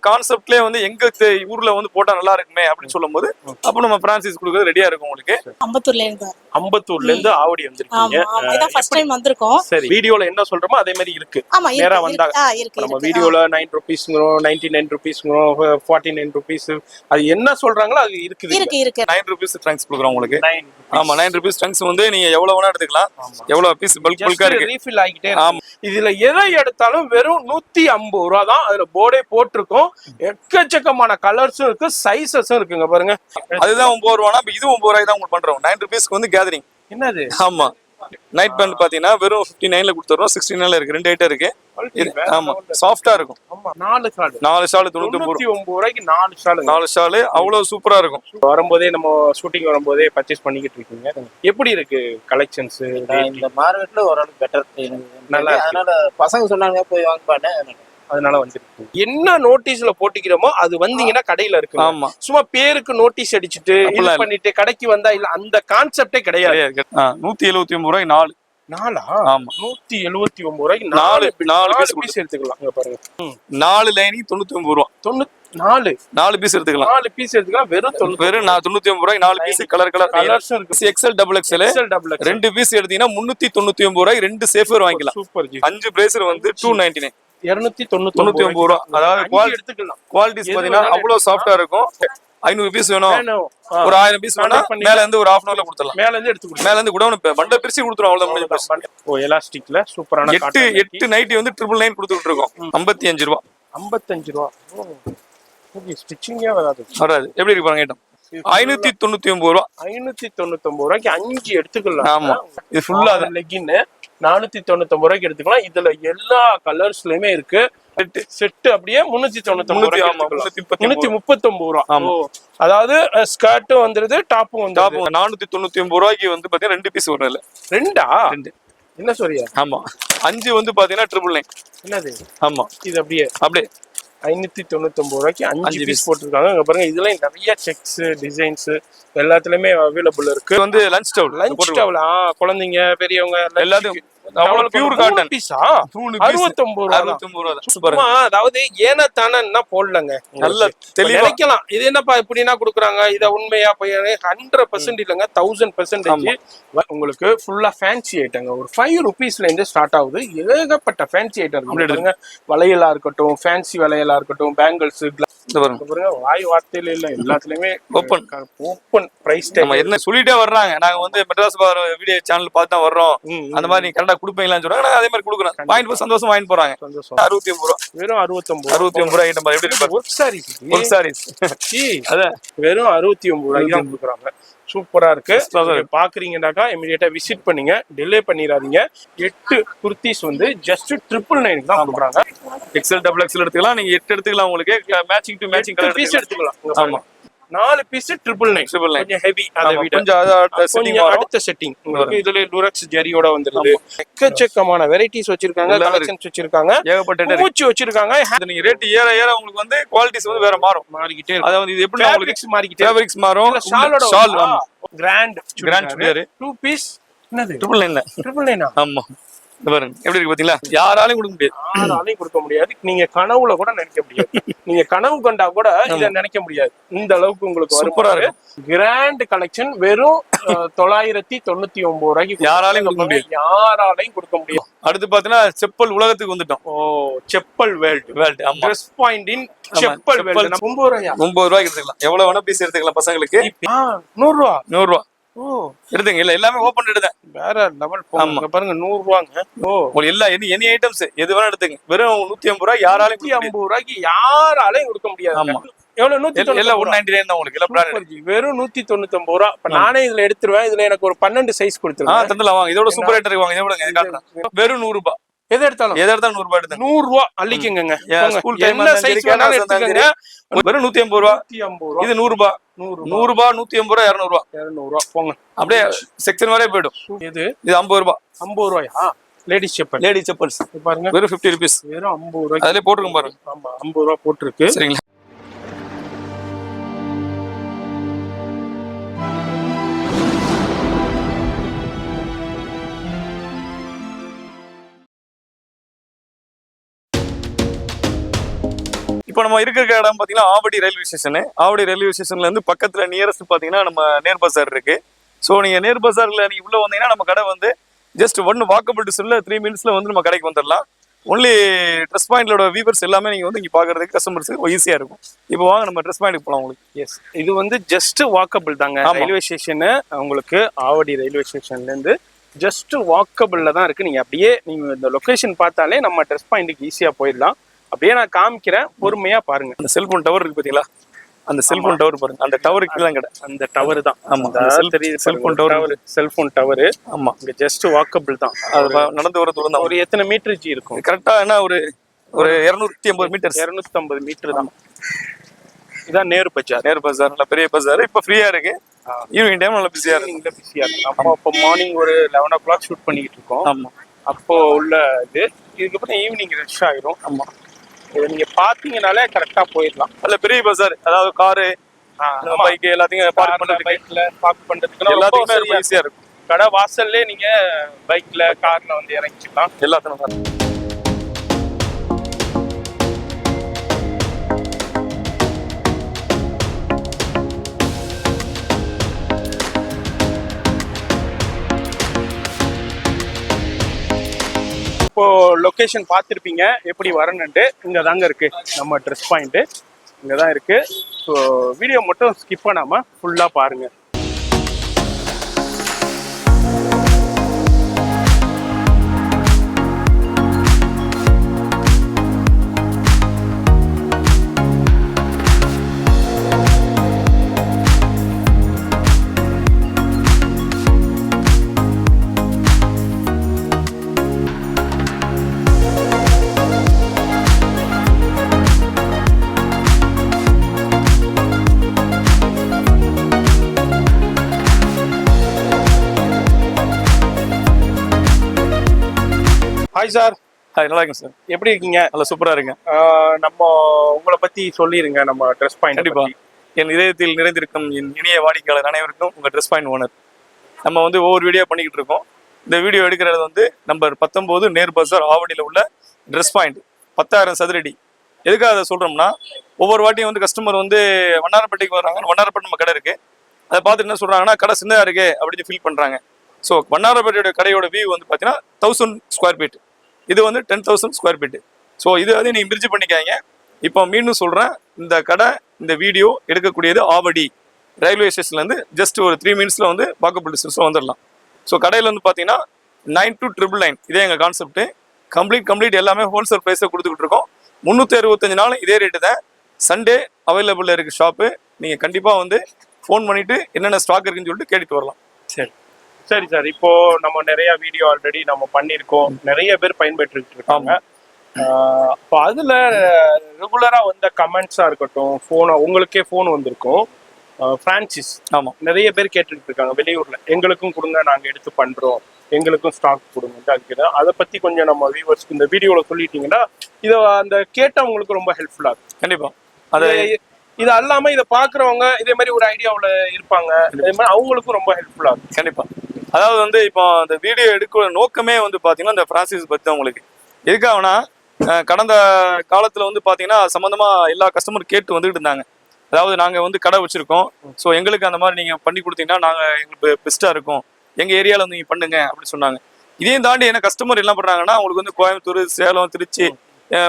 கான்செப்ட்லயே வந்து எங்க ஊர்ல வந்து போட்டா நல்லா இருக்குமே அப்படின்னு சொல்லும்போது அப்ப நம்ம பிரான்சைஸ் கொடுக்கறது ரெடியா இருக்கும் உங்களுக்கு. அம்பத்தூர்ல இருந்து ஆவடி வந்திருக்கீங்க. இதான் ஃபர்ஸ்ட் டைம் வந்திருக்கோம். சரி, வீடியோல என்ன சொல்றோமோ அதே மாதிரி இருக்கு. நேரா வந்தா நம்ம வீடியோல 9 ரூபீஸ்ங்கிறோம், 99 ரூபீஸ்ங்கிறோம், 49 ரூபீஸ், அது என்ன சொல்றாங்களோ அது இருக்குது. இருக்கு 9 ரூபீஸ் ட்ரங்க்ஸ் கொடுக்குறோம் உங்களுக்கு. ஆமா 9 ரூபீஸ் ட்ரங்க்ஸ் வந்து நீங்க எவ்வளவு வேணா எடுத்துக்கலாம். எவ்வளவு பீஸ் பல்கா இருக்கு, ரீஃபில் ஆகிட்டே. இதுல எதை எடுத்தாலும் வெறும் 150 ரூபா தான். அதுல போர்டே போட்டிருக்கோம். எக்கச்சக்கமான கலர்ஸும் இருக்கு, சைஸஸும் இருக்குங்க பாருங்க. அதுதான் 9 ரூபானா இது 9 ரூபாய் தான் உங்களுக்கு பண்றோம். 9 ரூபீஸ்க்கு வந்து கேதரிங். என்னது? ஆமா நைட் பேண்ட் பாத்தீங்கன்னா வெறும் 59ல கொடுத்துறோம். 69ல இருக்கு, ரெண்டு ஐட்டம் இருக்கு. ஆமா சாஃப்டா இருக்கும். ஆமா 4 ஷால் 99 ரூபாய்க்கு 4 ஷால் அவ்வளவு சூப்பரா இருக்கும். வரும்போதே நம்ம ஷூட்டிங் வரும்போதே பர்ச்சேஸ் பண்ணிக்கிட்டு இருக்கீங்க. எப்படி இருக்கு கலெக்ஷன்ஸ்? இந்த மார்க்கெட்ல ஓரளவுக்கு பெட்டர் நல்லா, அதனால பசங்க சொன்னாங்க போய் வாங்கப்பானே, அதனால வந்துருக்கு. என்ன நோட்டீஸ்ல போட்டிக்கிறோமோ அது வந்தீங்கன்னா கடையில இருக்கு. ஆமா சும்மா பேருக்கு நோட்டீஸ் அடிச்சுட்டு இது பண்ணிட்டு கடைக்கு வந்தா இல்ல, அந்த கான்செப்டே கிடையாது. 179 ரூபாய் 4. ஆமா 179 ரூபாய்க்கு 4 பீஸ் எடுத்துக்கலாம். இங்க பாருங்க, 4 லைனிங் 99 ரூபா. 4 பீஸ் எடுத்துக்கலாம். 4 பீஸ் எடுத்துக்கலாம். வெறும் 99 ரூபாய் 4 பீஸ். கலர் கலர்ஸ் இருக்கு. எக்ஸ்எல் டபுள் எக்ஸ்எல் ரெண்டு பீஸ் எடுத்தீங்கன்னா 399 ரூபாய். ரெண்டு சேஃபர் வாங்கிக்கலாம். Super G. 5 பிரேசர் வந்து 299, 299 ரூபா. அதாவது எடுத்துக்கலாம். குவாலிட்டிஸ் பாத்தீங்கன்னா அவ்வளவு சாஃப்டா இருக்கும். 500 பீஸ் வேணும், ஒரு 1000 பீஸ் வேணும், மேல இருந்து ஒரு half an hourல கொடுத்துடலாம். மேல இருந்து எடுத்து கொடுத்து மேல இருந்து குடோன் பண்ட பிரிச்சு கொடுத்துரும். அவ்வளவுதான். ஓ எலாஸ்டிக்ல சூப்பரான 8 நைட்டி வந்து 999 கொடுத்துட்டு இருக்கோம். 55 ரூபா. 55 ரூபா. ஸ்டிச்சிங்கே வராது. எப்படி இருக்கு பாருங்க ஐட்டம். 599 ரூபா. 599 ரூபாய்க்கு 5 எடுத்துக்கலாம். ஆமா இது ஃபுல்லா லெகின் 499 ரூபாய்க்கு எடுத்துக்கலாம். இதுல எல்லா கலர்ஸ்லயுமே இருக்கு. செட் அப்படியே 339 ரூபா. அதாவது ஸ்கர்ட்டும் வந்துருது, டாப்பும் வந்து 499 ரூபாய்க்கு வந்து பாத்தீங்கன்னா 2 பீஸ் வரும். இல்ல ரெண்டு என்ன சொல்றியா? ஆமா 5 வந்து பாத்தீங்கன்னா 999. என்னது? ஆமா இது அப்படியே 599 ரூபாய்க்கு 5 பீஸ் போட்டிருக்காங்க. இங்க பாருங்க, இதுல நிறைய செக்ஸ் டிசைன்ஸ் எல்லாத்துலயுமே அவைலபிள் இருக்கு. வந்து லஞ்ச் டவுல் குழந்தைங்க பெரியவங்க எல்லாத்தையும் பியூர் காட்டன் பீஸா 69 ரூபா. அதாவது ஏன தானே போடலங்க, நல்ல தெளிக்கலாம். இது என்னப்பா இப்படின்னா கொடுக்குறாங்க, இத உண்மையா போய் 100% இல்லங்க, 1000% உங்களுக்கு ஃபுல்லா ஃபேன்சி ஐட்டங்க. ஒரு 5 ரூபீஸ்ல இருந்து ஸ்டார்ட் ஆகுது. ஏகப்பட்ட ஃபேன்சி ஐட்டம் இருக்கு. வளையலா இருக்கட்டும், ஃபேன்சி வளையலா இருக்கட்டும், பேங்கிள்ஸ், வாய் வார்த்தையில இல்ல, எல்லாத்துலயுமே ஓப்பன் பிரைஸ் டைம். என்ன சொல்லிட்டே வர்றாங்க, நாங்க வந்து மெட்ராஸ் பார் வீடியோ சேனல் பார்த்து தான் வர்றோம், அந்த மாதிரி நீங்க கரெக்டா கொடுப்பீங்களான்னு சொல்றாங்க. அதே மாதிரி கொடுக்குறோம். வாங்கிட்டு போய் சந்தோஷம் வாங்கிட்டு போறாங்க. 69 ரூபா. வெறும் 69 ரூபாய் ஐட்டம் எப்படி இருக்கு? ஒர்க் சாரீஸ் அதான் வெறும் 69 ரூபாய்க்கு தான் கொடுக்குறாங்க. சூப்பரா இருக்கு. பாக்குறீங்கன்னாக்கா இமிடியேட்டா விசிட் பண்ணீங்க, டிலே பண்ணிடாதீங்க. 8 குர்த்திஸ் வந்து ஜஸ்ட் 999 தான் கொடுக்குறாங்க. எக்ஸ்எல் டபுள் எக்ஸ்எல் எடுத்துக்கலாம். நீங்க 8 எடுத்துக்கலாம். உங்களுக்கு matching to matching colour piece எடுத்துக்கலாம். ஆமா 4 பீஸ் 999. கொஞ்சம் ஹெவி. அதை விட கொஞ்சம் அடுத்த செட்டிங் உங்களுக்கு இதுல லுரக்ஸ் ஜரியோட வந்துருது. எக்கச்சக்கமான வெரைட்டிஸ் வச்சிருக்காங்க, கலெக்ஷன்ஸ் வச்சிருக்காங்க, ஏகப்பட்ட மூச்சு வச்சிருக்காங்க. நீங்க ரேட் ஏற ஏற உங்களுக்கு வந்து குவாலிட்டிஸ் வந்து வேற மாறிக்கிட்டே இருக்கு. அதாவது இது எப்படி உங்களுக்கு மாறிக்கிட்டே ஃபேப்ரிக்ஸ் மாறும். ஷால் கிராண்ட் சுடிதார் 2 பீஸ் என்னது 999. ஆமா பாருங்க எப்படி இருக்கு பாத்தீங்களா? யாராலையும் கொடுக்க முடியாது. நீங்க கனவுல கூட நினைக்க முடியாது. நீங்க கனவு கண்டா கூட இத நினைக்க முடியாது. இந்த அளவுக்கு உங்களுக்கு சூப்பரா இருக்கு. கிராண்ட் கலெக்ஷன் வெறும் 999 ரூபாய்க்கு யாராலையும் கொடுக்க முடியாது. அடுத்து பாத்தீங்கன்னா செப்பல் உலகத்துக்கு வந்துட்டோம். Chappal world. Dress point in chappal world. 9 ரூபாய்க்கு எடுத்துக்கலாம். எவ்வளவு வேணா பீஸ் எடுத்துக்கலாம். பசங்களுக்கு 100 ரூபா எடுத்துங்க. இல்ல எல்லாமே ஓபன் எடுத்தேன். வேற லெவல். பாருங்க 100 ரூபாங்க. எல்லா எனி ஐட்டம்ஸ் எது வேணா எடுத்துங்க. வெறும் 150 ரூபாய் யாராலையும் 150 ரூபாய்க்கு யாராலையும் கொடுக்க முடியாது. ஆமா எவ்வளவு 199 தான் உங்களுக்கு. வெறும் 199 ரூபா. நானே இதுல எடுத்துருவேன். இதுல எனக்கு ஒரு 12 சைஸ் கொடுத்துருவேன். தந்துல வாங்க. இதோட சூப்பர் ஐட்டம் இருக்கு. வாங்க. இதை விடுங்க. வெறும் 100 ரூபாய். எதை எடுத்தாலும் 100 ரூபாய் எடுத்து 100 ரூபா அள்ளிக்கங்க. ஸ்கூல் டைம் சைஸ் வேணாலும் எடுத்துக்கங்க. வெறும் 150 ரூபாய். இது 100 ரூபாய். 100 ரூபாய் 150 ரூபாய் 200 ரூபாய் போங்க. அப்படியே செக்ஷன் வரைய போய்டும். இது 50 ரூபாய். 50 ரூபாயா? லேடிஸ் செப்பல்ஸ் பாருங்க. வெறும் 50 ரூபீஸ். வெறும் 50 ரூபாய். அதுல போட்டுருங்க பாருங்க. ஆமா 50 ரூபாய் போட்டுருக்கு. சரிங்களா? இப்போ நம்ம நம்ம இருக்கிற இடம் பாத்தீங்கன்னா Avadi railway station. Avadi railway ஸ்டேஷன்ல இருந்து பக்கத்துல நியரஸ்ட் பாத்தீங்கன்னா நம்ம நேர் பஜார் இருக்கு. ஸோ நீங்க நேர் பஜார்ல நீங்க உள்ள வந்தீங்கன்னா நம்ம கடை வந்து ஜஸ்ட் ஒன் வாக்கபிள் டிஸ்டன்ஸ்ல 3 மினிட்ஸ்ல வந்து நம்ம கடைக்கு வந்துடலாம். ஒன்லி ட்ரெஸ் பாயிண்டோட வியூவர்ஸ் எல்லாமே நீங்க வந்து இங்க பாக்குறதுக்கு கஸ்டமர்ஸுக்கு ஈஸியா இருக்கும். இப்போ வாங்க நம்ம ட்ரெஸ் பாயிண்ட்க்கு போலாம். உங்களுக்கு எஸ், இது வந்து ஜஸ்ட் வாக்கபிள் தாங்க. ரயில்வே ஸ்டேஷனு உங்களுக்கு ஆவடி ரயில்வே ஸ்டேஷன்ல இருந்து ஜஸ்ட் வாக்கபிள்ல தான் இருக்கு. நீங்க அப்படியே நீங்க இந்த லொகேஷன் பார்த்தாலே நம்ம ட்ரெஸ் பாயிண்ட்டுக்கு ஈஸியா போயிடலாம். அப்படியே நான் காமிக்கிறேன், பொறுமையா பாருங்க. அந்த செல்போன் டவர் இருக்கு பாத்தீங்களா, அந்த செல்போன் டவர் பாருங்க, அந்த டவருக்கு தான் கடை. அந்த டவர் தான். ஆமா, செல்போன் டவர். Cellphone tower. ஆமா, இங்க ஜஸ்ட் வாக்கபிள் தான். அது நடந்து வர தூரம் தான். ஒரு எத்தனை மீட்டர் ஜி இருக்கும்? கரெக்டா என்ன ஒரு 250 மீட்டர். 250 மீட்டர் தான். இதான் நேரு பஜார். நேரு பஜார் நல்ல பெரிய பஜார். இப்ப ஃப்ரீயா இருக்கு. ஈவினிங் டைம் நல்லா பிஸியா இருக்கு. நம்ம இப்போ மார்னிங் ஒரு 11 o'clock ஷூட் பண்ணிக்கிட்டு இருக்கோம். ஆமா, அப்போ உள்ள இதுக்கப்புறம் ஈவினிங் ரஷ் ஆயிரும். ஆமா, இதை நீங்க பாத்தீங்கன்னாலே கரெக்டா போயிடலாம். நல்ல பெரிய பஜார். அதாவது காரு, பைக் எல்லாத்தையும் பார்க் பண்றதுக்கு, பைக்ல பார்க் பண்றதுக்கு எல்லாத்துக்குமே ஈஸியா இருக்கும். கடை வாசல்லே நீங்க பைக்ல கார்ல வந்து இறங்கிக்கலாம். எல்லாத்தையும் இப்போ லொகேஷன் பார்த்துருப்பீங்க எப்படி வரணுன்ட்டு. இங்க தாங்க இருக்கு நம்ம ட்ரெஸ் பாயிண்ட். இங்க தான் இருக்கு. ஸோ வீடியோ மட்டும் ஸ்கிப் பண்ணாம ஃபுல்லா பாருங்க. Hi sir. நல்லா இருக்குங்க சார். எப்படி இருக்கீங்க? நல்லா சூப்பரா இருக்குங்க. நம்ம உங்களை பத்தி சொல்லிருங்க. நம்ம ட்ரெஸ் பாயிண்ட். கண்டிப்பா. என் இதயத்தில் நிறைந்திருக்கும் என் இனிய வாடிக்கையாளர் அனைவருக்கும் உங்க ட்ரெஸ் பாயிண்ட் ஓனர். நம்ம வந்து ஒவ்வொரு வீடியோ பண்ணிக்கிட்டு இருக்கோம். இந்த வீடியோ எடுக்கிறது வந்து நம்பர் 19 நேர் பஜார் ஆவடியில் உள்ள ட்ரெஸ் பாயிண்ட் 10,000 சதுரடி. எதுக்காக அதை சொல்றோம்னா, ஒவ்வொரு வாட்டியும் வந்து கஸ்டமர் வந்து வண்ணாரப்பேட்டைக்கு வர்றாங்க. வண்ணாரப்பேட்டை நம்ம கடை இருக்கு. அதை பார்த்துட்டு என்ன சொல்றாங்கன்னா, கடை சின்னதா இருக்கு அப்படின்னு ஃபீல் பண்றாங்க. ஸோ வண்ணாரப்பேட்டையோட கடையோட வியூ வந்து பார்த்தீங்கன்னா 1000 ஸ்கொயர் ஃபீட். இது வந்து 10,000 ஸ்கொயர் ஃபீட். ஸோ இது வந்து நீங்கள் பிரிட்ஜ் பண்ணிக்காங்க. இப்போ மீண்டும் சொல்கிறேன், இந்த கடை இந்த வீடியோ எடுக்கக்கூடியது ஆவடி ரயில்வே ஸ்டேஷன்லேருந்து ஜஸ்ட் ஒரு 3 மினிட்ஸில் வந்து வாக்கபிள் டிஸ்டன்ஸில் வந்துடலாம். ஸோ கடையில் வந்து பார்த்தீங்கன்னா 9299 இதே எங்கள் கான்செப்ட்டு. கம்ப்ளீட் எல்லாமே ஹோல்சேல் ப்ரைஸை கொடுத்துக்கிட்டு இருக்கோம். 365 நாள் இதே ரேட்டு தான். சண்டே அவைலபிள் இருக்குது ஷாப்பு. நீங்கள் கண்டிப்பாக வந்து ஃபோன் பண்ணிவிட்டு என்னென்ன ஸ்டாக் இருக்குன்னு சொல்லிட்டு கேட்டுட்டு வரலாம். சரி சார். இப்போ நம்ம நிறைய வீடியோ ஆல்ரெடி நம்ம பண்ணியிருக்கோம். நிறைய பேர் பயன்பெற்றுட்டு இருக்காங்க. இப்போ அதுல ரெகுலரா வந்த கமெண்ட்ஸா இருக்கட்டும், உங்களுக்கே ஃபோன் வந்திருக்கும். பிரான்சிஸ் நிறைய பேர் கேட்டுட்டு இருக்காங்க வெளியூர்ல. எங்களுக்கும் கொடுங்க, நாங்க எடுத்து பண்றோம், எங்களுக்கும் ஸ்டாக் கொடுங்க. அதை பத்தி கொஞ்சம் நம்ம வியூவர்ஸ்க்கு இந்த வீடியோல சொல்லிட்டீங்கன்னா இதை அந்த கேட்டவங்களுக்கு ரொம்ப ஹெல்ப்ஃபுல்லா இருக்கும். கண்டிப்பா. இது அல்லாம இதை பாக்குறவங்க இதே மாதிரி ஒரு ஐடியாவுல இருப்பாங்க. இதே மாதிரி அவங்களுக்கும் ரொம்ப ஹெல்ப்ஃபுல்லா இருக்கும். கண்டிப்பா. அதாவது வந்து இப்போ அந்த வீடியோ எடுக்கிற நோக்கமே வந்து பாத்தீங்கன்னா இந்த பிரான்சிஸ் பத்தி உங்களுக்கு எதுக்காகனா, கடந்த காலத்துல வந்து பாத்தீங்கன்னா சம்பந்தமா எல்லா கஸ்டமர் கேட்டு வந்துட்டு இருந்தாங்க. அதாவது நாங்க வந்து கடை வச்சிருக்கோம், ஸோ எங்களுக்கு அந்த மாதிரி நீங்க பண்ணி கொடுத்தீங்கன்னா நாங்க எங்களுக்கு பெஸ்டா இருக்கும், எங்க ஏரியால வந்து நீங்க பண்ணுங்க அப்படின்னு சொன்னாங்க. இதையும் தாண்டி என்ன கஸ்டமர் என்ன பண்றாங்கன்னா, உங்களுக்கு வந்து கோயம்புத்தூர், சேலம், திருச்சி,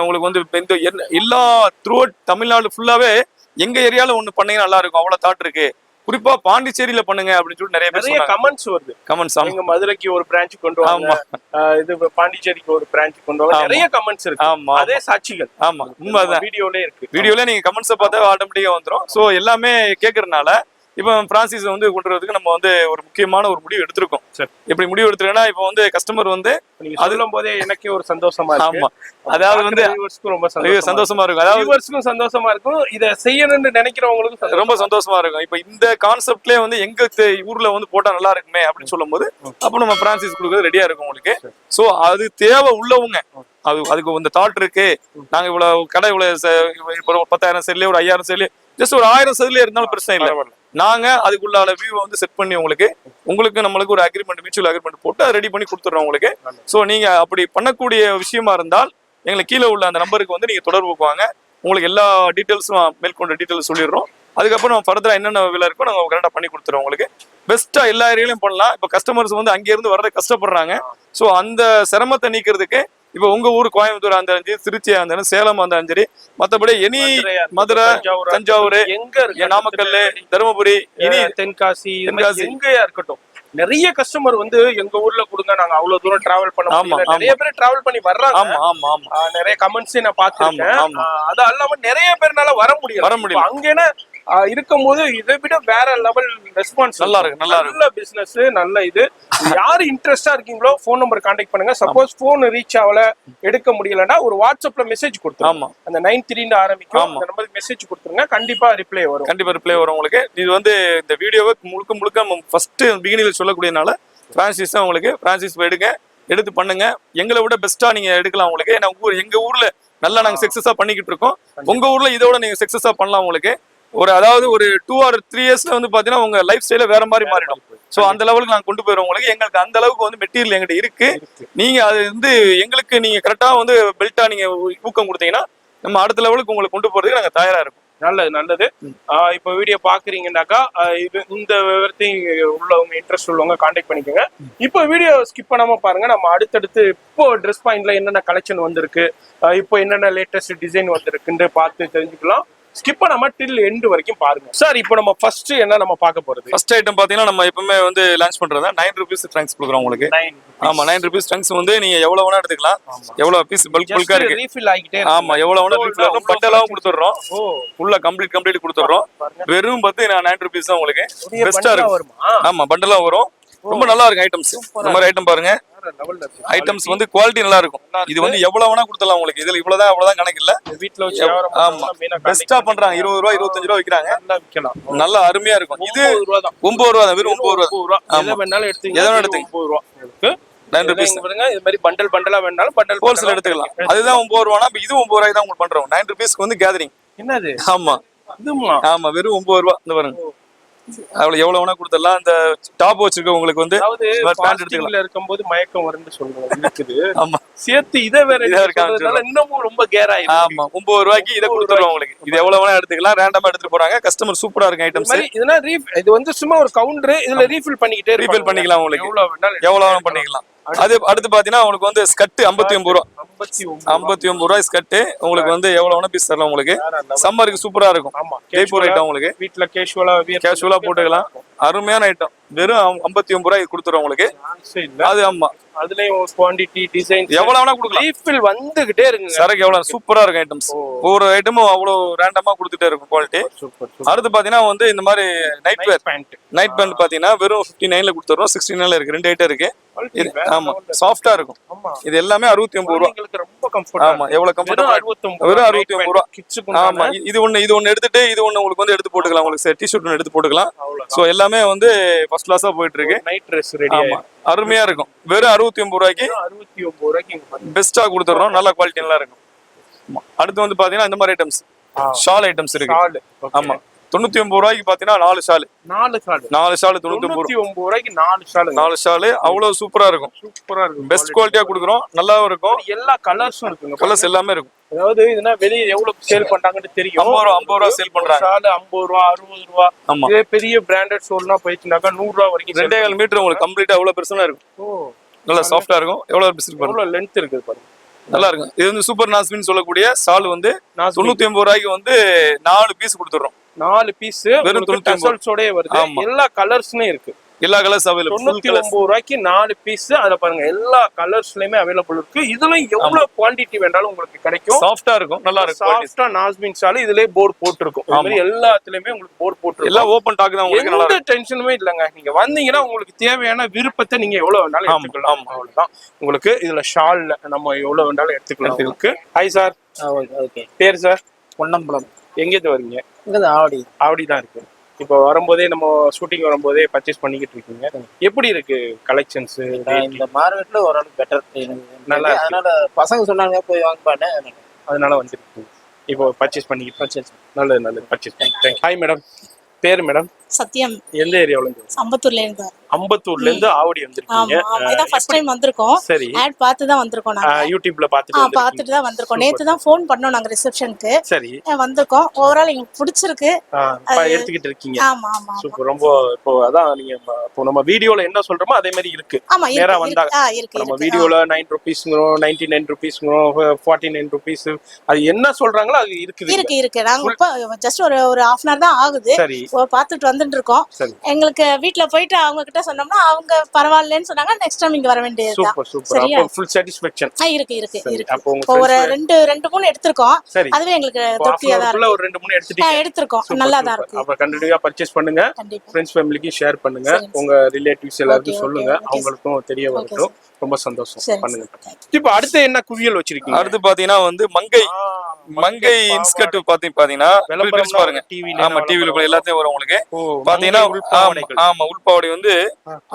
உங்களுக்கு வந்து இந்த எல்லா த்ரூ அவுட் தமிழ்நாடு ஃபுல்லாவே எங்க ஏரியால ஒண்ணு பண்ணீங்கன்னா நல்லா இருக்கும், அவ்வளவு தாட் இருக்கு. குறிப்பா பாண்டிச்சேரியில பண்ணுங்க அப்படின்னு சொல்லி நிறைய பேர் கமெண்ட்ஸ் வருது. கமெண்ட்ஸ் நீங்க மதுரைக்கு ஒரு பிரான்ச் கொண்டு வாங்க, இது பாண்டிச்சேரிக்கு ஒரு பிரான்ச் கொண்டு வாங்க, நிறைய கமெண்ட்ஸ் இருக்கு. ஆமா, அதே சாட்சிகள். ஆமா, உண்மைதான். வீடியோல இருக்கு. வீடியோல நீங்க கமெண்ட்ஸை பார்த்தா ஆட்டோமேட்டிக்கா வந்துடும். ஸோ எல்லாமே கேட்கறதுனால இப்போ பிரான்சிஸ் வந்து கொண்டு வரதுக்கு நம்ம வந்து ஒரு முக்கியமான ஒரு முடிவு எடுத்திருக்கோம். சரி, எப்படி முடிவு எடுத்துருக்கேன்னா, இப்போ வந்து கஸ்டமர் வந்து நீங்க சொல்லும் போதே எனக்கே ஒரு சந்தோஷமா இருக்கு. ஆமா, அதாவது வந்து ரொம்ப சந்தோஷமா இருக்கும். அதாவது சந்தோஷமா இருக்கும். இதை செய்யணும்னு நினைக்கிறவங்களுக்கும் ரொம்ப சந்தோஷமா இருக்கும். இப்போ இந்த கான்செப்ட்லயே வந்து எங்க ஊர்ல வந்து போட்டா நல்லா இருக்குமே அப்படின்னு சொல்லும் போது அப்போ நம்ம பிரான்சிஸ் கொடுக்கறது ரெடியா இருக்கும் உங்களுக்கு. ஸோ அது தேவை உள்ளவங்க, அதுக்கு இந்த தாட் இருக்கு. நாங்க இவ்வளவு கடை இவ்வளவு 10,000 செல்லு, ஒரு 5,000 செல்லு, ஜஸ்ட் ஒரு 1000 செல்லுல இருந்தாலும் பிரச்சனை இல்லை. நாங்க அதுக்குள்ள வியூ வந்து செட் பண்ணி உங்களுக்கு நம்மளுக்கு ஒரு அக்ரிமெண்ட், மியூச்சுவல் அக்ரிமெண்ட் போட்டு அதை ரெடி பண்ணி கொடுத்துறோம் உங்களுக்கு. ஸோ நீங்க அப்படி பண்ணக்கூடிய விஷயமா இருந்தால் எங்களுக்கு கீழே உள்ள அந்த நம்பருக்கு வந்து நீங்க தொடர்பு வாங்க. உங்களுக்கு எல்லா டீட்டெயில்ஸும் மேற்கொண்ட டீட்டெயில்ஸ் சொல்லிடுறோம். அதுக்கப்புறம் ஃபர்தரா என்னென்ன விலை இருக்கோ நாங்கள் கரெக்டாக பண்ணி கொடுத்துருவோம் உங்களுக்கு. பெஸ்ட்டா எல்லா ஏரியாலையும் பண்ணலாம். இப்போ கஸ்டமர்ஸ் வந்து அங்கேருந்து வரதை கஷ்டப்படுறாங்க. ஸோ அந்த சிரமத்தை நீக்கிறதுக்கு இப்போ உங்க ஊர் கோயம்புத்தூர் அந்த அஞ்சு, திருச்சியா இருந்தாலும், சேலம் அந்த அஞ்சு, மற்றபடி எனி மதுரை, தஞ்சாவூர், எங்க இருக்கு, நாமக்கல், தருமபுரி, இனி தென்காசி, எங்கயா இருக்கட்டும், நிறைய கஸ்டமர் வந்து எங்க ஊர்ல கொடுங்க, நாங்க அவ்வளவு தூரம் டிராவல் பண்ண முடியல. நிறைய பேர் டிராவல் பண்ணி வர்றாங்க. ஆமா ஆமா ஆமா நிறைய கமெண்ட்ஸ் நான் பாத்துருக்கேன். அது அல்லாம நிறைய பேர்னால வர முடியல. அங்கேனா இருக்கும்போது இதை விட வேற லெவல் ரெஸ்பான்ஸ். நல்லா இருக்கு, நல்ல பிசினஸ், நல்ல இது. யாரு இன்ட்ரெஸ்டா இருக்கீங்களோ போன் நம்பர் கான்டாக்ட் பண்ணுங்க. சப்போஸ் போன் ரீச் ஆகல, எடுக்க முடியலன்னா ஒரு வாட்ஸ்அப்ல மெசேஜ் கொடுத்துருங்க. அந்த 93 ஆரம்பிக்கும் அந்த நம்பருக்கு மெசேஜ் கொடுத்துருங்க. கண்டிப்பா ரிப்ளை வரும். கண்டிப்பா ரிப்ளை வரும் உங்களுக்கு. இது வந்து இந்த வீடியோவை முழுக்க ஃபர்ஸ்ட் பிகினிங்ல சொல்லக்கூடியனால பிரான்சிஸ் தான் உங்களுக்கு. பிரான்சிஸ் எடுங்க, எடுத்து பண்ணுங்க. எங்களை விட பெஸ்டா நீங்க எடுக்கலாம் உங்களுக்கு. ஏன்னா எங்க ஊர்ல நல்லா நாங்க சக்சஸா பண்ணிக்கிட்டு இருக்கோம். உங்க ஊர்ல இதோட நீங்க சக்சஸா பண்ணலாம் உங்களுக்கு. அதாவது ஒரு 2 or 3 இயர்ஸ்ல வந்து பாத்தீங்கன்னா உங்க லைஃப் ஸ்டைல வேற மாதிரி மாறிடும். சோ அந்த லெவலுக்கு நாங்க கொண்டு போயிடுவோம் உங்களுக்கு. எங்களுக்கு அந்த அளவுக்கு வந்து மெட்டீரியல் எங்கிட்ட இருக்கு. நீங்க அது வந்து எங்களுக்கு நீங்க கரெக்டா வந்து பெல்ட்டா நீங்க ஊக்கம் கொடுத்தீங்கன்னா நம்ம அடுத்த லெவலுக்கு உங்களுக்கு கொண்டு போறதுக்கு நாங்க தயாரா இருக்கும். நல்லது. இப்ப வீடியோ பாக்குறீங்கன்னாக்கா இந்த விவரத்தையும் உள்ளவங்க இன்ட்ரெஸ்ட் உள்ளவங்க கான்டாக்ட் பண்ணிக்கோங்க. இப்போ வீடியோ ஸ்கிப் பண்ணாம பாருங்க. நம்ம அடுத்தடுத்து இப்போ ட்ரெஸ் பாயிண்ட்ல என்னென்ன கலெக்ஷன் வந்திருக்கு, இப்போ என்னென்ன லேட்டஸ்ட் டிசைன் வந்திருக்குன்னு பார்த்து தெரிஞ்சுக்கலாம். ஸ்கிப் பண்ணாம டில் எண்ட் வரைக்கும் பாருங்க. சார் இப்போ நம்ம ஃபர்ஸ்ட் என்ன நம்ம பார்க்க போறது? ஃபர்ஸ்ட் ஐட்டம் பாத்தீங்கன்னா நம்ம எப்பவுமே வந்து லான்ச் பண்றது 9 rupees ட்ரங்க்ஸ் கொடுக்குறோம் உங்களுக்கு. ஆமா 9 rupees ட்ரங்க்ஸ் வந்து நீங்க எவ்வளவு வேணா எடுத்துக்கலாம். எவ்வளவு பீஸ் பல்கா இருக்கு, ரீஃபில் ஆகிட்டே. ஆமா எவ்வளவு வேணா ரீஃபில் ஆகும். பண்டலாவும் கொடுத்துறோம். ஃபுல்லா கம்ப்ளீட் கொடுத்துறோம். வெறும் 9 rupees தான் உங்களுக்கு. பெஸ்டா இருக்கும். ஆமா பண்டலா வரும். ரொம்ப நல்லா இருக்கும் ஐட்டம்ஸ். இந்த மாதிரி ஐட்டம் பாருங்க. ஐட்டம்ஸ் வந்து குவாலிட்டி நல்லா இருக்கும். இது வந்து எவ்வளவு வேணா கொடுத்தலாம் உங்களுக்கு. இதுல அவ்வளவுதான் கணக்கு இல்ல. வீட்ல வச்சு ஆமா பெஸ்டா பண்றாங்க. 20 ரூபாய் 25 ரூபாய் விக்கிறாங்க. நல்லா அருமையா இருக்கும். இது 9 ரூபாய் தான். வெறும் 9 ரூபாய். எதை வேணாலும் எடுத்துங்க. 9 ரூபாய். 9 rupees பாருங்க. இது மாதிரி பண்டலா வேணாலும் பண்டல் ஹோல்சேல் எடுத்துக்கலாம். அதுதான் 9 ரூபானா இது 9 ரூபாய் தான் உங்களுக்கு பண்றோம். 9 rupeesக்கு வந்து கேதரிங். என்னது? ஆமா இதுமா? ஆமா வெறும் 9 ரூபாய். இந்த பாருங்க. எவ்வளவு வேணா கொடுத்துடலாம். இந்த டாப் வச்சிருக்க உங்களுக்கு வந்து இருக்கும்போது மயக்கம் வரும்னு சொல்றாங்க. ஆமா சேர்த்து இதை வேற இன்னமும் ரொம்ப கேர் ஆயிடும். ஆமா 9 ரூபாய்க்கு இதை கொடுத்துருவோம் உங்களுக்கு. இது எவ்வளவு வேணா எடுத்துக்கலாம். ரேண்டமா எடுத்துட்டு போறாங்க. கஸ்டமர் சூப்பரா இருக்கு ஐட்டம்ஸ். இது வந்து சும்மா ஒரு கவுண்டர். இதுல ரீஃபில் பண்ணிக்கலாம் உங்களுக்கு. எவ்வளவு வேணா பண்ணிக்கலாம். அது அடுத்து பாத்தீங்கன்னா உங்களுக்கு வந்து ஸ்கட் 59 ரூபாய். 59 ரூபாய் ஸ்கட் உங்களுக்கு வந்து எவ்வளவு வேணா பீஸ் தரலாம் உங்களுக்கு. சம்மருக்கு சூப்பரா இருக்கும். ஜெய்ப்பூர் ஐட்டம் உங்களுக்கு. வீட்ல கேஷுவலா போட்டுக்கலாம். அருமையான ஐட்டம். வெறும் 59 ரூபாய் கொடுத்துருவோம் உங்களுக்கு. அது ஆமா அதுலயும் குவாண்டிட்டி டிசைன் எவ்வளவு வேணா கொடுக்கலாம். ரீஃபில் வந்துகிட்டே இருக்கு. சரக்கு எவ்வளவு சூப்பரா இருக்கும் ஐட்டம்ஸ். ஒவ்வொரு ஐட்டமும் அவ்வளவு ரேண்டமா கொடுத்துட்டே இருக்கும் குவாலிட்டி. அடுத்து பாத்தீங்கன்னா வந்து இந்த மாதிரி நைட் பேண்ட் பாத்தீங்கன்னா வெறும் 59ல கொடுத்துறோம். 69ல இருக்கு. 2 ஐட்டம் இருக்கு. ஆமா சாஃப்டா இருக்கும். இது எல்லாமே 69 ரூபாய். ரொம்ப கம்ஃபர்ட். ஆமா எவ்வளவு கம்ஃபர்ட். வெறும் 69 ரூபாய். ஆமா இது ஒண்ணு எடுத்துட்டு இது ஒண்ணு உங்களுக்கு வந்து எடுத்து போட்டுக்கலாம். உங்களுக்கு டி-ஷர்ட் ஒன்னு எடுத்து போட்டுக்கலாம். சோ எல்லாமே வந்து ஃபர்ஸ்ட் கிளாஸா போயிட்டு இருக்கு. Night Dress ready. ஆமா அருமையா இருக்கும். வெறும் 69 ரூபாய்க்கு. 69 ரூபாய்க்கு பெஸ்டா கொடுத்துறோம். நல்ல குவாலிட்டி நல்லா இருக்கும். அடுத்து வந்து பாத்தீங்கன்னா இந்த மாதிரி ஐட்டம்ஸ் ஷால் ஐட்டம்ஸ் இருக்கு. ஆமா 99 ரூபாய்க்கு பாத்தீங்கன்னா 4 ஷால் 99 ரூபாய்க்கு 4 ஷால் அவ்வளவு சூப்பரா இருக்கும். பெஸ்ட் குவாலிட்டியா கொடுக்குறோம். நல்லாவும் இருக்கும். எல்லா கலர்ஸும் இருக்குங்க. கலர்ஸ் எல்லாமே இருக்கும். அதாவது இதுனா வெளிய எவ்வளவு சேல் பண்றாங்கன்னு தெரியும். 50 ரூபாய் சேல் பண்றாங்க. ஷால் 50 ரூபாய் 60 ரூபாய். இதே பெரிய பிராண்டட் ஸ்டோர்னா போயிடுச்சுனாக்கா 100 ரூபாய் வரைக்கும். 2.5 மீட்டர் உங்களுக்கு கம்ப்ளீட்டா எவ்வளவு பெருசா இருக்கும். நல்லா சாஃப்டா இருக்கும். எவ்வளவு பெருசு பாருங்க. எவ்வளவு லெந்த் இருக்குது பாருங்க. நல்லா இருக்கும். இது வந்து சூப்பர் நாஸ்மின் சொல்லக்கூடிய ஷால் வந்து 99 ரூபாய்க்கு வந்து 4 பீஸ் கொடுத்துறோம். 4 பீஸ் வெறும் 99 வருது. எல்லா கலர்ஸ்லயும் இருக்கு. எல்லா கலர்ஸ் அவைலபிள். 99 ரூபாய்க்கு 4 பீஸ். அத பாருங்க எல்லா கலர்ஸ்லயுமே அவைலபிள் இருக்கு. இதுல எவ்வளவு குவாண்டிட்டி வேண்டாலும் உங்களுக்கு கிடைக்கும். சாஃப்ட்டா இருக்கும். நல்லா இருக்கும். சாஃப்ட்டா நாஸ்மின் ஷால் இதுலயே போர்டு போட்டுருக்கும். இந்த மாதிரி எல்லாத்துலயுமே உங்களுக்கு போர்டு போட்டுருக்கும். எல்லாம் ஓபன் டாக் தான் உங்களுக்கு. எந்த டென்ஷனுமே இல்லங்க. நீங்க வந்தீங்கன்னா உங்களுக்கு தேவையான விருப்பத்தை நீங்க எவ்வளவு வேணாலும் எடுத்துக்கலாம். அவ்வளவுதான். உங்களுக்கு இதுல ஷால்ல நம்ம எவ்வளவு வேணாலும் எடுத்துக்கலாம். உங்களுக்கு ஹாய் சார். ஓகே. பேர் சார்? பொன்னம்பலம். எங்க இருந்து வரீங்க? இங்க ஆவடி தான் இருக்கு. இப்போ வரும்போதே நம்ம ஷூட்டிங் வரும்போதே பர்ச்சேஸ் பண்ணிக்கிட்டு இருக்கீங்க. எப்படி இருக்கு கலெக்ஷன்ஸ்? இந்த மார்க்கெட்ல ஓரளவுக்கு பெட்டர். நல்லா அதனால பசங்க சொன்னாங்க போய் வாங்கப்பானே, அதனால வந்துருக்கு. இப்போ பர்ச்சேஸ் பண்ணிக்கிட்டு. நல்லது பர்ச்சேஸ் பண்ணி. Hi madam. பேர் மேடம்? சத்யம். எந்த ஏரியாவுல இருந்து? அம்பத்தூர்ல இருந்து. அம்பத்தூர்ல இருந்து ஆவடி வந்திருக்கீங்க. இதான் ஃபர்ஸ்ட் டைம் வந்திருக்கோம். சரி, ஆட் பார்த்து தான் வந்திருக்கோம் நாங்க. யூடியூப்ல பார்த்துட்டு தான் வந்திருக்கோம். நேத்து தான் ஃபோன் பண்ணோம் நாங்க ரிசப்ஷனுக்கு. சரி, வந்திருக்கோம். ஓவரால் எங்களுக்கு பிடிச்சிருக்கு. எடுத்துக்கிட்டு இருக்கீங்க. ஆமா ஆமா சூப்பர். ரொம்ப இப்போ அதான் நீங்க இப்போ நம்ம வீடியோல என்ன சொல்றோமோ அதே மாதிரி இருக்கு. ஆமா நேரா வந்தாங்க. இருக்கு. நம்ம வீடியோல 9 ரூபீஸ்ங்கறோம், 99 ரூபீஸ்ங்கறோம், 49 ரூபீஸ், அது என்ன சொல்றாங்களோ அது இருக்குது. இருக்கு. நாங்க இப்ப ஜஸ்ட் ஒரு half an hour தான் ஆகுது. சரி, பார்த்துட்டு வந்துட்டு இருக்கோம். எங்களுக்கு வீட்ல போயிட்டு அவங்க கிட்ட சொன்னோம்னா அவங்க பரவாயில்லைன்னு சொன்னாங்க. நெக்ஸ்ட் டைம் இங்க வர வேண்டியது. Super super. அப்ப ஃபுல் சாட்டிஸ்ஃபேக்ஷன் இருக்கு. அப்போ ஒரு 2-3 எடுத்துறோம். அதுவே எங்களுக்கு திருப்தியா தான் இருக்கு. ஒரு 2-3 எடுத்துறோம். நல்லா தான் இருக்கு. அப்ப கண்டிப்பா பர்ச்சேஸ் பண்ணுங்க. ஃப்ரெண்ட்ஸ் ஃபேமிலிக்கு ஷேர் பண்ணுங்க. உங்க ரிலேட்டிவ்ஸ் எல்லாருக்கும் சொல்லுங்க. அவங்களுக்கும் தெரிய வரட்டும். ரொம்ப சந்தோஷம். பண்ணுங்க. இப்போ அடுத்து என்ன குவியல் வச்சிருக்கீங்க? அடுத்து பாத்தீங்கன்னா வந்து மங்கை இன்ஸ்கர்ட் பாத்தீங்கன்னா பாருங்க. ஆமா, டிவில எல்லாத்தையும் வரும் உங்களுக்கு. பாத்தீங்கன்னா ஆமா, உள்பாவடை வந்து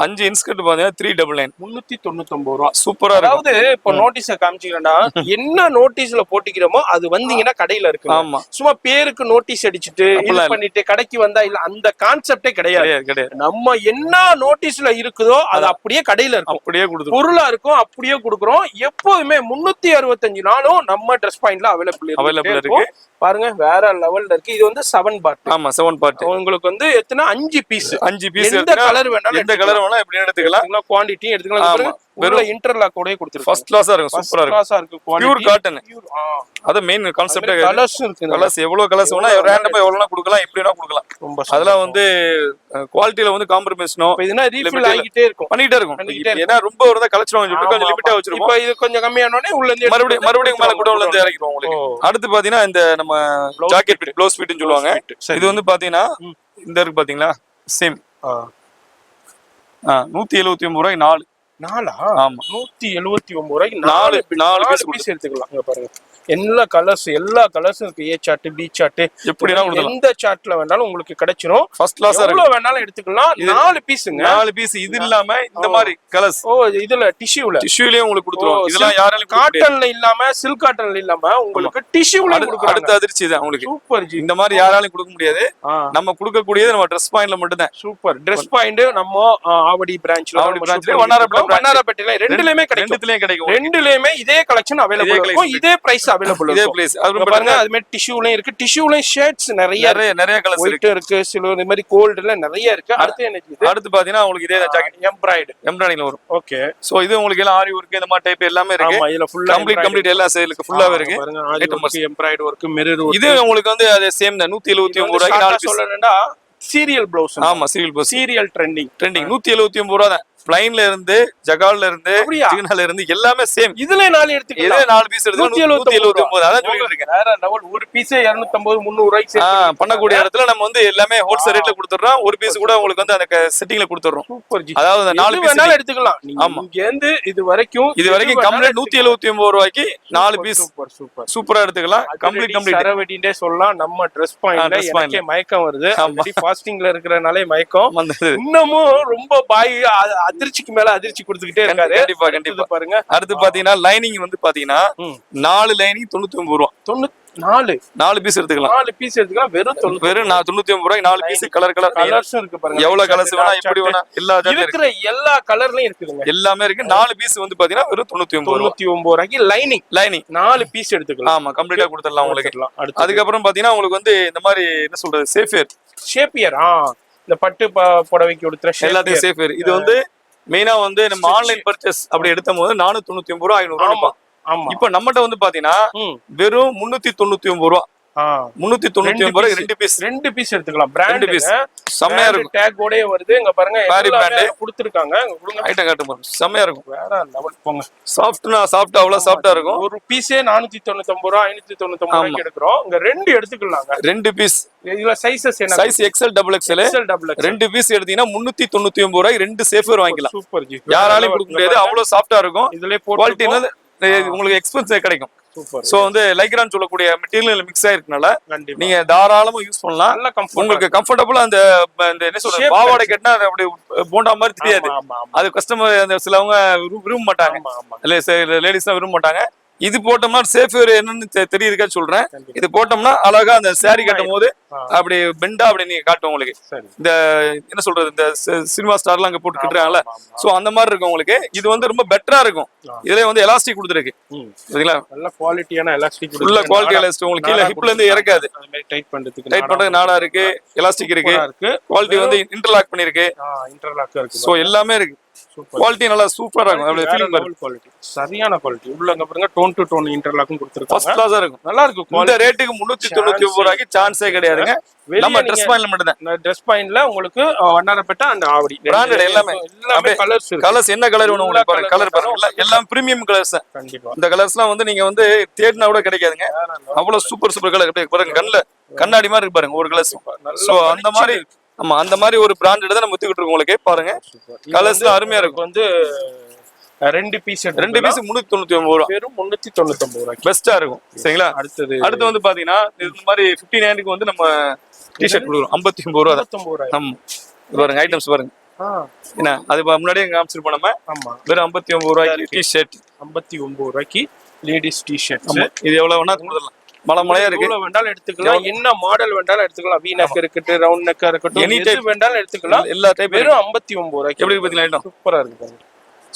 5 இன்ஸ்கர்ட் பாத்தீங்கன்னா 399 399 ரூபாய். சூப்பரா இருக்கு. அதாவது இப்போ நோட்டீஸ காமிச்சீங்கன்னா என்ன நோட்டீஸ்ல போட்டிக்கிறோமோ அது வந்தீங்கன்னா கடையில இருக்கு. ஆமா, சும்மா பேருக்கு நோட்டீஸ் அடிச்சுட்டு இது பண்ணிட்டு கடைக்கு வந்தா இல்ல, அந்த கான்செப்டே கிடையாது. நம்ம என்ன நோட்டீஸ்ல இருக்குதோ அது அப்படியே கடையில இருக்கும். அப்படியே கொடுத்து பொருளா இருக்கும். அப்படியே கொடுக்குறோம். எப்போதுமே 365 நாளும் நம்ம ட்ரெஸ் பாயிண்ட்ல அவைலபிள் இருக்கு. பாருங்க, வேற லெவல்ல இருக்கு. இது வந்து 7 பார்ட். ஆமா, 7 பார்ட். உங்களுக்கு வந்து எத்தனை 5 பீஸ். எந்த கலர் வேணாலும் எப்படி எடுத்துக்கலாம். குவாண்டிட்டி எடுத்துக்கலாம். வெறும் இன்டர்லாக் கூட கொடுத்துருக்காங்க. ஃபர்ஸ்ட் கிளாஸா இருக்கு. சூப்பரா இருக்கு. கிளாஸா இருக்கு. Pure cotton. அது மெயின் கான்செப்ட். கலர்ஸ் இருக்கு. கலர்ஸ் எவ்வளவு கலர்ஸ் வேணா ரேண்டமா எவ்வளவுனா கொடுக்கலாம், எப்படினா கொடுக்கலாம். ரொம்ப அதெல்லாம் வந்து குவாலிட்டில வந்து காம்ப்ரமைஸ் நோ. இதுனா ரீஃபில் ஆகிட்டே இருக்கும். பண்ணிட்டே இருக்கும். ஏன்னா ரொம்ப வரதா கலெக்ஷன் சொல்லிட்டு கொஞ்சம் லிமிட்டா வச்சிருப்போம். இப்போ இது கொஞ்சம் கம்மியான உடனே உள்ள இருந்து மறுபடியும் மேல கூட உள்ள இருந்து இறக்கிடுவோம் உங்களுக்கு. அடுத்து பாத்தீங்கன்னா இந்த நம்ம ஜாக்கெட் ஃபிட், ப்ளவுஸ் ஃபிட்னு சொல்லுவாங்க. இது வந்து பாத்தீங்கன்னா இந்த இருக்கு பாத்தீங்களா, சேம் 179 ரூபாய் 4. ஆமா, 179 ரூபாய்க்கு 4 பீஸ் எடுத்துக்கலாம். இங்க பாருங்க, எல்லா கலர்ஸும் இருக்கு. ஏ சார்ட், பி சார்ட், எப்படினா கொடுக்கலாம். எந்த சார்ட்ல வேணாலும் உங்களுக்கு கிடைச்சிரும். ஃபர்ஸ்ட் கிளாஸா இருக்கு. எவ்வளவு வேணாலும் எடுத்துக்கலாம். 4 பீஸ்ங்க. 4 பீஸ். இது இல்லாம இந்த மாதிரி கலர்ஸ் இதுல டிஷ்யூலயே உங்களுக்கு கொடுத்துருவோம். இதெல்லாம் யாராலும் காட்டன்ல இல்லாம, சில்க் காட்டன்ல இல்லாம உங்களுக்கு டிஷ்யூல கொடுக்குறாங்க. அடுத்த அதிர்ச்சி தான் உங்களுக்கு. Super G. இந்த மாதிரி யாராலும் கொடுக்க முடியாது. நம்ம கொடுக்க கூடியது நம்ம ட்ரெஸ் பாயிண்ட்ல மட்டும் தான். சூப்பர். ட்ரெஸ் பாயிண்ட் நம்ம ஆவடி பிரான்ச்ல, வண்ணாரப்பேட்டையில ரெண்டுலயுமே கிடைக்கும். ரெண்டுலயுமே இதே கலெக்ஷன் அவைலபிள் இருக்கும். இதே பிரைஸ் அவைலபிள். இதே பிளேஸ் பாருங்க. அது மாதிரி டிஷ்யூலயும் இருக்கு. டிஷ்யூலயும் ஷேட்ஸ் நிறைய கலர்ஸ் இருக்கு. சில இந்த மாதிரி கோல்டுல நிறைய இருக்கு. அடுத்து பாத்தீங்கன்னா உங்களுக்கு இதே ஜாக்கெட் எம்ப்ராய்டரிங்ல வரும். ஓகே. சோ இது உங்களுக்கு எல்லாம் ஆரி வர்க் இந்த மாதிரி டைப் எல்லாமே இருக்கு. ஆமா, இதுல ஃபுல்லா கம்ப்ளீட் எல்லா சேலுக்கு ஃபுல்லாவே இருக்கு. பாருங்க, aari work, embroidery work, mirror work. இது உங்களுக்கு வந்து அதே சேம் தான். 179 ரூபாய்க்கு 4 பீஸ். சொல்லணும்னா சீரியல் ப்ளவுஸ். ஆமா, சீரியல் ப்ளவுஸ். சீரியல் ட்ரெண்டிங் 179 ரூபாய் தான். பிளைன்ல இருந்து, ஜகால்ல இருந்து, ஜிகனால இருந்து எல்லாமே சேம். இதுல 4 எடுத்துக்கலாம். இதுல 4 பீஸ் எடுத்து 179. அதான் சொல்லிட்டு இருக்கேன். வேற லெவல். ஒரு பீஸ் 250 300 ரூபாய்க்கு பண்ணக்கூடிய இடத்துல நம்ம வந்து எல்லாமே ஹோல்சேல் ரேட்ல கொடுத்துறோம். ஒரு பீஸ் கூட உங்களுக்கு வந்து அந்த செட்டிங்ல கொடுத்துறோம். Super G. அதாவது 4 பீஸ் வேணாலும் எடுத்துக்கலாம். ஆமா, இங்க இருந்து இது வரைக்கும் கம்ப்ளீட் 179 ரூபாய்க்கு 4 பீஸ். சூப்பரா எடுத்துக்கலாம். கம்ப்ளீட் சரவெடிண்டே சொல்லலாம். நம்ம ட்ரெஸ் பாயிண்ட்ல எனக்கே மயக்கம் வருது. ஆல்ரெடி ஃபாஸ்டிங்ல இருக்கறனாலே மயக்கம் வந்தது. இன்னமும் ரொம்ப பாய் அதிர்ச்சிக்கு மேல அதிர்ச்சி கொடுத்துக்கிட்டே இருக்காரு. கண்டிப்பா பாருங்க. அடுத்து பாத்தீங்கன்னா லைனிங் வந்து பாத்தீங்கன்னா 4 லைனிங் 99 ரூபாய். 4 பீஸ் எடுத்துக்கலாம். 4 பீஸ் எடுத்துக்கலாம். வெறும் 99 ரூபாய் 4 பீஸ். கலர்ஸ் இருக்கு பாருங்க. எவ்வளவு கலர்ஸ் வேணா, எப்படி வேணா, எல்லா கலர்லயும் இருக்குதுங்க. எல்லாமே இருக்கு. 4 பீஸ் வந்து பாத்தீங்கன்னா வெறும் 99 ரூபாய்க்கு லைனிங் 4 பீஸ் எடுத்துக்கலாம். ஆமா, கம்ப்ளீட்டா கொடுத்துடலாம் உங்களுக்கு. அதுக்கப்புறம் பாத்தீங்கன்னா உங்களுக்கு வந்து இந்த மாதிரி என்ன சொல்றது, ஷேப்பியர். இந்த பட்டு புடவைக்கு கொடுத்துற எல்லாத்தையும் ஷேப்பியர். இது வந்து மெயினா வந்து நம்ம ஆன்லைன் பர்ச்சேஸ் அப்படி எடுத்தும் போது 499 ரூபாய் 500 ரூபாய். இப்ப நம்மகிட்ட வந்து பாத்தீங்கன்னா வெறும் 399 ரூபாய். 399 ரூபாய் 2 பீஸ் எடுத்துக்கலாம். பிராண்ட் பீஸ் செமையா இருக்கும். டேக் ஓடே வருது. இங்க பாருங்க, பாரி பிராண்ட் கொடுத்திருக்காங்க. ஐட்டம் காட்டு பாருங்க, செமையா இருக்கும். வேற லெவல் போங்க. சாஃப்ட்டா அவ்வளவு சாஃப்ட்டா இருக்கும். ஒரு பீஸே 499 ரூபாய் 599 ரூபாய்க்கு எடுக்கிறோம். இங்க 2 எடுத்துக்கலாங்க. 2 பீஸ். இதுல சைஸஸ் என்ன? சைஸ் XL XXL 2 பீஸ் எடுத்தீங்கன்னா 399 ரூபாய் 2 சேஃபர் வாங்கிக்கலாம். Super G. யாராலையும் கொடுக்க முடியாது. அவ்வளவு சாஃப்ட்டா இருக்கும். இதுல குவாலிட்டி உங்களுக்கு எக்ஸ்பென்சிவ் கிடைக்கும். சோ வந்து லைக்ரான் சொல்லக்கூடிய மெட்டீரியல் மிக்ஸ் ஆயிருக்கனால நீங்க தாராளமா யூஸ் பண்ணலாம். உங்களுக்கு கம்ஃபர்டபுளா அந்த என்ன சொல்றது, பாவாடை கட்டினா அது அப்படி போண்டா மாதிரி தெரியாது. அது கஸ்டமர் சிலவங்க விரும்ப மாட்டாங்க, லேடிஸ் விரும்ப மாட்டாங்க. இது போட்டோம்னா சேஃப்வேர் என்னன்னு தெரியுதுக்கா சொல்றேன். இது போட்டோம்னா அழகா அந்த saree கட்டும் போது அப்படி பெண்டா அப்படி நீங்க காட்டும் உங்களுக்கு. இந்த என்ன சொல்றது இந்த சினிமா ஸ்டார்லாம் அங்க போட்டு கட்டுறாங்கல்ல, சோ அந்த மாதிரி இருக்கும் உங்களுக்கு. இது வந்து ரொம்ப பெட்டரா இருக்கும். இதுல வந்து எலாஸ்டிக் கொடுத்துருக்கு சரிங்களா, நல்ல குவாலிட்டியான எலாஸ்டிக் உள்ள குவாலிட்டி எலாஸ்டிக் உங்களுக்கு கீழே ஹிப்ல இருந்து இறக்காது. டைட் பண்றது நாடா இருக்கு, எலாஸ்டிக் இருக்கு, குவாலிட்டி வந்து இன்டர்லாக் பண்ணிருக்கு, இன்டர்லாக் இருக்கு, சோ எல்லாமே இருக்கு. குவாலிட்டி நல்லா சூப்பரா இருக்கும். அப்படியே ஃபீலிங் பாருங்க, குவாலிட்டி சரியான குவாலிட்டி. உள்ள அங்க பாருங்க டோன் டு டோன் இன்டர்லாக்கும் கொடுத்திருக்காங்க. ஃபர்ஸ்ட் கிளாஸா இருக்கும், நல்லா இருக்கு. இந்த ரேட்டுக்கு 399 ரூபாய்க்கு சான்ஸே கிடையாதுங்க. நம்ம Dress Point மட்டும் தான். Dress Pointல உங்களுக்கு வண்ணாரப்பேட்டை அண்ட் ஆவடி பிராண்டட் எல்லாமே கலர்ஸ் இருக்கு. கலர்ஸ் என்ன கலர் வேணும் உங்களுக்கு பாருங்க, கலர் பாருங்க எல்லாம் பிரீமியம் கலர்ஸ். கண்டிப்பா இந்த கலர்ஸ்லாம் வந்து நீங்க வந்து தேடினா கூட கிடைக்காதுங்க. அவ்வளவு சூப்பர் கலர் பாருங்க, கண்ணாடி மாதிரி இருக்கு பாருங்க ஒரு கலர்ஸ். சோ அந்த மாதிரி ஆமா அந்த மாதிரி ஒரு பிராண்டட் தான் நம்ம வித்துக்கிட்டு இருக்கோம் உங்களுக்கு. பாருங்க கலர்ஸ் அருமையா இருக்கும். வந்து ரெண்டு பீஸ் 399 ரூபா, வெறும் 399 ரூபாய் பெஸ்டா இருக்கும் சரிங்களா. அடுத்து வந்து பாத்தீங்கன்னா இந்த மாதிரி 59க்கு வந்து நம்ம டி-ஷர்ட் கொடுக்குறோம் 59 ரூபா தான். ஆமா இது பாருங்க ஐட்டம்ஸ் பாருங்க என்ன, அது முன்னாடியே காமிச்சிருப்போம் நம்ம. ஆமா வெறும் 59 ரூபாய்க்கு டி-ஷர்ட், 59 ரூபாய்க்கு லேடிஸ் டி-ஷர்ட். இது எவ்வளவு வேணா கொடுத்துடலாம், மலையா இருக்கு. எவ்வளவு வேண்டாலும் எடுத்துக்கலாம், என்ன மாடல் வேண்டாலும் எடுத்துக்கலாம். வி நெக் இருக்கட்டும், ரவுண்ட் நெக் இருக்கட்டும், எனி எது வேண்டாலும் எடுத்துக்கலாம். எல்லா டைப் வெறும் 59 ரூபாய்க்கு. எப்படி பாத்தீங்களா ஐட்டம் சூப்பரா இருக்கு,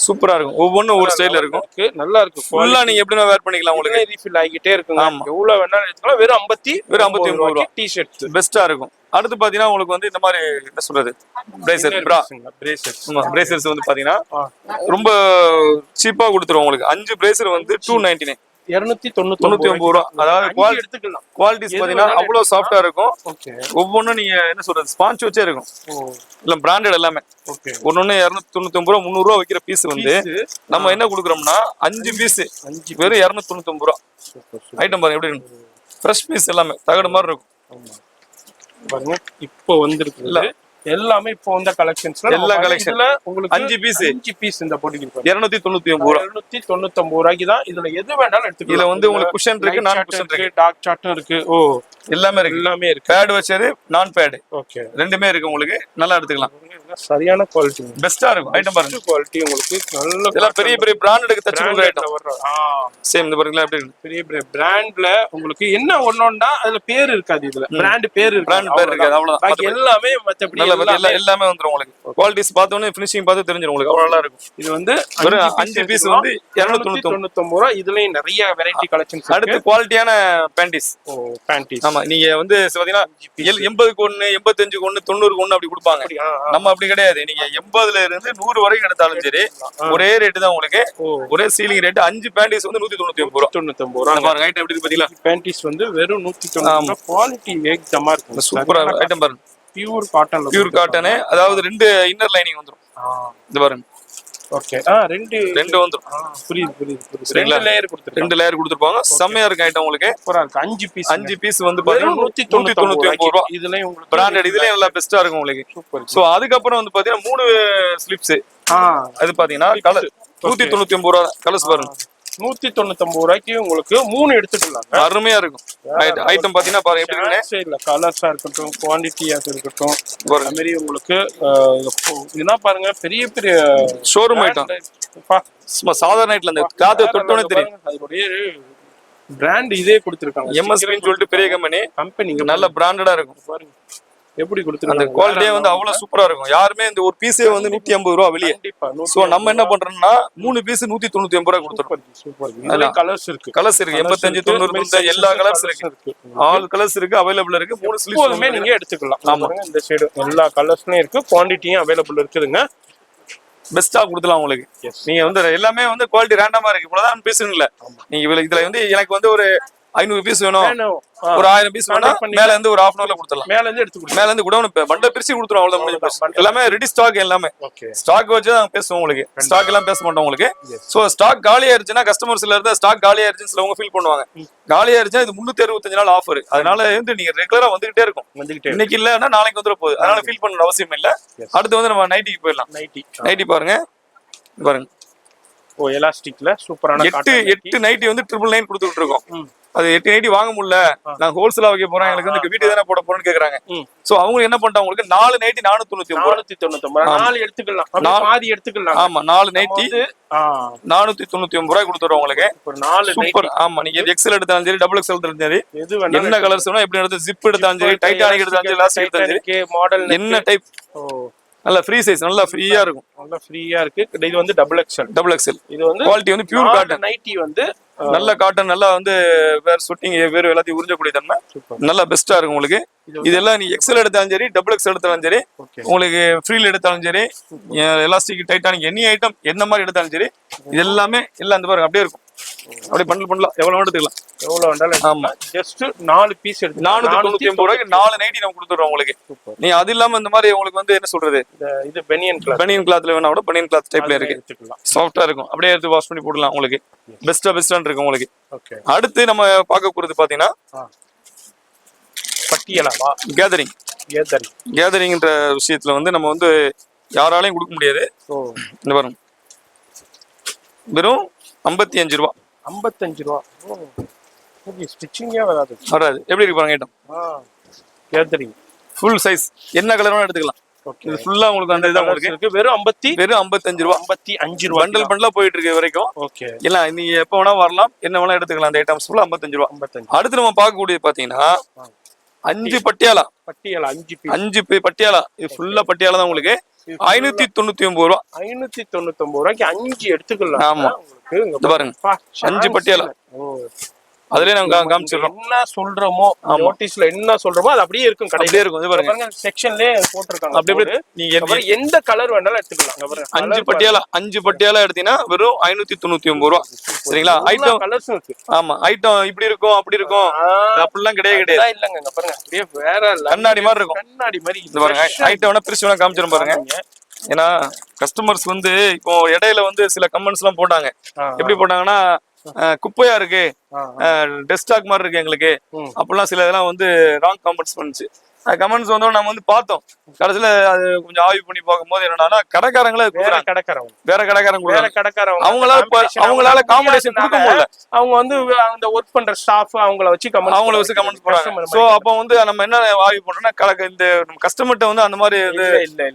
சூப்பரா இருக்கும். ஒவ்வொன்றும் ஒரு ஸ்டைல்ல இருக்கும், நல்லா இருக்கு. ஃபுல்லா நீங்க எப்படினா வேர் பண்ணிக்கலாம், உங்களுக்கு ரீஃபில் ஆகிட்டே இருக்குங்க. எவ்வளவு வேணாலும் எடுத்துக்கலாம். வெறும் 59 ரூபாய்க்கு டி-ஷர்ட் பெஸ்டா இருக்கும். அடுத்து பாத்தீங்கன்னா உங்களுக்கு வந்து இந்த மாதிரி என்ன சொல்றது பிரேசர் பிரேசர்ஸ் வந்து பாத்தீங்கன்னா ரொம்ப சீப்பா கொடுத்துருவோம் உங்களுக்கு. 5 பிரேசர் வந்து 299 299 ரூபா. அதாவது குவாலிட்டிஸ் பாத்தீங்கன்னா அவ்வளவு சாஃப்டா இருக்கும். ஒவ்வொன்றும் நீங்க என்ன சொல்றது ஸ்பாஞ்ச் வச்சே இருக்கும், இல்ல பிராண்டட் எல்லாமே. ஒன்னொன்னு 299 ரூபா 300 ரூபா வைக்கிற பீஸ் வந்து நம்ம என்ன கொடுக்குறோம்னா 5 பீஸ் வெறும் 299 ரூபா. ஐட்டம் பாருங்க எப்படி இருக்கு, ஃப்ரெஷ் பீஸ் எல்லாமே தகடு மாதிரி இருக்கும் பாருங்க. இப்போ வந்திருக்கு இல்ல எல்லாமே இப்போ வந்த கலெக்ஷன்ஸ்ல எல்லா கலெக்ஷன்ல உங்களுக்கு 5 பீஸ் இந்த போட்டுக்கிட்டு 299 ரூபா. 299 ரூபாய்க்கு தான். இதுல எது வேணாலும் எடுத்துக்கலாம். இதுல வந்து உங்களுக்கு குஷன் இருக்கு, நான் குஷன் இருக்கு, டார்க் சார்ட்டும் இருக்கு. ஓ எல்லாமே இருக்கு. பேட் வச்சது நான் பேட் ரெண்டுமே இருக்கு உங்களுக்கு. நல்லா எடுத்துக்கலாம். சரியான குவாலிட்டி, பெஸ்டா இருக்கும். ஐட்டம் பாருங்க குவாலிட்டி உங்களுக்கு நல்ல. இதெல்லாம் பெரிய பிராண்டடுக்கு தச்சு கொடுக்குற ஐட்டம். சேம் இந்த பாருங்களா எப்படி பெரிய பிராண்ட்ல உங்களுக்கு என்ன ஒண்ணோண்டா அதுல பேர் இருக்காது. இதுல பிராண்ட் பேர் இருக்காது அவ்வளவுதான். பாக்கி எல்லாமே மத்தபடி எல்லாமே வந்துரும் உங்களுக்கு. குவாலிட்டிஸ் பார்த்தோன்னே ஃபினிஷிங் பார்த்து தெரிஞ்சிரும் உங்களுக்கு. அவ்வளவு நல்லா இருக்கும். இது வந்து 5 பீஸ் வந்து 299 ரூபா. இதுலயும் நிறைய வெரைட்டி கலெக்ஷன்ஸ். அடுத்து குவாலிட்டியான பேண்டிஸ். ஆமா நீங்க வந்து பாத்தீங்கன்னா 80க்கு 1 85க்கு 1 90க்கு 1 அப்படி கொடுப்பாங்க. நம்ம அப்படி கிடையாது. நீங்க 80ல இருந்து 100 வரைக்கும் எடுத்தாலும் சரி ஒரே ரேட் தான் உங்களுக்கு. ஒரே சீலிங் ரேட். 5 பேண்டிஸ் வந்து 199 ரூபா. பாருங்க ஐட்டம் எப்படி இருக்கு பாத்தீங்களா. பேண்டிஸ் வந்து வெறும் 199. குவாலிட்டி ஏகமா இருக்கு. சூப்பரா ஐட்டம் பாருங்க. Pure cotton. அதாவது 2 இன்னர் லைனிங் வந்துரும். இது பாருங்க. ஓகே ரெண்டு வந்துரும். புரியுது. ரெண்டு லேயர் கொடுத்துருப்பாங்க. செம்மையா இருக்கு ஐட்டம் உங்களுக்கு. சூப்பரா இருக்கு. 5 பீஸ் வந்து பாத்தீங்கன்னா 199 ரூபா. இதுலயும் உங்களுக்கு பிராண்டட். இதுலயும் நல்லா பெஸ்டா இருக்கும் உங்களுக்கு. சூப்பர். சோ அதுக்கப்புறம் வந்து பாத்தீங்கன்னா 3 ஸ்லிப்ஸ். அது பாத்தீங்கன்னா கலர் 199 ரூபா. கலர்ஸ் பாருங்க 199 ரூபாய்க்கு உங்களுக்கு 3 எடுத்துக்கலாம். அருமையா இருக்கும். ஐட்டம் பாத்தீங்கன்னா பாருங்க எப்படி இருக்குன்னு. கலர்ஸா இருக்கட்டும், குவாண்டிட்டியா இருக்கட்டும், ஒரு மாதிரி உங்களுக்கு இதெல்லாம் பாருங்க பெரிய ஷோரூம் ஐட்டம். சும்மா சாதாரண ஐட்ல அந்த காது தொட்டோனே தெரியும். அதோடைய பிராண்ட் இதே கொடுத்திருக்காங்க. எம்எஸ்பின்னு சொல்லிட்டு பெரிய கம்பெனி நல்ல பிராண்டடா இருக்கும். பாருங்க எப்படி கொடுத்துருக்காங்க. அந்த குவாலிட்டியே வந்து அவ்வளவு சூப்பரா இருக்கும். யாருமே இந்த ஒரு பீஸே வந்து 150 ரூபா வெளியே. சோ நம்ம என்ன பண்றோம்னா 3 பீஸ் 199 ரூபாய் கொடுத்துருக்கோம். சூப்பர். கலர்ஸ் இருக்கு 85 90 எல்லா கலர்ஸ் இருக்கு. ஆல் கலர்ஸ் இருக்கு, அவைலபிள் இருக்கு. 3 ஸ்லிப்ஸ்மே நீங்க எடுத்துக்கலாம். ஆமா இந்த சைடு எல்லா கலர்ஸ்லயும் இருக்கு. குவாண்டிட்டியும் அவைலபிள் இருக்குதுங்க. பெஸ்டா கொடுக்கலாம் உங்களுக்கு. நீங்க வந்து எல்லாமே வந்து குவாலிட்டி ரேண்டமா இருக்கு. இவ்வளவுதான் பீஸ் இல்ல. நீங்க இதுல வந்து எனக்கு வந்து ஒரு 500 பீஸ் வேணும், ஒரு 1000 பீஸ் வேணும், மேல இருந்து ஒரு half an hourல கொடுத்துடலாம். மேல இருந்து கூட பண்ட பிரிச்சு கொடுத்துருவோம். அவ்வளவு எல்லாமே ரெடி ஸ்டாக். எல்லாமே ஸ்டாக் வச்சு தான் பேசுவோம் உங்களுக்கு. ஸ்டாக் எல்லாம் பேச மாட்டோம் உங்களுக்கு. சோ ஸ்டாக் காலி ஆயிருச்சுன்னா கஸ்டமர்ஸ்ல இருந்து ஸ்டாக் காலி ஆயிருச்சுன்னு சிலவங்க ஃபீல் பண்ணுவாங்க. காலி ஆயிருச்சா இது 365 நாள் ஆஃபர். அதனால வந்து நீங்க ரெகுலரா வந்துகிட்டே இருக்கும். இன்னைக்கு இல்லன்னா நாளைக்கு வந்துட போகுது. அதனால ஃபீல் பண்ண அவசியம் இல்ல. அடுத்து வந்து நம்ம நைட்டிக்கு போயிடலாம். நைட்டி பாருங்க பாருங்க. எலாஸ்டிக்ல சூப்பரான 8 நைட்டி வந்து 999 கொடுத்துட்டு இருக்கோம். அது 880 வாங்க முடியல, நான் ஹோல்சேலா வைக்க போறேன், எனக்கு வந்து வீட்டு தானே போட போறேன்னு கேக்குறாங்க. சோ அவங்க என்ன பண்ணிட்டாங்க, உங்களுக்கு 4 நைட்டி 499 4 எடுத்துக்கலாம், பாதி எடுத்துக்கலாம். ஆமா 4 நைட்டி 499 ரூபாய் கொடுத்துறோம் உங்களுக்கு. ஒரு 4 சூப்பர். ஆமா நீங்க எக்ஸ்எல் எடுத்தாலும் சரி, டபுள் எக்ஸ்எல் எடுத்தாலும் சரி, என்ன கலர்ஸ் வேணும், எப்படி எடுத்து ஜிப் எடுத்தாலும் சரி, டைட்டானிக் எடுத்தாலும் சரி, எலாஸ்டிக் எடுத்தாலும் சரி, மாடல் என்ன டைப் நல்ல ஃப்ரீ சைஸ், நல்லா ஃப்ரீயா இருக்கும், நல்லா ஃப்ரீயா இருக்கு. இது வந்து டபுள் எக்ஸ்எல். இது வந்து குவாலிட்டி வந்து பியூர் காட்டன் நைட்டி வந்து நல்ல காட்டன், நல்லா வந்து வேற சுட்டிங் வேறு எல்லாத்தையும் உறிஞ்சக்கூடிய தன்மை, நல்லா பெஸ்டா இருக்கும் உங்களுக்கு. இதெல்லாம் நீ எக்ஸ்எல் எடுத்தாலும் சரி, டபுள் எக்ஸ்எல் எடுத்தாலும் சரி, உங்களுக்கு ஃப்ரீல எடுத்தாலும் சரி, எலாஸ்டிக் டைட்டானிக் எனி ஐட்டம் என்ன மாதிரி எடுத்தாலும் சரி, இது எல்லாமே எல்லாம் அந்த பாருங்க அப்படியே இருக்கும். அப்படியே பண்டல் பண்ணலாம், எவ்வளவு எடுத்துக்கலாம், எவ்வளவு வேண்டாலும். ஆமா ஜஸ்ட் 4 பீஸ் எடுத்து 499 ரூபாய்க்கு 4 நைட்டி நம்ம கொடுத்துறோம் உங்களுக்கு. நீ அது இல்லாம இந்த மாதிரி உங்களுக்கு வந்து என்ன சொல்றது, இது பெனியன் கிளாத்ல வேணா கூட பெனியன் கிளாத் டைப்ல இருக்கு, சாஃப்டா இருக்கும், அப்படியே எடுத்து வாஷ் பண்ணி போடலாம் உங்களுக்கு. பெஸ்டா இருக்கு உங்களுக்கு. அடுத்து நம்ம பார்க்க போறது பாத்தீங்கன்னா பட்டியலாவா கேதரிங்ன்ற விஷயத்துல வந்து நம்ம வந்து யாராலையும் கொடுக்க முடியாது. இந்த பாருங்க வெறும் 55 ரூபா. 55 ரூபா. ஸ்டிச்சிங்கே வராது. எப்படி இருக்கு பாருங்க ஐட்டம். கேதரிங் ஃபுல் சைஸ், என்ன கலர் வேணா எடுத்துக்கலாம். இது ஃபுல்லா உங்களுக்கு அந்த இதா உங்களுக்கு வெறும் 55 ரூபா. 55 ரூபா பண்டலா போயிட்டு இருக்கு வரைக்கும். ஓகே. இல்ல நீங்க எப்ப வேணா வரலாம், என்ன வேணா எடுத்துக்கலாம். அந்த ஐட்டம்ஸ் ஃபுல்லா 55 ரூபா. அடுத்து நம்ம பார்க்க கூடியது பாத்தீங்கன்னா 5 பட்டியாலா. 5 பட்டியாலா. இது ஃபுல்லா பட்டியாலா தான் உங்களுக்கு. 599 ரூபா. 599 ரூபாய்க்கு 5 எடுத்துக்கலாம். ஆமா உங்களுக்கு பாருங்க 5 பட்டியாலா. அதுலயே நாங்க காமிச்சிரோம். என்ன சொல்றோமோ நோட்டீஸ்ல என்ன சொல்றோமோ அது அப்படியே இருக்கும், கடையிலே இருக்கும். இது பாருங்க செக்ஷன்லயே போட்டுருக்காங்க. அப்படியே நீங்க எந்த கலர் வேணாலும் எடுத்துக்கலாம். பாருங்க 5 பட்டியாலா எடுத்தீங்கன்னா வெறும் 599 ரூபா. சரிங்களா? ஐட்டம் கலர்ஸ் இருக்கு. ஆமா ஐட்டம் இப்படி இருக்கும் அப்படி இருக்கும் அப்படிலாம் கிடையாது. இல்லங்க இங்க பாருங்க அப்படியே வேற கண்ணாடி மாதிரி இருக்கும். கண்ணாடி மாதிரி இது பாருங்க ஐட்டம் வேணா பிரிச்சு வேணா காமிச்சிரும் பாருங்க. ஏன்னா கஸ்டமர்ஸ் வந்து இப்போ இடையில வந்து சில கமெண்ட்ஸ் எல்லாம் போட்டாங்க. எப்படி போட்டாங்கன்னா குப்பையா இருக்கு, டெஸ்டாக் மாதிரி இருக்கு எங்களுக்கு அப்படிலாம் சில இதெல்லாம் வந்து ராங் கமெண்ட்ஸ் பண்ணுச்சு. கமெண்ட்ஸ் வந்தோம் நம்ம வந்து பார்த்தோம். கடைசியில அது கொஞ்சம் ஆய்வு பண்ணி பார்க்கும்போது என்னன்னா கடைக்காரங்களே வேற கடைக்காரங்க அவங்களால காம்படிஷன் கொடுக்க முடியல. அவங்க வந்து அந்த ஒர்க் பண்ற ஸ்டாஃப் அவங்கள வச்சு கமெண்ட்ஸ் போறாங்க. சோ அப்ப வந்து நம்ம என்ன ஆய்வு பண்றோம்னா இந்த கஸ்டமர்ட்ட வந்து அந்த மாதிரி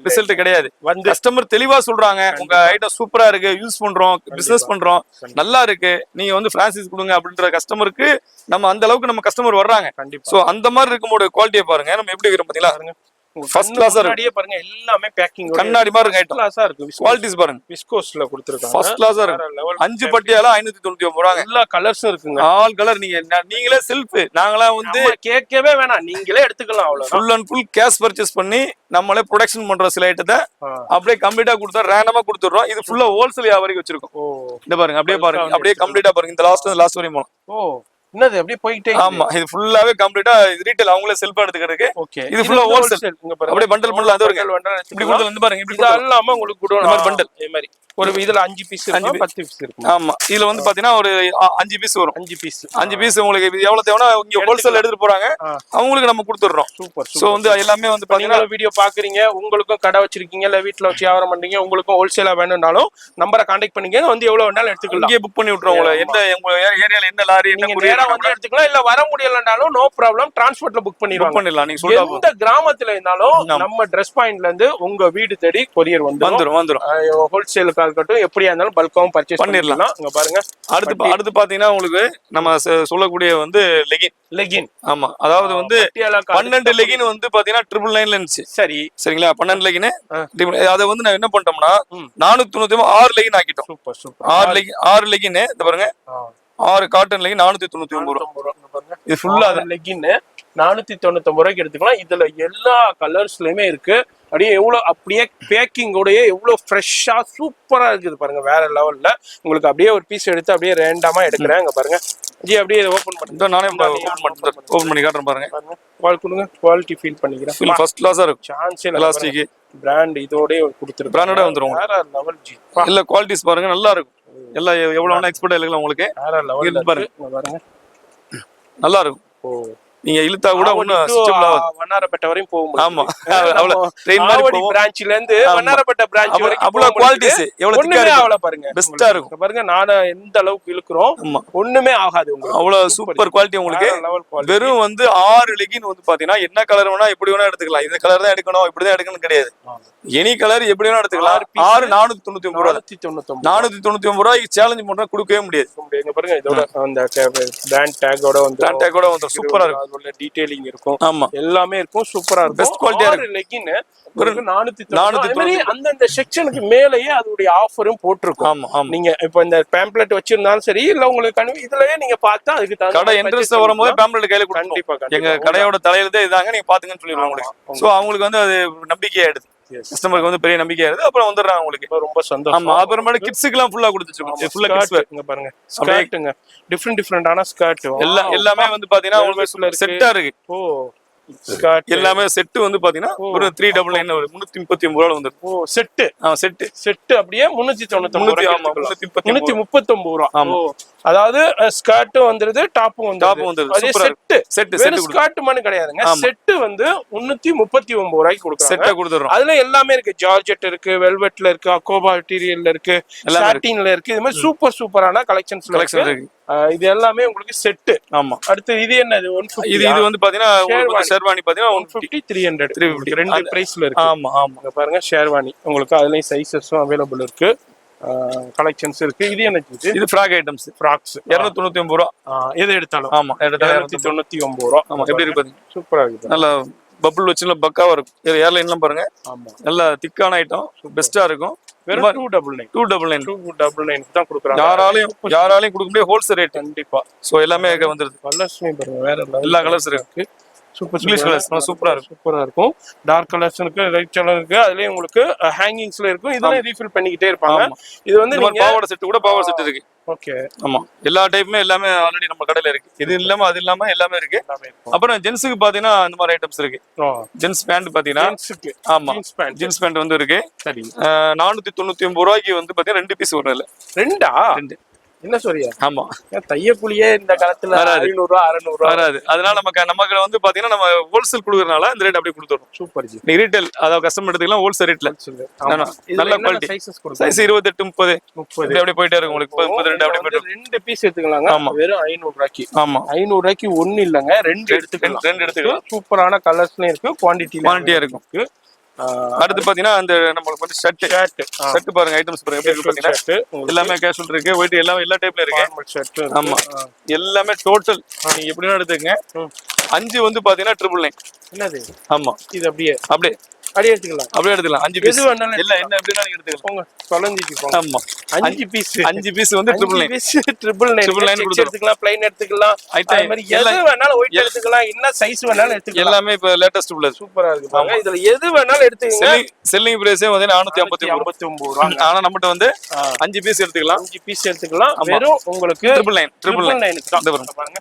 ரிசல்ட் கிடையாது. கஸ்டமர் தெளிவா சொல்றாங்க உங்க ஐட்டம் சூப்பரா இருக்கு, யூஸ் பண்றோம், பிசினஸ் பண்றோம், நல்லா இருக்கு, நீங்க வந்து பிரான்சைஸ் கொடுங்க அப்படின்ற கஸ்டமருக்கு நம்ம அந்த அளவுக்கு நம்ம கஸ்டமர் வர்றாங்க. சோ அந்த மாதிரி இருக்கும்போது குவாலிட்டியை பாருங்க நம்ம எப்படி இருக்கிறோம் பாத்தீங்களா. ஃபர்ஸ்ட் கிளாஸா இருக்கு பாருங்க. எல்லாமே பேக்கிங் கண்ணாடி மாதிரி இருக்கு. ஐட்டம் கிளாஸா இருக்கு. குவாலிட்டிஸ் பாருங்க விஸ்கோஸ்ல கொடுத்திருக்காங்க. ஃபர்ஸ்ட் கிளாஸா இருக்கு. 5 பட்டியால 599 ரூபாய். எல்லா கலர்ஸும் இருக்குங்க. All colour. நீங்களே செல்ஃப், நாங்களா வந்து கேட்கவே வேணாம், நீங்களே எடுத்துக்கலாம். அவ்வளவு full and full cash purchase பண்ணி நம்மளே ப்ரொடக்ஷன் பண்ற சில ஐட்டத்தை அப்படியே கம்ப்ளீட்டா கொடுத்தா ரேண்டமா கொடுத்துறோம். இது ஃபுல்லா ஹோல்சேல் வியாபாரிக்கு வச்சிருக்கோம். இந்த பாருங்க அப்படியே பாருங்க அப்படியே கம்ப்ளீட்டா பாருங்க. இந்த லாஸ்ட் வரையும் போலாம். என்னது அப்படியே போயிட்டே. ஆமா இது ஃபுல்லாவே கம்ப்ளீட்டா ரீட்டைல் அவங்களே செல்ஃபா எடுத்துக்கிறதுக்கு. ஓகே இது ஃபுல்லா ஹோல்சேல். அப்படியே பண்டல் பண்ணலாம். அது ஒரு இப்படி கொடுத்து வந்து பாருங்க. இப்படி இல்லாம உங்களுக்கு குடோன் இந்த மாதிரி பண்டல் இதே மாதிரி ஒரு இதுல 5 பீஸ் 10 பீஸ் இருக்கும். ஆமா இதுல வந்து பாத்தீங்கன்னா ஒரு 5 பீஸ் வரும். 5 பீஸ் உங்களுக்கு எவ்வளவு தேவைனா இங்க ஹோல்சேல் எடுத்துட்டு போறாங்க, அவங்களுக்கு நம்ம கொடுத்துறோம். சூப்பர். சோ வந்து எல்லாமே வந்து பாத்தீங்கன்னா வீடியோ பாக்குறீங்க, உங்களுக்கும் கடை வச்சிருக்கீங்க இல்ல வீட்ல வச்சு வியாபாரம் பண்றீங்க, உங்களுக்கும் ஹோல்சேலா வேணும்னாலும் நம்பரை கான்டாக்ட் பண்ணீங்க, வந்து எவ்வளவு வேணாலும் எடுத்துக்கலாம். இங்கே புக் பண்ணி விட்டுறோம். உங்களை எந்த உங்க ஏரியால என்ன லாரி என்ன நேரா வந்து எடுத்துக்கலாம். இல்ல வர முடியலனாலும் நோ ப்ராப்ளம், டிரான்ஸ்போர்ட்ல புக் பண்ணிடலாம். நீங்க சொல்லுங்க எந்த கிராமத்துல இருந்தாலும் நம்ம ட்ரெஸ் பாயிண்ட்ல இருந்து உங்க வீடு தேடி கொரியர் வந்துரும். ஹோல்சேலுக்கா இருக்கட்டும் எப்படியா இருந்தாலும் பல்காவும் பர்ச்சேஸ் பண்ணிடலாம். இங்க பாருங்க. அடுத்து பாத்தீங்கன்னா உங்களுக்கு நம்ம சொல்லக்கூடிய வந்து லெகின். ஆமா அதாவது வந்து 12 லெகின் வந்து பாத்தீங்கன்னா 999 இருந்துச்சு. சரிங்களா? 12 லெகின் அதை வந்து நான் என்ன பண்ணிட்டோம்னா 499 6 லெகின் ஆக்கிட்டோம். Super super. 6 லெகின் இந்த பாருங்க 6 காட்டன் லெகின் 499 ரூபாய். இது ஃபுல்லா லெகின் 499 ரூபாய்க்கு எடுத்துக்கலாம். இதுல எல்லா கலர்ஸ்லயுமே இருக்கு. அப்படியே அப்படியே பேக்கிங்கோடய எவ்வளவு ஃப்ரெஷ்ஷா சூப்பரா இருக்குது பாருங்க. வேற லெவல்ல உங்களுக்கு அப்படியே ஒரு பீஸ் எடுத்து அப்படியே ரேண்டமா எடுக்கிறேன். இங்க பாருங்க ஜி அப்படியே ஓபன் பண்ணிட்டு நானே ஓபன் பண்ணி காட்டுறேன் பாருங்க. கால் கொடுங்க, குவாலிட்டி ஃபீல் பண்ணிக்கிறேன். ஃபர்ஸ்ட் கிளாஸா இருக்கும். சான்ஸ் எலாஸ்டிக் பிராண்ட் இதோடயே கொடுத்துருக்கு. பிராண்டடா வந்துரும். வேற லெவல் ஜி. இல்ல குவாலிட்டிஸ் பாருங்க நல்லா இருக்கும். எல்லாம் எவ்வளவு வேணா எக்ஸ்போர்ட் இல்ல உங்களுக்கு. வேற லெவல் பாருங்க. நல்லா இருக்கும். நீங்க இழுத்தா கூட ஒன்னும் ஸ்டெபிள் ஆகாது. வண்ணாரப்பேட்டை வரையும் போக முடியும். ஆமா அவ்வளவு ட்ரெயின் மாதிரி ஆவடி போகும். பிரான்ச்ல இருந்து வண்ணாரப்பேட்டை பிரான்ச் வரைக்கும் அவ்வளவு குவாலிட்டிஸ் எவ்வளவு திக்கா ஒண்ணுமே இருக்கு ஆகல பாருங்க. பெஸ்டா இருக்கும். இங்க பாருங்க நானே எந்த அளவுக்கு இழுக்குறோம் ஆமா ஒண்ணுமே ஆகாது உங்களுக்கு. அவ்வளவு சூப்பர் குவாலிட்டி உங்களுக்கு. Level quality. வெறும் வந்து 6 லெகின் வந்து பாத்தீங்கன்னா என்ன கலர் வேணா எப்படி வேணா எடுத்துக்கலாம். இந்த கலர் தான் எடுக்கணும் இப்படிதான் எடுக்கணும் கிடையாது. எனி கலர் எப்படி வேணா எடுத்துக்கலாம். 6 499 ரூபாய் 499 ரூபாய்க்கு சேலஞ்ச் பண்றா கொடுக்கவே முடியாது. இங்க பாருங்க இதோட அந்த பிராண்ட் டேக்கோட வந்து பிராண்ட் டேக்கோட வந்து சூப்பரா இருக்கும். அதோட டீடைலிங் இருக்கும். ஆமா எல்லாமே இருக்கும். சூப்பரா இருக்கும். பெஸ்ட் குவாலிட்டியா இருக்கு. லெகின் ஒரு 490 அந்த செக்ஷனுக்கு மேலயே அதோட ஆஃபரும் போட்டுருக்கும். ஆமா ஆமா நீங்க இப்ப இந்த பேம்ப்ளெட் வச்சிருந்தாலும் சரி இல்ல உங்களுக்கு இதுலயே நீங்க பார்த்தா அதுக்கு கடை என்ட்ரன்ஸ்ல வரும்போது பேம்ப்ளெட் கையில கொடுப்போம். கண்டிப்பா எங்க கடையோட தலையில இதாங்க நீங்க பாத்துங்கன்னு சொல்லிடுவாங்க உங்களுக்கு. சோ அவங்களுக்கு வந்து அது நம்பிக்கையாயிடுது. கஸ்டமருக்கு வந்து பெரிய நம்பிக்கையாயிடுது. அப்புறம் வந்துடுறாங்க உங்களுக்கு. ரொம்ப சந்தோஷம். ஆமா அப்புறமேட்டு கிட்ஸுக்கு எல்லாம் ஃபுல்லா கொடுத்துருக்கோம். ஃபுல்லா கிட்ஸ் வேர். இங்க பாருங்க ஸ்கர்ட்டுங்க டிஃபரெண்டான ஸ்கர்ட் எல்லாமே வந்து பாத்தீங்கன்னா உங்களுக்கு செட்டா இருக்கு. ஓ ஸ்கர்ட் எல்லாமே செட் வந்து பாத்தீங்கன்னா ஒரு 399 ஒரு 339 ரூபாய் வந்துரும். ஓ செட் செட் அப்படியே 399 ஆமா 339 ரூபாய். ஆமா அதாவது ஸ்கர்ட்டும் வந்துருது டாப்பும் வந்துருது. அதே செட் ஸ்கர்ட் மாதிரி கிடையாதுங்க. செட் வந்து 339 ரூபாய்க்கு கொடுக்குறாங்க. செட்டா கொடுத்துறோம். அதுல எல்லாமே இருக்கு. ஜார்ஜெட் இருக்கு, வெல்வெட்ல இருக்கு, அக்கோபா மெட்டீரியல்ல இருக்கு, சாட்டின்ல இருக்கு. இது மாதிரி சூப்பரான கலெக்ஷன் இருக்கு. இது எல்லாமே உங்களுக்கு செட். ஆமா அடுத்து இது என்னது 150. இது வந்து பாத்தீங்கன்னா ஷெர்வானி பாத்தீங்கன்னா 150 300 ரெண்டு பிரைஸ்ல இருக்கு. ஆமா ஆமா பாருங்க ஷெர்வானி உங்களுக்கு அதுலயும் சைஸஸும் அவைலபிள் இருக்கு. கலெக்ஷன்ஸ் இருக்கு. இது என்ன இது ஃப்ராக் ஐட்டம்ஸ். ஃப்ராக்ஸ் 299 ரூபாய் எது எடுத்தாலும். ஆமா எடுத்தாலும் 299 ரூபாய். ஆமா எப்படி இருக்கு பாத்தீங்க சூப்பரா இருக்கு. நல்ல பபுள் வச்சுல பக்காவா இருக்கும். இது ஏர்லைன்லாம் பாருங்க. ஆமா நல்ல திக்கான ஐட்டம் பெஸ்டா இருக்கும். வெறும் 299 தான் கொடுக்குறாங்க. யாராலையும் கொடுக்க முடியாது. ஹோல்சேல் ரேட் கண்டிப்பா. சோ எல்லாமே வந்துருது. கலர்ஸ்மே பாருங்க வேற எல்லா கலர்ஸ் இருக்கு. சூப்பர் இங்கிலீஷ் கலர்ஸ் சூப்பரா இருக்கும். டார்க் கலர்ஸ் இருக்கு, லைட் கலர் இருக்கு. அதுலயே உங்களுக்கு ஹேங்கிங்ஸ்ல இருக்கும். இதெல்லாம் ரீஃபில் பண்ணிக்கிட்டே இருப்பாங்க. இது வந்து நீங்க பாவாடை செட் கூட பாவாடை செட் இருக்கு. ஓகே ஆமா எல்லா டைப்புமே எல்லாமே ஆல்ரெடி நம்ம கடையில இருக்கு. இது இல்லாம அது இல்லாம எல்லாமே இருக்கு. அப்புறம் ஜென்ஸுக்கு பாத்தீங்கன்னா இந்த மாதிரி ஐட்டம்ஸ் இருக்கு. ஜென்ஸ் பேண்ட் பாத்தீங்கன்னா ஆமா ஜீன்ஸ் பேண்ட் வந்து இருக்கு. சரி 499 ரூபாய்க்கு வந்து பாத்தீங்கன்னா 2 பீஸ் வரும். இல்ல ரெண்டு என்ன சொல்றியா? ஆமா தையக்குழியே இந்த காலத்துல 500 ரூபாய் 600 ரூபாய் வராது. அதனால நமக்கு வந்து பாத்தீங்கன்னா நம்ம ஹோல்சேல் கொடுக்கறனால இந்த ரேட் அப்படியே கொடுத்துறோம். Super G. நீ ரீட்டைல் அதாவது கஸ்டமர் எடுத்துக்கலாம் ஹோல்சேல் ரேட்ல. நல்ல குவாலிட்டி சைஸஸ் கொடுங்க. சைஸ் 28 30 அப்படியே போயிட்டே இருக்கும் உங்களுக்கு. 32 அப்படியே போயிட்டு ரெண்டு பீஸ் எடுத்துக்கலாங்க. ஆமா வெறும் 500 ரூபாய்க்கு. ஆமா 500 ரூபாய்க்கு ஒண்ணு இல்லங்க ரெண்டு எடுத்துக்கலாம். சூப்பரான கலர்ஸ்லயும் இருக்கு, குவாண்டிட்டியா இருக்கும். அடுத்து பாத்தீங்கன்னா அந்த நமக்கு வந்து ஷர்ட் பாருங்க ஐட்டம்ஸ் பாருங்க எப்படி இருக்கு பாத்தீங்கன்னா எல்லாமே கேஷுவல் இருக்கு. ஒயிட் எல்லா டைப்ல இருக்கு. ஆமா எல்லாமே டோட்டல் நீங்க எப்படினா எடுத்துக்கங்க. 5 வந்து பாத்தீங்கன்னா 999. என்னது? ஆமா இது அப்படியே எடுத்துக்கலாம். 5 பீஸ் வேணாலும் இல்ல என்ன எப்படினா நீங்க எடுத்துக்கலாம். போங்க தொலைஞ்சிட்டு போங்க. ஆமா 5 பீஸ் வந்து 999 எடுத்துக்கலாம். ப்ளைன் எடுத்துக்கலாம். அதே மாதிரி எது வேணாலும் ஒயிட் எடுத்துக்கலாம். என்ன சைஸ் வேணாலும் எடுத்துக்கலாம். எல்லாமே இப்ப லேட்டஸ்ட் உள்ளது. சூப்பரா இருக்கு பாருங்க. இதுல எது வேணாலும் எடுத்துக்கங்க. செல்லிங் பிரைஸே வந்து 459 ரூபாய். ஆனா நம்மட்ட வந்து 5 பீஸ் எடுத்துக்கலாம். 5 பீஸ் எடுத்துக்கலாம். வெறும் உங்களுக்கு 999 பாருங்க.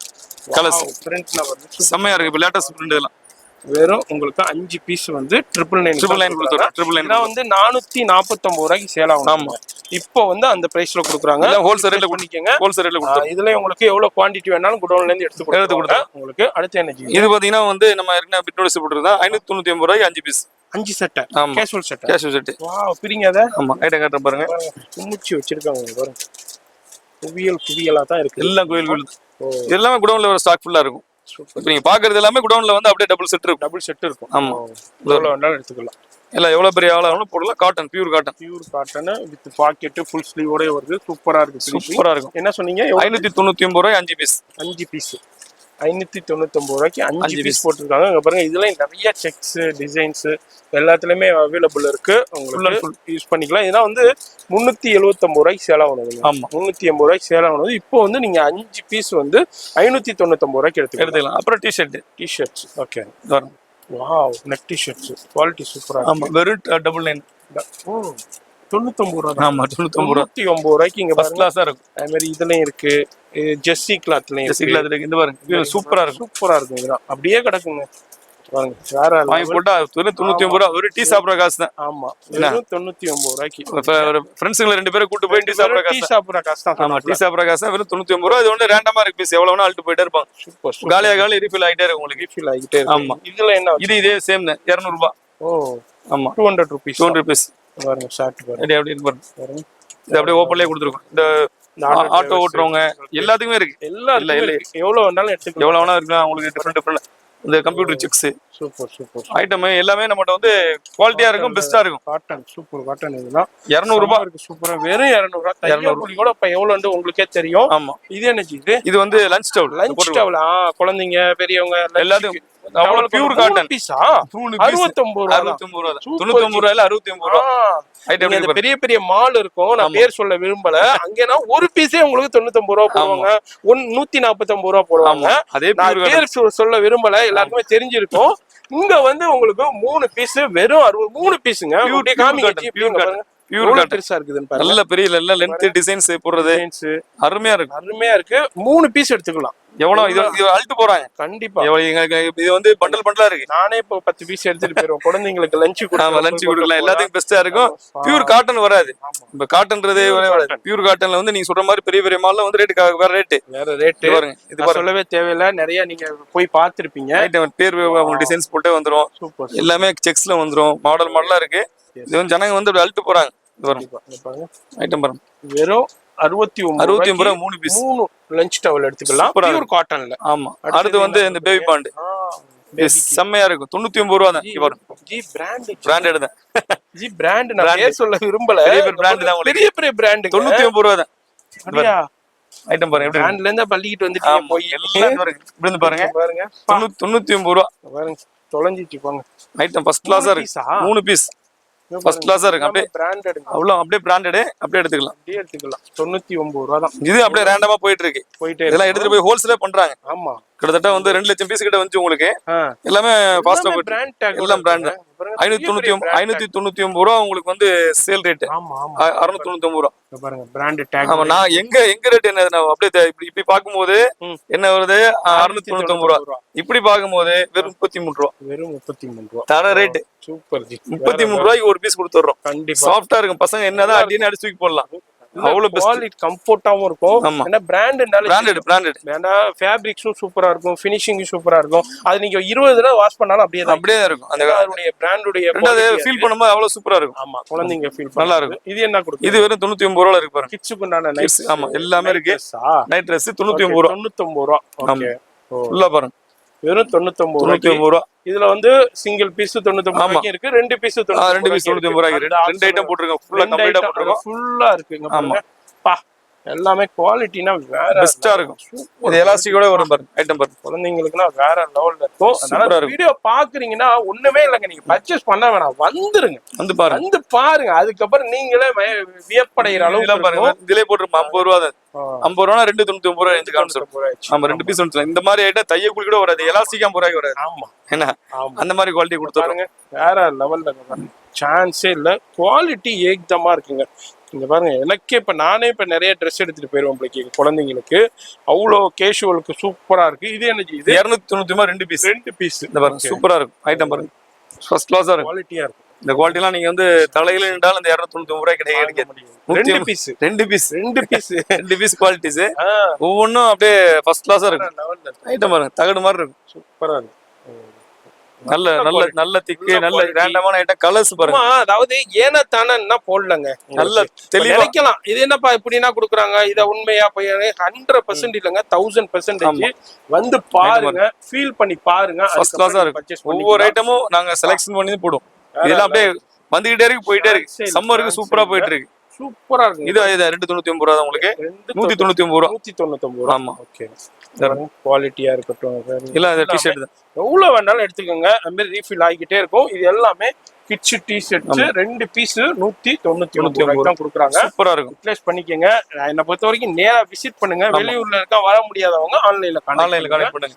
கலர்ஸ் பிரிண்ட்ல வருது. செமையா இருக்கு. இப்ப லேட்டஸ்ட் பிரிண்ட் இதெல்லாம் வெறும் உங்களுக்கு 5 பீஸ் வந்து 999 கொடுத்துறோம். 999 வந்து 449 ரூபாய்க்கு சேல் ஆகும். ஆமா இப்போ வந்து அந்த பிரைஸ்ல கொடுக்குறாங்க. ஹோல்சேல் ரேட்ல பண்ணிக்கங்க. ஹோல்சேல் ரேட்ல கொடுத்துறோம். இதுல உங்களுக்கு எவ்வளவு குவாண்டிட்டி வேணாலும் குடோன்ல இருந்து எடுத்து கொடுத்துறோம். உங்களுக்கு அடுத்து என்ன இது பாத்தீங்கன்னா வந்து நம்ம ஏற்கனவே பிட் நோட்டீஸ் போட்டுருந்தா 599 ரூபாய்க்கு 5 piece 5 set casual set. Wow பிரிங்க அத. ஆமா ஐட்டம் காட்டுறேன் பாருங்க. குமிச்சி வச்சிருக்காங்க பாருங்க. குவியலா தான் இருக்கு. எல்லாம் குவியல் எல்லாமே குடோன்ல ஒரு ஸ்டாக் ஃபுல்லா இருக்கும். இப்போ நீங்க பாக்குறது எல்லாமே குடோன்ல வந்து அப்படியே டபுள் செட் இருக்கும். ஆமா எவ்வளவு வேணாலும் எடுத்துக்கலாம். எல்லாம் எவ்வளவு பெரிய ஆளாலும் போடலாம். Cotton pure cotton with pocket full ஸ்லீவோட வருது. சூப்பரா இருக்கும். என்ன சொன்னீங்க? 599 ரூபாய் 5 பீஸ் 599 ரூபாய்க்கு 5 பீஸ் போட்டுருக்காங்க. இங்க பாருங்க இதுல நிறைய செக்ஸ் டிசைன்ஸ் எல்லாத்துலயுமே அவைலபிள் இருக்கு. உங்களுக்கு யூஸ் பண்ணிக்கலாம். இதெல்லாம் வந்து 379 ரூபாய்க்கு சேல் ஆகணும். ஆமா 380 ரூபாய்க்கு சேல் ஆகணும். இப்போ வந்து நீங்க 5 பீஸ் வந்து 599 ரூபாய்க்கு எடுத்துக்கலாம். அப்புறம் t-shirts okay wow neck t-shirts quality சூப்பரா இருக்கு. ஆமா வெறும் 99 99 ரூபாய். ஆமா 99 ரூபாய்க்கு இங்க ஃபர்ஸ்ட் கிளாஸா இருக்கும். அதே மாதிரி இதுலயும் இருக்கு. ஜெர்சி கிளாத்லயும் இருக்கு. இந்த பாருங்க சூப்பரா இருக்கும். இதெல்லாம் அப்படியே கிடக்குங்க. வேற வாங்கி போட்டா வெறும் 99 ரூபா. ஒரு டீ சாப்பிட்ற காசு தான். ஆமா, வெறும் 99 ரூபாய்க்கு. ஃப்ரெண்ட்ஸுங்களை 2 பேரை கூட்டு போய் டீ சாப்பிட்ற டீ சாப்பிட்ற காசு தான். ஆமா, டீ சாப்பிட்ற காசு தான். வெறும் 99 ரூபா. இது வந்து ரேண்டமா இருக்கு பீஸ், எவ்வளவு வேணா அழுட்டு போயிட்டே இருப்பாங்க. சூப்பர். காலி ரீஃபில் ஆகிட்டே இருக்கும் உங்களுக்கு. ரீஃபில் ஆகிட்டே இருக்கு. ஆமா. இதுல என்ன? இதே சேம் தான், 200 ரூபா. ஓ ஆமா, 200 rupees. 200 rupees. பாருங்க ஷார்ட் பாருங்க. அப்படி பாருங்க. இது அப்படியே ஓப்பன்லயே கொடுத்துருக்கோம். இந்த ஆட்டோ ஓட்டுறவங்க எல்லாத்துக்குமே இருக்கு. எல்லாம் எவ்வளவு வேணாலும் எடுத்துக்கலாம். எவ்வளவு வேணா இருக்கலாம் உங்களுக்கு. டிஃப்ரெண்ட் இந்த கம்ப்யூட்டர் சிப்ஸ் சூப்பர் ஐட்டம் எல்லாமே நம்மகிட்ட வந்து குவாலிட்டியா இருக்கும், பெஸ்டா இருக்கும். Cotton, super cotton. இதெல்லாம் 200 ரூபாய் இருக்கு. சூப்பரா, வெறும் 200 ரூபாய். 200 கூட இப்ப எவ்வளவு உங்களுக்கே தெரியும். ஆமா. இது என்னது? இது வந்து லஞ்ச் டவல். Lunch towel. குழந்தைங்க பெரியவங்க எல்லாத்துக்கும் அவ்வளவு பியூர் காட்டன் பீஸா. 69 ரூபாய். 99 ரூபாய். 99 ரூபாயில 69 ரூபாய். ஐட்டம் பெரிய பெரிய மால் இருக்கும். நான் பேர் சொல்ல விரும்பல. அங்கேனா ஒரு பீஸே உங்களுக்கு 99 ரூபாய் போடுவாங்க. 149 ரூபாய் போடுவாங்க. அதே பேர் சொல்ல விரும்பல, எல்லாருக்குமே தெரிஞ்சிருக்கும். இங்க வந்து உங்களுக்கு 3 பீஸ் வெறும் 60. 3 பீஸுங்க. பியூர் காட்டன் பெருசா இருக்குதுன்னு பாருங்க. நல்ல பெரிய லென்த் டிசைன்ஸ் போடுறது அருமையா இருக்கு. அருமையா இருக்கு. 3 பீஸ் எடுத்துக்கலாம். எவ்வளவு இது அழுட்டு போறாங்க. கண்டிப்பா இது வந்து பண்டலா இருக்கு. நானே இப்போ 10 பீஸ் எடுத்துட்டு போயிடுவோம். குழந்தைங்களுக்கு லஞ்ச் கொடுக்கலாம். எல்லாத்துக்கும் பெஸ்டா இருக்கும். பியூர் காட்டன் வராது. இப்ப காட்டன்றது பியூர் காட்டன்ல வந்து நீங்க சொல்ற மாதிரி பெரிய பெரிய மால்ல வந்து ரேட் வேற ரேட் பாருங்க. இது சொல்லவே தேவையில்லை. நிறைய நீங்க போய் பார்த்திருப்பீங்க. பேர் டிசைன்ஸ் போட்டே வந்துரும். எல்லாமே செக்ஸ்ல வந்துரும். மாடலா இருக்கு. இது வந்து ஜனங்க வந்து அழுட்டு போறாங்க. ஐட்டம் பாருங்க. வெறும் 69 ரூபாய் 3 பீஸ். 3 லஞ்ச் டவல் எடுத்துக்கலாம். பியூர் காட்டன்ல. ஆமா. அடுத்து வந்து இந்த பேபி பாண்ட் செம்மையா இருக்கும். 99 ரூபாய் தான். ஜி பிராண்டட் தான். ஜி பிராண்ட் நான் பேர் சொல்ல விரும்பல. பெரிய பிராண்ட் தான். பெரிய பிராண்ட். 99 ரூபாய் தான். அப்படியா? ஐட்டம் பாருங்க. எப்படி பிராண்ட்ல இருந்து பள்ளிக்கிட்டு வந்துட்டீங்க போய். எல்லாம் இப்படி இருந்து பாருங்க. 99 ரூபாய். பாருங்க தொலைஞ்சிச்சு போங்க. ஐட்டம் ஃபர்ஸ்ட் கிளாஸா இருக்கு. 3 பீஸ் ஃபர்ஸ்ட் கிளாஸா இருக்கு. அப்படியே பிராண்டட். அவ்வளவு அப்படியே பிராண்டட். அப்படியே எடுத்துக்கலாம். 99 ரூபாய் தான். இது அப்படியே ரேண்டமா போயிட்டு இருக்கு. இதெல்லாம் எடுத்துட்டு போய் ஹோல்சேலே பண்றாங்க. ஆமா. கிட்டத்தட்ட வந்து 2 லட்சம் பீஸ் கிட்ட வந்து உங்களுக்கு எல்லாமே ஃபாஸ்டா போயிட்டு எல்லாம் பிராண்ட். 599 ரூபா உங்களுக்கு வந்து சேல் ரேட். 699 ரூபா பாருங்க பிராண்ட் டேக். ஆமா. நான் எங்க ரேட் என்ன அப்படியே இப்படி பாக்கும்போது என்ன வருது 699 ரூபா. இப்படி பாக்கும்போது வெறும் 33 ரூபா. வெறும் 33 ரூபா தர ரேட். Super G. 33 ரூபாய்க்கு ஒரு பீஸ் கொடுத்துறோம். கண்டிப்பா சாஃப்டா இருக்கும். பசங்க என்னதான் அடின்னு அடிச்சு தூக்கி போடலாம். அவ்வளவு குவாலிட்டி கம்ஃபர்ட்டாவும் இருக்கும். ஏன்னா பிராண்டட் வேண்டா. ஃபேப்ரிக்ஸும் சூப்பரா இருக்கும். ஃபினிஷிங்கும் சூப்பரா இருக்கும். அது நீங்க 20 தடவை வாஷ் பண்ணாலும் அப்படியே இருக்கும். அந்த பிராண்டுடைய ஃபீல் பண்ணும்போது அவ்வளவு சூப்பரா இருக்கும். ஆமா, குழந்தைங்க ஃபீல் நல்லா இருக்கும். இது என்ன கொடுக்கும்? இது வெறும் 99 ரூபாய் இருக்கு பாருங்க. கிட்ஸுக்கு உண்டான நைட். ஆமா, எல்லாமே இருக்கு. நைட் Dress 99 ரூபாய். 99 ரூபாய். ஓகே. உள்ள பாருங்க. வெறும் 99 ரூபாய். இதுல வந்து சிங்கிள் பீஸ் 99 ரூபாய்க்கு இருக்கு. 2 பீஸ் 99 ரூபாய்க்கு. ரெண்டு ஐட்டம் போட்டுருக்கோம். ஃபுல்லா கம்ப்ளீட்டா போட்டுருக்கோம். ஃபுல்லா இருக்குங்க. ஆமா. எல்லாமே குவாலிட்டினா வேற பெஸ்டா இருக்கும். இது எலாஸ்டிக்கோட வரும் பாருங்க. ஐட்டம் பாருங்க. குழந்தைங்களுக்குனா வேற லெவல்ல இருக்கும். அதனால வீடியோ பாக்குறீங்கன்னா ஒண்ணுமே இல்லங்க, நீங்க பர்ச்சேஸ் பண்ண வேணாம், வந்துருங்க, வந்து பாருங்க. அதுக்கப்புறம் நீங்களே வியப்படைகிற அளவுக்கு பாருங்க. இதுலயே போட்டுருப்போம் 50 ரூபா தான். 50 ரூபா 299 ரூபாய் கான்செப்ட். ஆமா, 2 பீஸ் வந்து இந்த மாதிரி ஐட்டம் தையக்கூலி கூட வராது. எலாஸ்டிக் 50 ரூபாய்க்கு வராது. ஆமா, என்ன அந்த மாதிரி குவாலிட்டி கொடுத்துருங்க. வேற லெவல்ல சான்ஸே இல்ல. குவாலிட்டி ஏக்தமா இருக்குங்க. இங்க பாருங்க, எனக்கே நானே நிறைய ட்ரெஸ் எடுத்துட்டு போயிருவோம் குழந்தைங்களுக்கு. அவ்வளோ கேஷுவலுக்கு சூப்பரா இருக்கு. இது என்ன இது 290 2 பீஸ். இந்த பாருங்க, சூப்பரா இருக்கும். ஐட்டம் பாருங்க, ஃபர்ஸ்ட் கிளாஸா இருக்கும். குவாலிட்டியா இருக்கும். இந்த குவாலிட்டி எல்லாம் நீங்க வந்து தலையில நின்றாலும் இந்த 299 ரூபாய் கிடையாது. 2 பீஸ் குவாலிட்டிஸ் ஒவ்வொன்றும் அப்படியே ஃபர்ஸ்ட் கிளாஸா இருக்கும். ஐட்டம் பாருங்க, தகடு மாதிரி இருக்கும். சூப்பரா இருக்கும். நல்ல திக்கு, நல்ல ரேண்டமான ஐட்டம். கலர்ஸ் பாருங்க. அதாவது ஏனா தானன்னா போடலங்க, நல்ல தெளிவா நினைக்கலாம். இது என்னப்பா இப்படினா குடுக்குறாங்க, இத உண்மையா போய் 100% இல்லங்க, 1000% வந்து பாருங்க, ஃபீல் பண்ணி பாருங்க. ஃபர்ஸ்ட் கிளாஸா இருக்கு. ஒவ்வொரு ஐட்டமும் நாங்க செலக்ஷன் பண்ணி போடுவோம். இதெல்லாம் அப்படியே வந்துகிட்டே இருக்கு, போயிட்டே இருக்கு. சம்மருக்கு சூப்பரா போயிட்டு இருக்கு. சூப்பரா இருக்கு. இது 299 ரூபா தான் உங்களுக்கு. 199 ரூபா. 199 ரூபா. ஆமா, ஓகே. குவாலிட்டியா இருக்கட்டும், இல்ல அந்த டி-ஷர்ட் தான் எவ்வளவு வேணாலும் எடுத்துக்கோங்க. அந்த மாதிரி ரீஃபில் ஆகிக்கிட்டே இருக்கும். இது எல்லாமே கிட்ஸ் டி ஷர்ட்ஸ் 2 பீஸ் 199 ரூபாய்க்கு தான் கொடுக்குறாங்க. சூப்பரா இருக்கும். யூட்டிலைஸ் பண்ணிக்கங்க. என்னை பொறுத்த வரைக்கும் நேரா விசிட் பண்ணுங்க. வெளியூர்ல இருக்க வர முடியாதவங்க ஆன்லைன்ல கான்டாக்ட் பண்ணுங்க.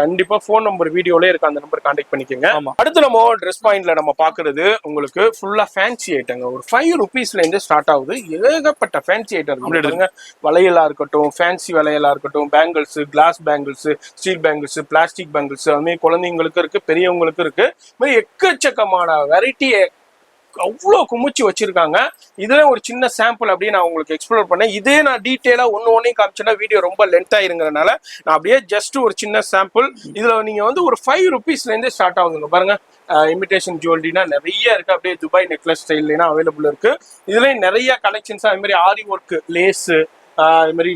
கண்டிப்பா ஃபோன் நம்பர் வீடியோல இருக்கு, அந்த நம்பர் கான்டாக்ட் பண்ணிக்கங்க. அடுத்து நம்ம ட்ரெஸ் பாயிண்ட்ல நம்ம பாக்குறது உங்களுக்கு ஃபுல்லா ஃபேன்சி ஐட்டங்க. ஒரு 5 ரூபீஸ்ல இருந்து ஸ்டார்ட் ஆகுது. ஏகப்பட்ட ஃபேன்சி ஐட்டம் இருக்கு. வளையலா இருக்கட்டும், ஃபேன்சி வளையலா இருக்கட்டும், bangles, glass bangles, steel bangles, plastic bangles, அது மாதிரி குழந்தைங்களுக்கு இருக்கு, பெரியவங்களுக்கு இருக்கு. மாதிரி எக்கச்சக்கமான வெரைட்டி அவ்வளோ குமிச்சு வச்சிருக்காங்க. இதுல ஒரு சின்ன சாம்பிள் அப்படியே நான் உங்களுக்கு எக்ஸ்ப்ளோர் பண்ணேன். இதே நான் டீட்டெயிலா ஒன்னையும் காமிச்சேன்னா வீடியோ ரொம்ப லென்த் ஆயிருங்கிறனால நான் அப்படியே ஜஸ்ட் ஒரு சின்ன சாம்பிள். இதுல நீங்க வந்து ஒரு 5 ரூபீஸ்ல இருந்தே ஸ்டார்ட் ஆகுதுங்க. பாருங்க, இமிடேஷன் ஜுவல்லரினா நிறைய இருக்கு. அப்படியே துபாய் நெக்லஸ் ஸ்டைல்லாம் அவைலபிள் இருக்கு. இதுலயும் நிறைய கலெக்ஷன்ஸ், அது மாதிரி ஆரி ஒர்க், லேஸு, இது மாதிரி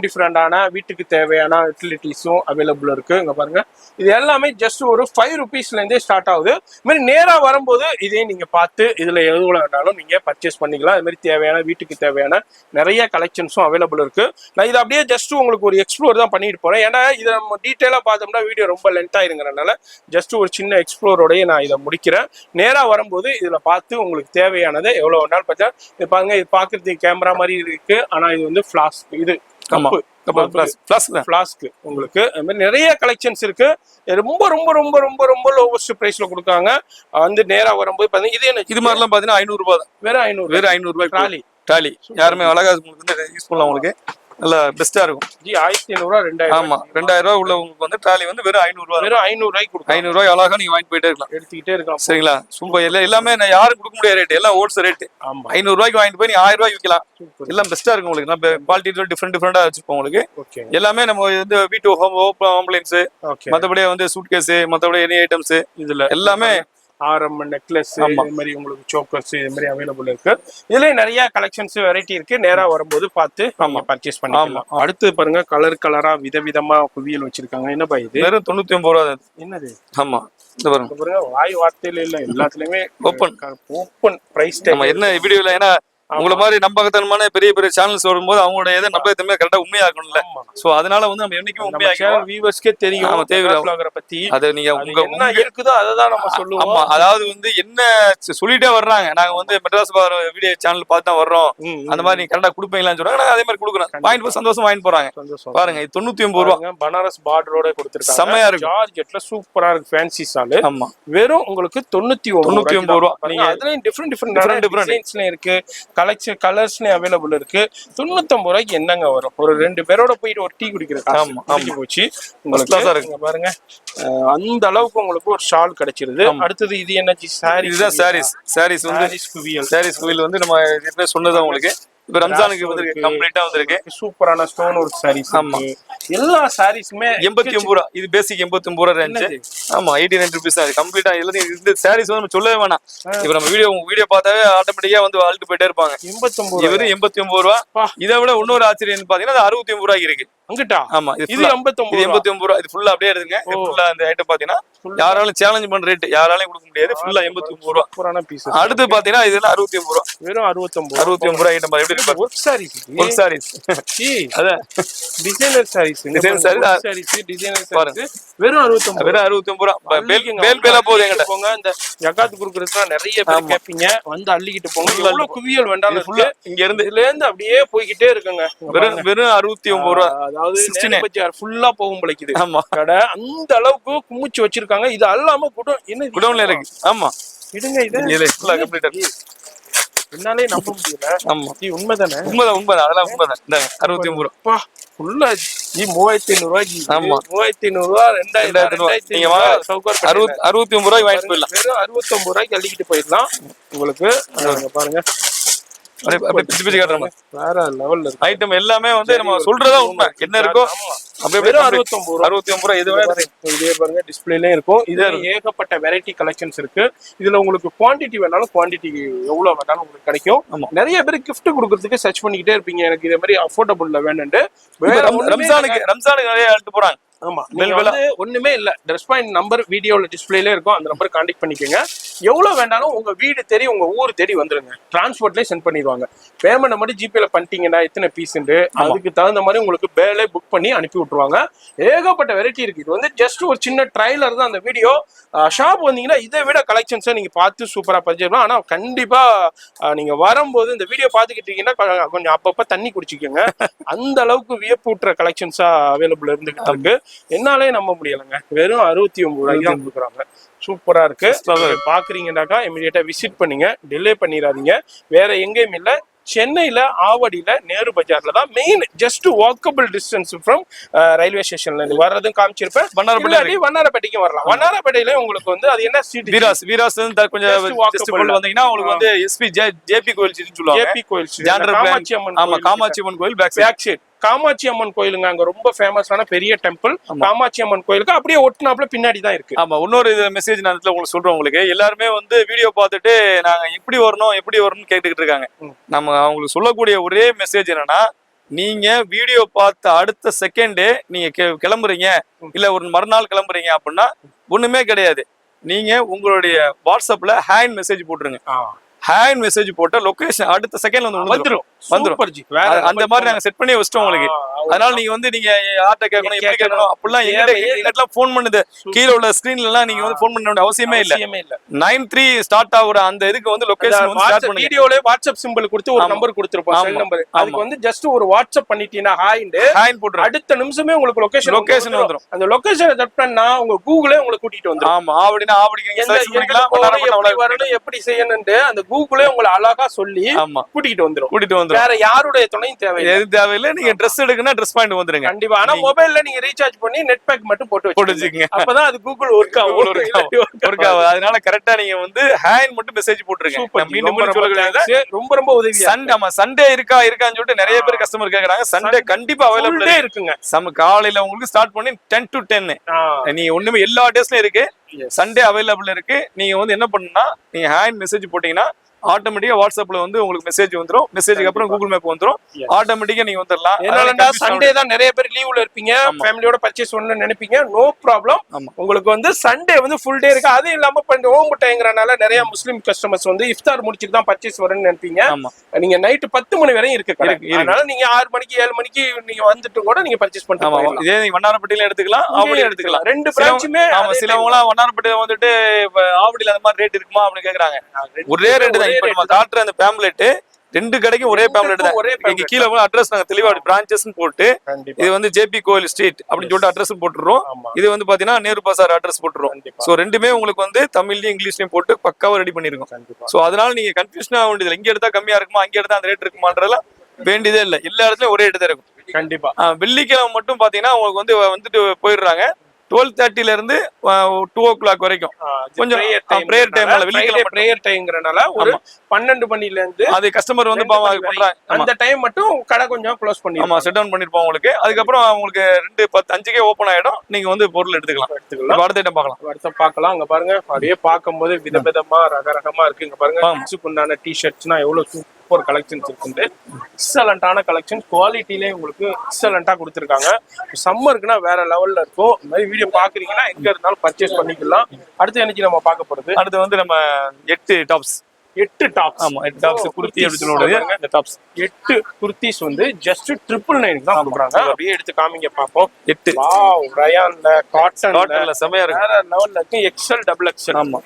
டிஃப்ரெண்டான வீட்டுக்கு தேவையான யூட்டிலிட்டிஸும் அவைலபிள் இருக்கு. இங்க பாருங்க, இது எல்லாமே ஜஸ்ட் ஒரு 5 ரூபீஸ்ல இருந்தே ஸ்டார்ட் ஆகுது. இது மாதிரி நேரா வரும்போது இதே நீங்க பார்த்து இதுல எவ்வளவு வேண்டாலும் நீங்க பர்ச்சேஸ் பண்ணிக்கலாம். அது மாதிரி தேவையான வீட்டுக்கு தேவையான நிறைய கலெக்ஷன்ஸும் அவைலபிள் இருக்கு. நான் இதை அப்படியே ஜஸ்ட் உங்களுக்கு ஒரு எக்ஸ்ப்ளோர் தான் பண்ணிட்டு போறேன். ஏன்னா இதை நம்ம டீட்டெயிலா பார்த்தோம்னா வீடியோ ரொம்ப லென்த் ஆயிருங்கிறனால ஜஸ்ட் ஒரு சின்ன எக்ஸ்ப்ளோரோடய நான் இதை முடிக்கிறேன். நேரா வரும்போது இதுல பார்த்து உங்களுக்கு தேவையானதை எவ்வளவு வேணாலும் பார்த்தா இது பாருங்க. இது பாக்குறதுக்கு கேமரா மாதிரி இருக்கு, ஆனா இது வந்து ஃபிளாஸ்க். இது ஃபிளாஸ்க் உங்களுக்கு நிறைய கலெக்ஷன்ஸ் இருக்கு. ரொம்ப ரொம்ப ரொம்ப ரொம்ப ரொம்ப லோவஸ்ட் பிரைஸ்ல கொடுக்காங்க. வந்து நேரா வரும்போது பாத்தீங்கன்னா இது என்ன, இது மாதிரிலாம் பாத்தீங்கன்னா 500 ரூபாய் தான். வெறும் 500 ரூபாய் ட்ராலி. யாருமே அழகா யூஸ் பண்ணலாம். உங்களுக்கு நல்லா பெஸ்டா இருக்கும். 1500 2000. ஆமா, 2000 ரூபாய் உள்ள உங்களுக்கு வந்து ட்ராலி வந்து வெறும் 500 ரூபாய். வெறும் 500 ரூபாய்க்கு கொடுக்கும். 500 ரூபாய் அழகா நீங்க வாங்கிட்டு போயிட்டே இருக்கலாம், எடுத்துக்கிட்டே இருக்கலாம். சரிங்களா? சூப்பர். எல்லாமே யாரும் கொடுக்க முடியாத ரேட், எல்லாம் ஹோல்சேல் ரேட். 500 ரூபாய்க்கு வாங்கிட்டு போய் நீ 1000 ரூபாய்க்கு விற்கலாம். எல்லாம் பெஸ்டா இருக்கும் உங்களுக்கு. நம்ம குவாலிட்டி டிஃப்ரெண்டா வச்சிருப்போம் உங்களுக்கு. எல்லாமே நம்ம வந்து வீட்டு ஹோம் அப்ளையன்ஸ், மத்தபடி வந்து சூட் கேஸ், மத்தபடி எனி ஐட்டம்ஸ், இதுல எல்லாமே ஆரம், நெக்லஸ், இது மாதிரி உங்களுக்கு சோக்கர்ஸ், இது மாதிரி அவைலபிள் இருக்கு. இதுல நிறைய கலெக்ஷன்ஸ் வெரைட்டி இருக்கு. நேரா வரும்போது பார்த்து பர்ச்சேஸ் பண்ணிக்கலாம். அடுத்து பாருங்க, கலரா விதவிதமா குவியல் வச்சிருக்காங்க. என்னப்பா இது? வெறும் 99 ரூபா. என்னது? ஆமா, இந்த பாருங்க, வாய் வார்த்தையில இல்ல, எல்லாத்துலயுமே ஓப்பன் பிரைஸ். என்ன வீடியோல, ஏன்னா உங்களை மாதிரி நம்பகத்தனமான பெரிய பெரிய சேனல்ஸ் வரும்போது அவங்களோட இதை நம்பகத்தன்மை கரெக்டா உண்மையா இருக்கணும்ல. சோ அதனால வந்து நம்ம என்னைக்கும் உண்மையா வியூவர்ஸ்க்கே தெரியும் நம்ம தேவையில்லை பத்தி. அது நீங்க உங்க என்ன இருக்குதோ அததான் நம்ம சொல்லுவோம். ஆமா, அதாவது வந்து என்ன சொல்லிட்டே வர்றாங்க, நாங்க வந்து மெட்ராஸ் பார் வீடியோ சேனல் பார்த்து தான் வர்றோம், அந்த மாதிரி நீங்க கரெக்டா கொடுப்பீங்களான்னு சொல்றாங்க. நாங்க அதே மாதிரி கொடுக்குறோம். வாங்கிட்டு போய் சந்தோஷம் வாங்கிட்டு போறாங்க. பாருங்க, இது 99 ரூபா. பனாரஸ் பார்டரோட கொடுத்துருக்காங்க. செம்மையா இருக்கு. ஜார்ஜெட்ல சூப்பரா இருக்கு. ஃபேன்சி சால். ஆமா, வெறும் உங்களுக்கு 99 ரூபா. நீங்க அதுலயும் டிஃபரெண்ட் டிசைன்ஸ்ல இருக்கு, கலெக்ஷன் கலர்ஸ் அவைலபிள் இருக்கு. 99 ரூபாய்க்கு என்னங்க வரும்? ஒரு 2 பேரோட போயிட்டு ஒரு டீ குடிக்கிறது போச்சு உங்களுக்கு. பாருங்க, அந்த அளவுக்கு உங்களுக்கு ஒரு ஷால் கிடைச்சிருது. அடுத்தது இது என்ன? சாரீஸ் வந்து நம்ம ஏற்கனவே சொன்னது உங்களுக்கு. இப்ப ரம்ஜானுக்கு வந்து கம்ப்ளீட்டா வந்திருக்கு. சூப்பரான ஸ்டோன் ஒர்க் சாரீஸ். ஆமா, எல்லா சாரீஸுமே 89 ரூபா. இது பேசிக் 89 ரூபா ரேஞ்ச். ஆமா, 89 ரூபீஸ் தான் கம்ப்ளீட்டா. எல்லாத்தையும் இந்த சாரீஸ் வந்து நம்ம சொல்லவே வேணாம். இப்ப நம்ம வீடியோ பார்த்தாவே ஆட்டோமேட்டிக்கா வந்து அழுட்டு போயிட்டே இருப்பாங்க. 89 ரூபா. இதை விட இன்னொரு ஆச்சரியம் பாத்தீங்கன்னா 69 ரூபாய்க்கு இருக்கு. அங்கிட்டா? ஆமா, இது 89 ரூபா. இது ஃபுல்லா அப்படியே எடுத்துங்க. ஃபுல்லா இந்த ஐட்டம் பாத்தீங்கன்னா யாராலும் சேலஞ்ச் பண்ற ரேட், யாராலையும் கொடுக்க முடியாது. ஃபுல்லா 89 ரூபா. சூப்பரான பீஸ். அடுத்து பாத்தீங்கன்னா இதுல 69 ரூபா. வெறும் 69 ரூபா ஐட்டம். எப்படி இருக்கு? ஒர்க் சாரீஸ். அதான் டிசைனர் சாரீஸ். வெறும் 69 ரூபா. பேல் பேலா போகுது. எங்கிட்ட போங்க, இந்த ஜகாத் குடுக்குறதுக்கு நிறைய பேர் கேப்பீங்க, வந்து அள்ளிக்கிட்டு போங்க. எவ்வளவு குவியல் வேண்டாலும் இருக்கு. இங்க இருந்து இதுல இருந்து அப்படியே போய்கிட்டே இருக்குங்க. வெறும் 69 ரூபா. அதாவது ஃபுல்லா போகும் பிழைக்குது. ஆமா, கடை அந்த அளவுக்கு குமிச்சு வச்சிருக்காங்க. இது அல்லாம குடோன்ல இருக்கு. ஆமா, இடுங்க. இது ஃபுல்லா கம்ப்ளீட்டா என்னாலே நம்ப முடியல. ஆமா, உண்மைதானே? உண்மைதான். அதெல்லாம் உண்மைதான். 69 ரூபா. ஃபுல்லா 3500 ரூபாய்க்கு. ஆமா, 3500 ரூபா, 2000 நீங்க 69 ரூபாய்க்கு வாங்கிட்டு போயிடலாம். வெறும் 69 ரூபாய்க்கு அள்ளிக்கிட்டு போயிடலாம் உங்களுக்கு. பாருங்க, வேற லெவல்ல இருக்கு. ஐட்டம் எல்லாமே வந்து நம்ம சொல்றதா உண்மை. என்ன இருக்கோ அப்படியே 69 ரூபா. இதே பாருங்க, டிஸ்பிளேலயும் இருக்கும். இதுல ஏகப்பட்ட வெரைட்டி கலெக்ஷன்ஸ் இருக்கு. இதுல உங்களுக்கு குவாண்டிட்டி வேணாலும் குவாண்டிட்டி எவ்வளவு வேணாலும் உங்களுக்கு கிடைக்கும். நிறைய பேர் கிஃப்ட் கொடுக்கறதுக்கு சர்ச் பண்ணிக்கிட்டே இருப்பீங்க, எனக்கு இதே மாதிரி அஃபோர்டபுள்ல வேணும்னு. ரம்ஜானுக்கு நிறைய எடுத்து போறாங்க. ஆமா நீங்க வந்து ஒண்ணுமே இல்ல, ட்ரெஸ் பாயிண்ட் நம்பர் வீடியோல டிஸ்பிளேல இருக்கும், அந்த நம்பர் கான்டாக்ட் பண்ணிக்கோங்க. எவ்வளவு வேண்டாலும் உங்க வீடு தேடி உங்க ஊர் தேடி வந்துருங்க, டிரான்ஸ்போர்ட்லயே சென்ட் பண்ணிடுவாங்க. பேமெண்ட் மட்டும் ஜிபேல பண்ணிட்டீங்கன்னா எத்தனை பீஸ்ன்னு அதுக்கு தகுந்த மாதிரி உங்களுக்கு பேலே புக் பண்ணி அனுப்பி விட்டுருவாங்க. ஏகப்பட்ட வெரைட்டி இருக்கு. இது வந்து ஜஸ்ட் ஒரு சின்ன ட்ரைலர் தான் அந்த வீடியோ. ஷாப் வந்தீங்கன்னா இதை விட கலெக்ஷன்ஸை நீங்க பார்த்து சூப்பரா பர்ச்சேஸ். ஆனா கண்டிப்பா நீங்க வரும்போது இந்த வீடியோ பார்த்துக்கிட்டீங்கன்னா கொஞ்சம் அப்பப்ப தண்ணி குடிச்சிக்கோங்க. அந்த அளவுக்கு வியப்பூட்டுற கலெக்ஷன்ஸா அவைலபிள் இருந்துகிட்டு இருக்கு. என்னாலே நம்ப முடியலைங்க, வெறும் 69 ரூபாய்க்கு தான் கொடுக்குறாங்க. சூப்பரா இருக்கு. பாக்குறீங்கன்னாக்கா இமீடியட்டா விசிட் பண்ணுங்க, டிலே பண்ணிடாதீங்க. வேற எங்கேயும் இல்ல, சென்னையில ஆவடியில நேரு பஜார்ல தான் main. Just walkable distance from railway ஸ்டேஷன்ல இருந்து வர்றதும் காமிச்சிருப்பேன். வண்ணாரப்பேட்டைக்கும் வரலாம். வண்ணாரப்பேட்டையில உங்களுக்கு வந்து அது என்ன ஸ்ட்ரீட், வீராஸ் கொஞ்சம் வந்தீங்கன்னா உங்களுக்கு வந்து எஸ்பி ஜேபி கோயில் ஸ்ட்ரீட்னு சொல்லுவாங்க. ஜேபி கோயில் ஸ்ட்ரீட், காமாட்சி அம்மன். ஆமா, காமாட்சி அம்மன் கோயில் பேக் சைடு. காமாட்சி அம்மன் கோயிலுங்க, அங்க ரொம்ப ஃபேமஸான பெரிய டெம்பிள். காமாட்சி அம்மன் கோயிலுக்கு அப்படியே ஒட்டுனாப்ல பின்னாடி தான் இருக்கு. ஆமா, இன்னொரு மெசேஜ் நான் உங்களுக்கு சொல்றேன். உங்களுக்கு எல்லாருமே வந்து வீடியோ பார்த்துட்டு நாங்க எப்படி வரணும்னு கேட்டுக்கிட்டு இருக்காங்க. நம்ம அவங்களுக்கு சொல்லக்கூடிய ஒரே மெசேஜ் என்னன்னா, நீங்க வீடியோ பார்த்த அடுத்த செகண்டே நீங்க கிளம்புறீங்க, இல்ல ஒரு மறுநாள் கிளம்புறீங்க அப்படின்னா ஒண்ணுமே கிடையாது. நீங்க உங்களுடைய வாட்ஸ்அப்ல ஹேண்ட் மெசேஜ் போட்டுருங்க. ஹேண்ட் மெசேஜ் போட்ட லொகேஷன் அடுத்த செகண்ட்ல வந்து வந்துரும். அந்த மாதிரி நாங்க செட் பண்ணி வச்சிட்டோம் உங்களுக்கு. அதனால நீங்க வந்து நீங்க யார்ட்ட கேட்கணும், எப்படி கேட்கணும் அப்படிலாம் எங்கெல்லாம் போன் பண்ணுது கீழே உள்ள ஸ்கிரீன்ல எல்லாம் நீங்க வந்து போன் பண்ண வேண்டிய அவசியமே இல்ல. 93 ஸ்டார்ட் ஆகுற அந்த இதுக்கு வந்து லொகேஷன் வந்து ஸ்டார்ட் பண்ணுங்க. வீடியோல வாட்ஸ்அப் சிம்பிள் கொடுத்து ஒரு நம்பர் கொடுத்திருப்போம், செல் நம்பர். அதுக்கு வந்து ஜஸ்ட் ஒரு வாட்ஸ்அப் பண்ணிட்டீனா ஹாய் போட்டு அடுத்த நிமிஷமே உங்களுக்கு லொகேஷன் வந்துரும். அந்த லொகேஷனை தட் பண்ணா உங்க கூகுளே உங்களுக்கு கூட்டிட்டு வந்துரும். ஆமா, ஆவடினா ஆவடிக்கு நீங்க சர்ச் பண்ணிக்கலாம். எப்படி செய்யணும்னு அந்த கூகுளே உங்களை அழகா சொல்லி கூட்டிட்டு வந்துரும். வேற யாருடைய துணையும் தேவையில்லை. நீங்க ட்ரெஸ் எடுக்கணும், ட்ரெஸ் பாயிண்ட் வந்துருங்க கண்டிப்பா. ஆனா மொபைல்ல நீங்க ரீசார்ஜ் பண்ணி நெட் பேக் மட்டும் போட்டு வச்சுக்கோங்க. அப்பதான் அது கூகுள் ஒர்க் ஆகும். அதனால கரெக்டா நீங்க வந்து ஹேண்ட் மட்டும் மெசேஜ் போட்டுருங்க. மீண்டும் ரொம்ப உதவி. சண்டே இருக்கான்னு சொல்லிட்டு நிறைய பேர் கஸ்டமர் கேக்குறாங்க. சண்டே கண்டிப்பா அவைலபிள் இருக்குங்க. காலையில உங்களுக்கு ஸ்டார்ட் பண்ணி 10 to 10 நீங்க ஒண்ணுமே எல்லா டேஸ்லயும் இருக்கு. சண்டே அவைலபிள் இருக்கு. நீங்க வந்து என்ன பண்ணுனா, நீங்க ஹேண்ட் மெசேஜ் போட்டீங்கன்னா ஆட்டோமேட்டிக்கா வாட்ஸ்அப்ல வந்து உங்களுக்கு மெசேஜ் வந்துரும். மெசேஜுக்கு அப்புறம் கூகுள் மேப் வந்துரும். ஆட்டோமேட்டிக்கா நீங்க வந்துடலாம். என்னன்னா சண்டே தான் நிறைய பேர் லீவ்ல இருப்பீங்க, ஃபேமிலியோட பர்ச்சேஸ் பண்ணணும்னு நினைப்பீங்க. No problem. உங்களுக்கு வந்து சண்டே வந்து ஃபுல் டே இருக்கு. அது இல்லாம ஓம் டைம்ங்கறனால நிறைய முஸ்லிம் கஸ்டமர்ஸ் வந்து இஃப்தார் முடிச்சிட்டு தான் பர்ச்சேஸ் வரணும்னு நினைப்பீங்க. நீங்க நைட் 10 மணி வரையும் இருக்கு. அதனால நீங்க 6 மணிக்கு 7 மணிக்கு நீங்க வந்துட்டு கூட நீங்க பர்ச்சேஸ் பண்ணிட்டு இதே நீங்க வண்ணாரப்பட்டியில எடுத்துக்கலாம், ஆவடியில எடுத்துக்கலாம். ரெண்டு பிரான்ச்சுமே. சிலவங்க வண்ணாரப்பட்டியில வந்துட்டு ஆவடியில அந்த மாதிரி ரேட் இருக்குமா அப்படின்னு கேக்குறாங்க. ஒரே ரேட் தான். இப்ப நம்ம காட்டுற அந்த பேம்ப்ளெட் 2 கடைக்கும் ஒரே பேம்ப்ளெட் தான். இங்க கீழ அட்ரஸ் நாங்க தெளிவா பிரான்ச்சஸ் போட்டு இது வந்து ஜேபி கோயில் ஸ்ட்ரீட் அப்படின்னு சொல்லிட்டு அட்ரஸ் போட்டுறோம். இது வந்து பாத்தீங்கன்னா நேரு பசார் அட்ரஸ் போட்டுறோம். சோ ரெண்டுமே உங்களுக்கு வந்து தமிழ்லயும் இங்கிலீஷ்லயும் போட்டு பக்காவா ரெடி பண்ணிருக்கோம். சோ அதனால நீங்க கன்ஃபியூஷன் ஆக வேண்டியது, இங்க எடுத்தா கம்மியா இருக்குமா, அங்க எடுத்தா அந்த ரேட் இருக்குமான்றதுல வேண்டியதே இல்ல. எல்லா இடத்துலயும் ஒரே ரேட் தான் இருக்கும். கண்டிப்பா. வெள்ளிக்கிழமை மட்டும் பாத்தீங்கன்னா உங்களுக்கு வந்துட்டு போயிடுறாங்க. 12:30ல இருந்து 2 o'clock வரைக்கும் கொஞ்சம் பிரேயர் டைம்ல வெள்ளிக்கிழமை பிரேயர் டைம்ங்கறனால ஒரு 12 மணில இருந்து அது கஸ்டமர் வந்து பண்றாங்க. அந்த டைம் மட்டும் கடை கொஞ்சம் க்ளோஸ் பண்ணி செட் டவுன் பண்ணிருப்போம் உங்களுக்கு. அதுக்கப்புறம் உங்களுக்கு 2:10-5க்கே ஓபன் ஆயிடும். நீங்க வந்து பொருள் எடுத்துக்கலாம். அடுத்த ஐட்டம் பார்க்கலாம். அடுத்த பார்க்கலாம். அங்க பாருங்க, அப்படியே பார்க்கும்போது விதவிதமா ரகரகமா இருக்கு. இங்க பாருங்க, மென்ஸுக்குண்டான டி-ஷர்ட்ஸ்னா எவ்வளவு சூப்பர் கலெக்ஷன்ஸ் இருக்குது. எக்ஸலண்டான கலெக்ஷன், குவாலிட்டிலே உங்களுக்கு எக்ஸலண்டா கொடுத்துருக்காங்க. சம்மருக்குன்னா வேற லெவல்ல இருக்கும். இந்த மாதிரி வீடியோ பாக்குறீங்கன்னா எங்க இருந்தாலும் பர்ச்சேஸ் பண்ணிக்கலாம். அடுத்து என்னைக்கு நம்ம பார்க்க போறது, அடுத்து வந்து நம்ம 8 டாப்ஸ். 8 டாப்ஸ். ஆமா, 8 டாப்ஸ் குர்த்தி அப்படி சொல்லுவாங்க. இந்த டாப்ஸ் 8 குர்த்திஸ் வந்து ஜஸ்ட் 999 தான் கொடுக்குறாங்க. அப்படியே எடுத்து காமிங்க பாப்போம். 8 வாவ், ரயான்ல காட்டன்ல செமையா இருக்கு. வேற லெவல்ல இருக்கு. XL double XL. ஆமா,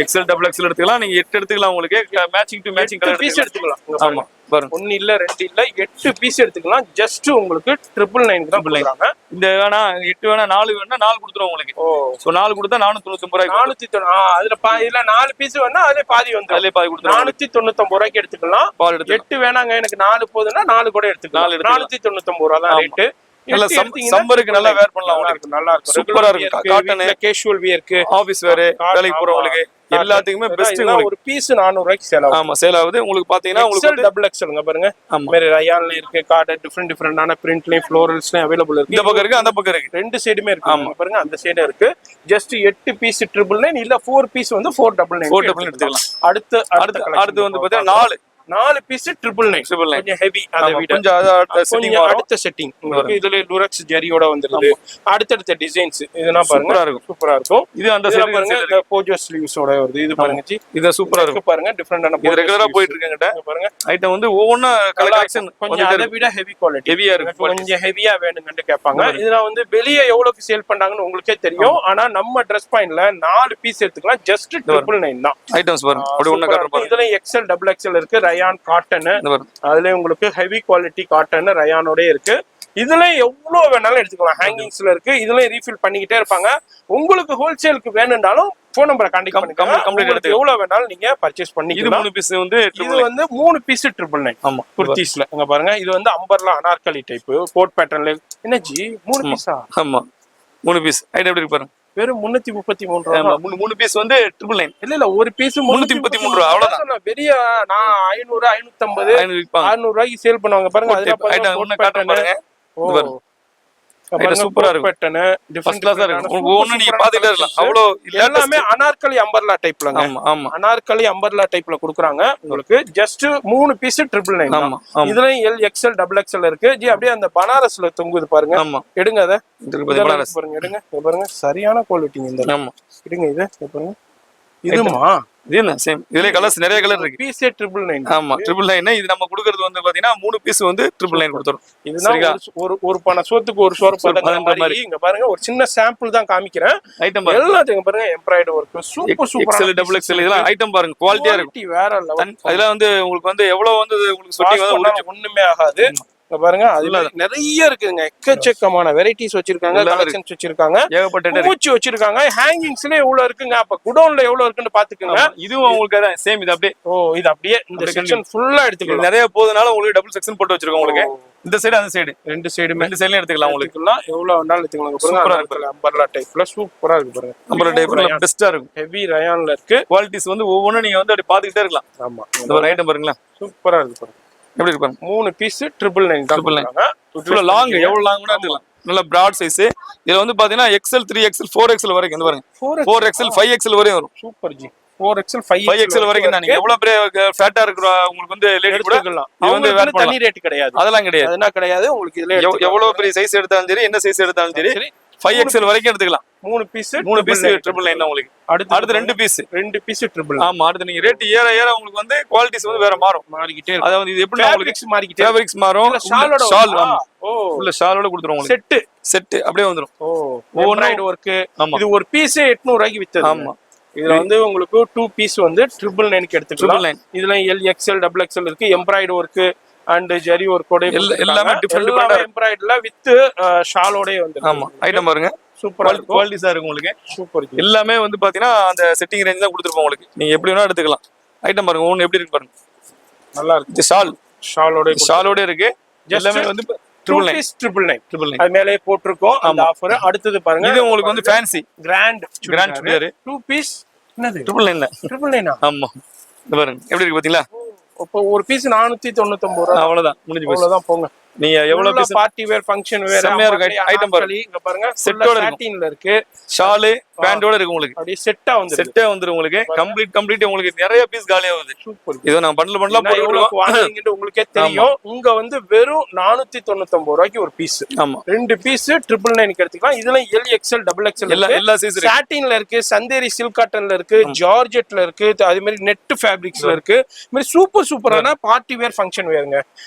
எக்ஸ்எல் டபுள் எக்ஸ்எல் எடுத்துக்கலாம். நீங்க 8 எடுத்துக்கலாம். உங்களுக்கு matching to matching colour piece எடுத்துக்கலாம். ஆமா, வரும். 1 இல்ல 2 இல்ல 8 பீஸ் எடுத்துக்கலாம். ஜஸ்ட் உங்களுக்கு 999 தான் கொடுக்குறாங்க. இந்த வேணா 8 வேணா 4 வேணா 4 கொடுத்துருவோம் உங்களுக்கு. சோ 4 கொடுத்தா 499 ரூபாய். 490. அதுல இதுல 4 பீஸ் வேணா அதுல பாதி வந்து அதுல பாதி கொடுத்துருவோம். 499 ரூபாய்க்கு எடுத்துக்கலாம். 8 வேணாங்க எனக்கு 4 போதுன்னா 4 கூட எடுத்துக்கலாம். 499 ரூபாய் தான் ரேட். நல்ல சம்மருக்கு நல்லா வேர் பண்ணலாம். நல்லா இருக்கும். சூப்பரா இருக்கு. காட்டன் கேஷுவல் வியர்க்கு, ஆபீஸ் வேர், வேலைக்கு போறவங்களுக்கு எல்லாத்துக்குமே பெஸ்ட். ஒரு பீஸ் 400 ரூபாய்க்கு சேல் ஆகும். ஆமா, சேல் ஆகுது. உங்களுக்கு பாத்தீங்கன்னா உங்களுக்கு டபுள் எக்ஸ்எல்ங்க பாருங்க. மேரி ரயான்ல இருக்கு. காட்டன் டிஃபரண்டான பிரிண்ட்லயும் ஃப்ளோரல்ஸ்லயும் அவைலபிள் இருக்கு. இந்த பக்கம் இருக்கு, அந்த பக்கம் இருக்கு. ரெண்டு சைடுமே இருக்கு. ஆமா பாருங்க, அந்த சைடு இருக்கு. ஜஸ்ட் 8 பீஸ் 999 இல்ல 4 பீஸ் வந்து 499 எடுத்துக்கலாம். அடுத்து வந்து பாத்தீங்கன்னா 4 பீஸ் 999 கொஞ்சம் ஹெவி அதை விட கொஞ்சம் கொஞ்சம் அடுத்த செட்டிங் உங்களுக்கு இதுல லுரெக்ஸ் ஜெரியோட வந்துருது அடுத்தடுத்த டிசைன்ஸ் இதெல்லாம் பாருங்க சூப்பரா இருக்கும் இது அந்த பாருங்க போஜோ ஸ்லீவ்ஸோட வருது இது பாருங்க ஜி இது சூப்பரா இருக்கு பாருங்க டிஃபரெண்டான இது ரெகுலரா போயிட்டு இருக்குங்கட்ட பாருங்க ஐட்டம் வந்து ஒவ்வொண்ணா கலெக்ஷன் கொஞ்சம் அதை விட ஹெவி குவாலிட்டி ஹெவியா இருக்கு கொஞ்சம் ஹெவியா வேணும்னு கேட்பாங்க இதெல்லாம் வந்து வெளியே எவ்வளவுக்கு சேல் பண்றாங்கன்னு உங்களுக்கே தெரியும் ஆனா நம்ம ட்ரெஸ் பாயிண்ட்ல 4 பீஸ் எடுத்துக்கலாம் ஜஸ்ட் 999 தான் ஐட்டம்ஸ் பாருங்க அப்படி ஒண்ணு காட்டுற பாருங்க இதுல எக்ஸ்எல் டபுள் எக்ஸ்எல் இருக்கு ரயான் காட்டன் அதுல உங்களுக்கு ஹெவி குவாலிட்டி காட்டன் ரயானோட இருக்கு இதுல எவ்வளவு வேணாலும் எடுத்துக்கலாம் ஹேங்கிங்ஸ்ல இருக்கு இதுல ரீஃபில் பண்ணிக்கிட்டே இருப்பாங்க உங்களுக்கு ஹோல்சேலுக்கு வேணும்னாலும் போன் நம்பரை கான்டாக்ட் பண்ணுங்க எவ்வளவு வேணாலும் நீங்க பர்ச்சேஸ் பண்ணிக்கலாம். இது 3 பீஸ் வந்து இது வந்து 3 பீஸ் 999. ஆமா குர்தீஸ்ல அங்க பாருங்க இது வந்து அம்பர்லா அனார்கலி டைப் கோட் பேட்டர்ன்ல என்னஜி 3 பீஸா ஆமா 3 பீஸ் ஐட்டம் எப்படி இருக்கு பாருங்க வெறும் 333 ரூபாய் 3 பீஸ் வந்து 999 இல்ல ஒரு பீஸ் 333 ரூபாய் அவ்வளவுதான் பெரிய நான் 500 550 600 ரூபாய்க்கு சேல் பண்ணுவாங்க பாருங்க அதுல ஐட்டம் ஒண்ணு காட்டுற பாருங்க சூப்பரா இருக்கும் டிஃபரண்ட் கிளாஸா இருக்கு ஒவ்வொன்னு நீங்க பாத்துட்டே இருக்கலாம் அவ்வளவு எல்லாமே அனார்கலி அம்பர்லா டைப்லங்க ஆமா அனார்கலி அம்பர்லா டைப்ல குடுக்குறாங்க உங்களுக்கு ஜஸ்ட் 3 பீஸ் 999 ஆமா இதுலயும் எல் எக்ஸ்எல் டபுள் எக்ஸ்எல் இருக்கு ஜி அப்படியே அந்த பனாரஸ்ல தொங்குது பாருங்க ஆமா எடுங்க அத பனாரஸ் பாருங்க எடுங்க பாருங்க சரியான குவாலிட்டிங்க இந்த ஆமா எடுங்க இது பாருங்க இதுமா இது என்ன சேம் இதுல கலர்ஸ் நிறைய கலர் இருக்கு பீஸ் 999 ஆமா 999 இது நம்ம குடுக்குறது வந்து பாத்தீங்கன்னா 3 பீஸ் வந்து 999 கொடுத்துறோம் இதுதான் ஒரு பண சோத்துக்கு ஒரு சோறு பதன்ற மாதிரி இங்க பாருங்க ஒரு சின்ன சாம்பிள் தான் காமிக்கிறேன் ஐட்டம் எல்லாத்தையும் பாருங்க embroidery work super XL double XL இதெல்லாம் ஐட்டம் பாருங்க குவாலிட்டியா இருக்கும் வேற லெவல் அதுல வந்து உங்களுக்கு வந்து எவ்வளவு வந்து உங்களுக்கு சொட்டி வந்து ஒண்ணுமே ஆகாது பாருங்க அதுல நிறைய இருக்குங்க எக்கச்சக்கமான வெரைட்டிஸ் வச்சிருக்காங்க கலெக்ஷன்ஸ் வச்சிருக்காங்க ஏகப்பட்ட மூச்சு வச்சிருக்காங்க ஹேங்கிங்ஸ்ல எவ்வளவு இருக்குங்க அப்ப குடோன்ல எவ்வளவு இருக்குன்னு பாத்துக்கோங்க இதுவும் உங்களுக்கு சேம் இது அப்படியே இது அப்படியே இந்த செக்ஷன் ஃபுல்லா எடுத்துக்கலாம் நிறைய போதனால உங்களுக்கு டபுள் செக்ஷன் போட்டு வச்சிருக்கோம் உங்களுக்கு இந்த சைடு அந்த சைடு ரெண்டு சைடுமே ரெண்டு சைடுல எடுத்துக்கலாம் உங்களுக்கு எவ்வளவு வேணாலும் எடுத்துக்கலாம் சூப்பரா இருக்கு அம்பர்லா டைப்ல சூப்பரா இருக்கு பாருங்க அம்பர்லா டைப்ல பெஸ்டா இருக்கும் ஹெவி ரயான்ல இருக்கு குவாலிட்டிஸ் வந்து ஒவ்வொன்றும் நீங்க வந்து அப்படி பாத்துக்கிட்டே இருக்கலாம் ஆமா இந்த ஒரு ஐட்டம் பாருங்களா சூப்பரா இருக்கு பாருங்க எப்படி இருக்கு பாருங்க 3 பீஸ் 999 இவ்வளவு லாங் எவ்வளவு லாங் கூட எடுத்துக்கலாம் நல்ல பிராட் சைஸ் இதுல வந்து பாத்தீங்கன்னா எக்ஸ்எல் 3XL 4XL வரைக்கும் இந்த பாருங்க 4XL 5XL வரையும் வரும் சூப்பர் ஜி 4XL 5XL வரைக்கும் தான் நீங்க எவ்வளவு பெரிய ஃபேட்டா இருக்கிற உங்களுக்கு வந்து லேடி கூட இது வந்து வேர் தனி ரேட் கிடையாது அதெல்லாம் கிடையாது அதெல்லாம் கிடையாது உங்களுக்கு இதுல எவ்வளவு பெரிய சைஸ் எடுத்தாலும் சரி என்ன சைஸ் எடுத்தாலும் சரி 5XL வரைக்கும் எடுத்துக்கலாம் 3 பீஸ் 999 உங்களுக்கு அடுத்து 2 பீஸ் 999 ஆமா அடுத்து நீங்க ரேட் ஏற ஏற உங்களுக்கு வந்து குவாலிட்டிஸ் வந்து வேற மாறும் மாறிக்கிட்டே இருக்கு அதாவது இது எப்படி உங்களுக்கு மாறிக்கிட்டே ஃபேப்ரிக்ஸ் மாறும் ஷால் ஆமா உள்ள ஷாலோட கொடுத்துறோம் உங்களுக்கு செட் அப்படியே வந்துரும் ஓவர்நைட் வர்க் இது ஒரு பீஸ் 800 ரூபாய்க்கு வித்தது ஆமா இதுல வந்து உங்களுக்கு 2 பீஸ் வந்து 999 க்கு எடுத்துக்கலாம் இதுல எல் எக்ஸ்எல் டபுள் எக்ஸ்எல் இருக்கு எம்ப்ராய்டரி வர்க் அண்ட் ஜெரி வர்க்கோட எல்லாமே டிஃபரெண்ட் எம்ப்ராய்டரில வித் ஷாலோட வந்து ஆமா ஐட்டம் பாருங்க சூப்பரா குவாலிட்டிஸா இருக்கும் உங்களுக்கு சூப்பர் எல்லாமே வந்து பாத்தீங்கன்னா அந்த செட்டிங் ரேஞ்ச் தான் கொடுத்துருப்போம் உங்களுக்கு நீங்க எப்படி வேணா எடுத்துக்கலாம் ஐட்டம் பாருங்க ஒன்னு எப்படி இருக்கு பாருங்க நல்லா இருக்கு ஷாலோட இருக்கு எல்லாமே வந்து 999 அது மேலே போட்டுருக்கோம் அந்த ஆஃபர் அடுத்தது பாருங்க இது உங்களுக்கு வந்து ஃபேன்சி கிராண்ட் சுடிதார் 2 பீஸ் என்னது 999 ஆமா இது பாருங்க எப்படி இருக்கு பாத்தீங்களா இப்போ ஒரு பீஸ் 499 ரூபாய் அவ்வளவுதான் முடிஞ்சு போச்சு அவ்வளவுதான் போங்க நீங்க எவ்வளவு piece party wear function wear செமையா இருக்கு ஐட்டம் பாருங்க இங்க பாருங்க செட்டோட சாட்டின்ல இருக்கு ஷால் பேண்டோட இருக்கு உங்களுக்கு அப்படியே செட்டா வந்துரும் உங்களுக்கு கம்ப்ளீட் உங்களுக்கு நிறைய பீஸ் காலி ஆகுது சூப்பர் இத நான் பண்டல் போட்டு வாங்குவீங்கன்னு உங்களுக்கே தெரியும் இங்க வந்து வெறும் 499 ரூபாய்க்கு ஒரு பீஸ் ஆமா 2 பீஸ் 999 க்கு எடுத்துக்கலாம் இதுல எல் எக்ஸ்எல் டபுள் எக்ஸ்எல் எல்லா சைஸ் இருக்கு சாட்டின்ல இருக்கு சந்தேரி சில்க் காட்டன்ல இருக்கு ஜார்ஜெட்ல இருக்கு அதே மாதிரி நெட் ஃபேப்ரிக்ஸ்ல இருக்கு இந்த மாதிரி சூப்பரான பார்ட்டி வேர் ஃபங்க்ஷன் வேறுங்க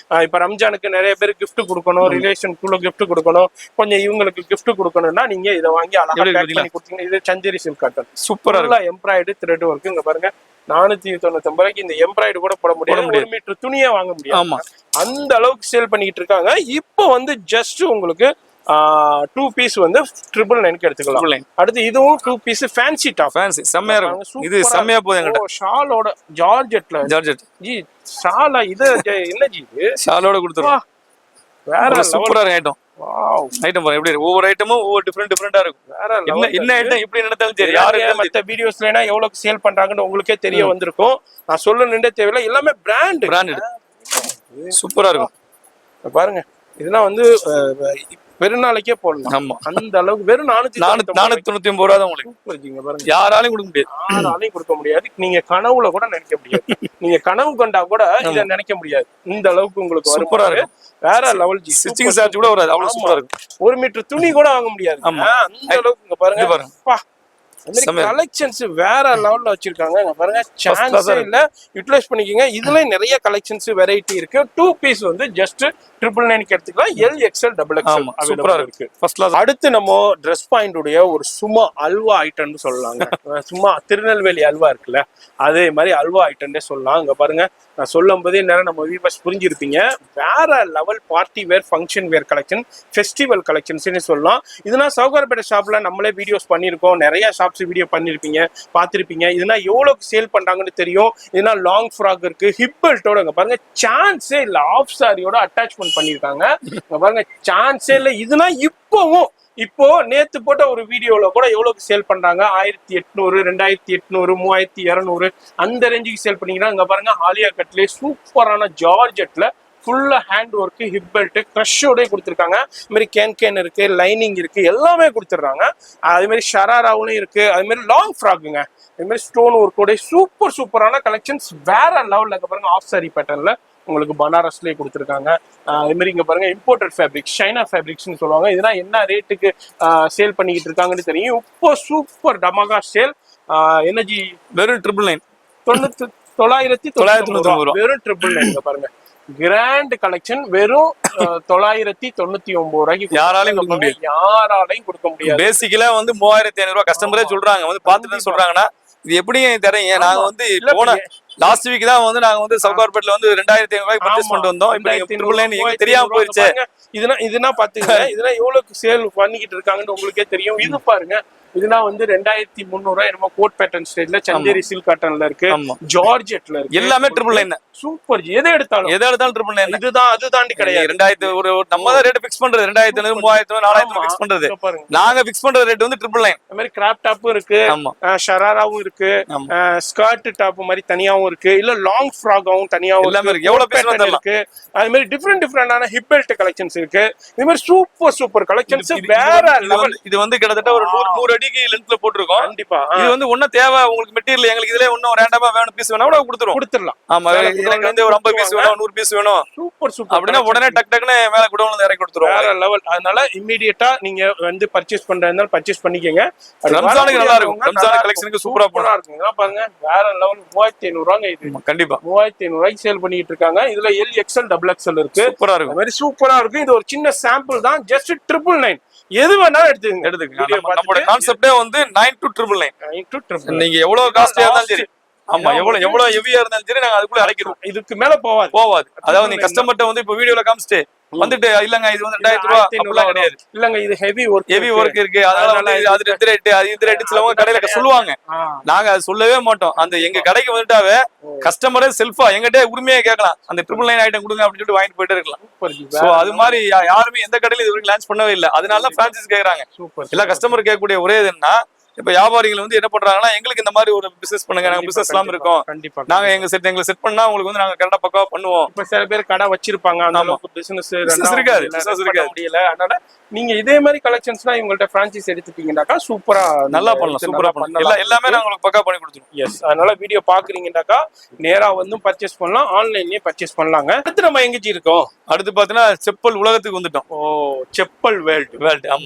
இப்ப ரம்ஜானுக்கு நிறைய பேர் gift கொடுக்கணும் ரிலேஷனுக்குள்ள gift கொடுக்கணும் கொஞ்சம் இவங்களுக்கு gift கொடுக்கணும்னா நீங்க இத வாங்கி அழகா பேக் பண்ணி கொடுத்தீங்க இது சந்தேரி சில்க் காட்டன் சூப்பரா எம்ப்ராய்டரி த்ரெட் வர்க் இங்க பாருங்க 499 ரூபாய்க்கு இந்த எம்ப்ராய்டரி கூட போட முடியாது 1 மீட்டர் துணியே வாங்க முடியாது அந்த அளவுக்கு சேல் பண்ணிட்டு இருக்காங்க இப்போ வந்து ஜஸ்ட் உங்களுக்கு 2 பீஸ் வந்து 999 க்கு எடுத்துக்கலாம் அடுத்து இதுவும் 2 பீஸ் ஃபேன்சி டாப் ஃபேன்சி செமையா இருக்கும் இது செமையா போகுது என்கிட்ட ஷாலோட ஜார்ஜெட் ஜி ஷாலா இது என்ன ஜி இது ஷாலோட கொடுத்துறோம் வேற சூப்பரா ஐட்டம் வாவ் ஐட்டம் பாருங்க எப்படி ஒவ்வொரு ஐட்டமும் ஒவ்வொரு டிஃபரெண்டா இருக்கும் வேற என்ன ஐட்டம் இப்படி நடந்தாலும் சரி யாரு மத்த வீடியோஸ்லனா எவ்வளவு சேல் பண்றாங்கன்னு உங்களுக்கே தெரிய வந்திருக்கும் நான் சொல்லணும்னே தேவையில்லை எல்லாமே பிராண்டட் சூப்பரா இருக்கும் பாருங்க இதெல்லாம் வந்து பெருநாளைக்கே போடலாம். ஆமா. அந்த அளவுக்கு வெறும் 499 ரூபா தான் உங்களுக்கு. பாருங்க, யாராலையும் கொடுக்க முடியாது. யாராலையும் கொடுக்க முடியாது. நீங்க கனவுல கூட நினைக்க முடியாது. நீங்க கனவு கண்டா கூட இத நினைக்க முடியாது. இந்த அளவுக்கு உங்களுக்கு சூப்பரா வரும். இருக்கும். வேற லெவல் ஜி. ஸ்டிச்சிங் சார்ஜ் கூட வராது. அவ்வளவு சூப்பரா இருக்கும். 1 மீட்டர் துணி கூட வாங்க முடியாது. அந்த அளவுக்கு இங்க பாருங்க. கலெக்ஷன்ஸ் வேற லெவல்ல வச்சிருக்காங்க. இங்க பாருங்க, சான்ஸே இல்ல. யூட்டிலைஸ் பண்ணிக்கங்க. இதுல நிறைய கலெக்ஷன்ஸ் வெரைட்டி இருக்கு. 2 பீஸ் வந்து ஜஸ்ட் 999 எடுத்துக்கலாம். எல் எக்ஸ்எல் டபுள் எக்ஸ்எல் சூப்பரா இருக்கு. First class. அடுத்து நம்ம ட்ரெஸ் பாயிண்ட் உடைய ஒரு சும்மா அல்வா ஐட்டம்னு சொல்லலாங்க. சும்மா திருநெல்வேலி அல்வா இருக்குல்ல, அதே மாதிரி அல்வா ஐட்டம்னே சொல்லலாம். இங்க பாருங்க, நான் சொல்லும் போதே நேரம் நம்ம வியூவர்ஸ் புரிஞ்சிருப்பீங்க. வேற level party wear, function wear collection, festival கலெக்ஷன்ஸ்னு சொல்லலாம். இதெல்லாம் சவுகார்பேட்டை ஷாப்ல நம்மளே வீடியோஸ் பண்ணியிருக்கோம். நிறைய ஷாப்ஸ் வீடியோ பண்ணிருப்பீங்க, பார்த்திருப்பீங்க. இதெல்லாம் எவ்வளவு சேல் பண்றாங்கன்னு தெரியும். இதெல்லாம் லாங் ஃப்ராக் இருக்கு, ஹிப் பெல்ட்டோட. இங்க பாருங்க, சான்ஸே இல்ல. ஆஃப் சாரியோட அட்டாச்மெண்ட் பண்ணிருக்காங்க. இங்க பாருங்க, சான்ஸே இல்ல. இதெல்லாம் இப்போ நேத்து போட்ட ஒரு வீடியோல கூட எவ்வளவுக்கு சேல் பண்றாங்க, 1800, 2800, 3200 அந்த ரேஞ்சுக்கு சேல் பண்ணிக்கிறாங்க. இங்க பாருங்க, ஆலியா கட்லே சூப்பரான ஜார்ஜெட்ல ஃபுல்லா ஹேண்ட் ஒர்க், ஹிப் பெல்ட், க்ரஷோட கொடுத்துருக்காங்க. அது மாதிரி கேன் இருக்கு, லைனிங் இருக்கு, எல்லாமே கொடுத்துட்றாங்க. அதே மாதிரி ஷராராவும் இருக்கு. அதே மாதிரி லாங் ஃப்ராக்குங்க, அதே மாதிரி ஸ்டோன் ஒர்க்கோட சூப்பரான கலெக்ஷன்ஸ் வேற லெவல்ல. இங்க பாருங்க, ஆஃப் சாரி பேட்டர்ன்ல உங்களுக்கு பனாரஸ்லேயே கொடுத்துருக்காங்க. அதே மாதிரி இங்க பாருங்க, இம்போர்ட்டட் ஃபேப்ரிக், சைனா ஃபேப்ரிக்ஸ்னு சொல்லுவாங்க. இதெல்லாம் என்ன ரேட்டுக்கு சேல் பண்ணிக்கிட்டு இருக்காங்கன்னு தெரியும். இப்போ சூப்பர் டமாகா சேல். எனர்ஜி வெறும் 999 999 வெறும் 999 பாருங்க. கிராண்ட் கலெக்ஷன் வெறும் 999 ரூபாய்க்கு யாராலையும் கொடுக்க முடியாது. பேசிக்கலா வந்து 3500 ரூபாய் கஸ்டமரே சொல்றாங்க. வந்து பாத்துட்டு சொல்றாங்கன்னா இது எப்படி தரீங்க? நாங்க வந்து போன லாஸ்ட் வீக் தான் வந்து நாங்க வந்து சவுகார்பேட்ல வந்து 2500 ரூபாய்க்கு பர்ச்சேஸ் பண்ணிட்டு வந்தோம். இப்போ 999 தெரியாம போயிருச்சு. இதெல்லாம் பாத்துங்க, இதெல்லாம் எவ்வளவு சேல் பண்ணிக்கிட்டு இருக்காங்கன்னு உங்களுக்கே தெரியும். இது பாருங்க, இதெல்லாம் வந்து 2300 என்னமோ கோட் பேட்டர்ன் ஸ்டைல்ல, சந்தேரி சில்க் காட்டன்ல இருக்கு, ஜார்ஜெட்ல இருக்கு, எல்லாமே 999 சூப்பர். எதை எடுத்தாலும் 999. இதுதான், அது தாண்டி கிடையாது. 2000 ஒரு நம்ம தான் ரேட் ஃபிக்ஸ் பண்றது. 2500, 3000, 4000 ஃபிக்ஸ் பண்றது. நாங்க ஃபிக்ஸ் பண்ற ரேட் வந்து 999. அந்த மாதிரி கிராப் டாப்பும் இருக்கு, ஷராராவும் இருக்கு, ஸ்கர்ட் டாப் மாதிரி தனியாவும் இருக்கு, இல்ல லாங் ஃப்ராகாவும் தனியாவும் எல்லாமே இருக்கு. எவ்வளவு பீஸ் இருக்கு. அது மாதிரி டிஃபரெண்டான ஹிப் பெல்ட் கலெக்ஷன்ஸ் இருக்கு. இது மாதிரி சூப்பர் கலெக்ஷன்ஸ் வேற லெவல். இது வந்து கிட்டத்தட்ட ஒரு 100 அடிக்கு லென்த்ல போட்டுருக்கோம். கண்டிப்பா இது வந்து ஒன்னும் தேவை உங்களுக்கு மெட்டீரியல், எங்களுக்கு இதுல ஒன்னும் ரேண்டமா வேணும் பீஸ் வேணா கூட கொடுத்துடலாம். ஆமா, எனக்கு வந்து ஒரு 50 பீஸ் வேணும், 100 பீஸ் வேணும், சூப்பர் அப்படின்னா உடனே டக்குன்னு மேல குடோன்ல இறக்கி கொடுத்துருவோம். வேற லெவல். அதனால இமிடியேட்டா நீங்க வந்து பர்ச்சேஸ் பண்றதுனால பர்ச்சேஸ் பண்ணிக்கங்க. ரம்ஜானுக்கு நல்லா இருக்கும். ரம்ஜான் கலெக்ஷனுக்கு சூப்பரா இருக்குங்க. பாருங்க, வேற லெவல். 3500 ரூபாங்க இது. கண்டிப்பா 3500 ரூபாய்க்கு சேல் பண்ணிட்டு இருக்காங்க. இதுல எல் எக்ஸ்எல் டபுள் எக்ஸ்எல் இருக்கு. சூப்பரா இருக்கும். மாதிரி சூப்பரா இருக்கும். இது ஒரு சின்ன சாம்பிள் தான். ஜஸ்ட் 999. எது வேணாலும் எடுத்துக்கங்க. நம்மளோட கான்செப்டே வந்து 9 to 999. நீங்க எவ்வளவு காஸ்ட்லியா இருந்தாலும் சரி, ஆமா, எவ்வளவு ஹெவியா இருந்தாலும் சரி, நாங்க அதுக்குள்ள அரைக்கிறோம். இதுக்கு மேல போவாது. அதாவது நீங்க கஸ்டமர்ட்ட வந்து இப்ப வீடியோல காமிச்சிட்டு வந்துட்டு இல்லங்க இது வந்து 2000 ரூபாய் அப்படிலாம் கிடையாது. இல்லங்க இது ஹெவி ஒர்க் இருக்கு, அதனால அது இந்த ரேட் சிலவங்க கடையில சொல்லுவாங்க. நாங்க அது சொல்லவே மாட்டோம். அந்த எங்க கடைக்கு வந்துட்டாவே கஸ்டமரே செல்ஃபா எங்கிட்டே உரிமையா கேட்கலாம், அந்த 999 ஐட்டம் கொடுங்க அப்படின்னு சொல்லிட்டு வாங்கிட்டு போயிட்டே இருக்கலாம். சோ அது மாதிரி யாருமே எந்த கடையில இது வரைக்கும் லான்ச் பண்ணவே இல்லை. அதனால பிரான்சைஸ் கேக்குறாங்க. எல்லா கஸ்டமர் கேட்கக்கூடிய ஒரே இதுன்னா, இப்ப வியாபாரிகள் வந்து என்ன பண்றாங்கன்னா, எங்களுக்கு இந்த மாதிரி ஒரு பிசினஸ் பண்ணுங்க, நாங்க பிசினஸ் எல்லாம் இருக்கோம், கண்டிப்பா நாங்க எங்களை செட் பண்ணா உங்களுக்கு வந்து நாங்க கரெக்டா பக்காவா பண்ணுவோம். இப்ப சில பேர் கடை வச்சிருப்பாங்க, அந்த அளவுக்கு பிசினஸ் இருக்காது, முடியல. அதனால நீங்க இதே மாதிரி கலெக்ஷன்ஸ்லாம் இவங்கள்ட்ட பிரான்சைஸ் எடுத்துட்டீங்கன்னாக்கா சூப்பரா நல்லா பண்ணலாம். எல்லாமே நாங்க உங்களுக்கு பக்கா பண்ணி கொடுத்துருவோம். எஸ், அதனால வீடியோ பாக்குறீங்கன்னாக்கா நேரா வந்து பர்ச்சேஸ் பண்ணலாம், ஆன்லைன்லயே பர்ச்சேஸ் பண்ணலாங்க. அடுத்து நம்ம எங்கேஜி இருக்கோம்? அடுத்து பாத்தீங்கன்னா செப்பல் உலகத்துக்கு வந்துட்டோம். Oh, chappal world.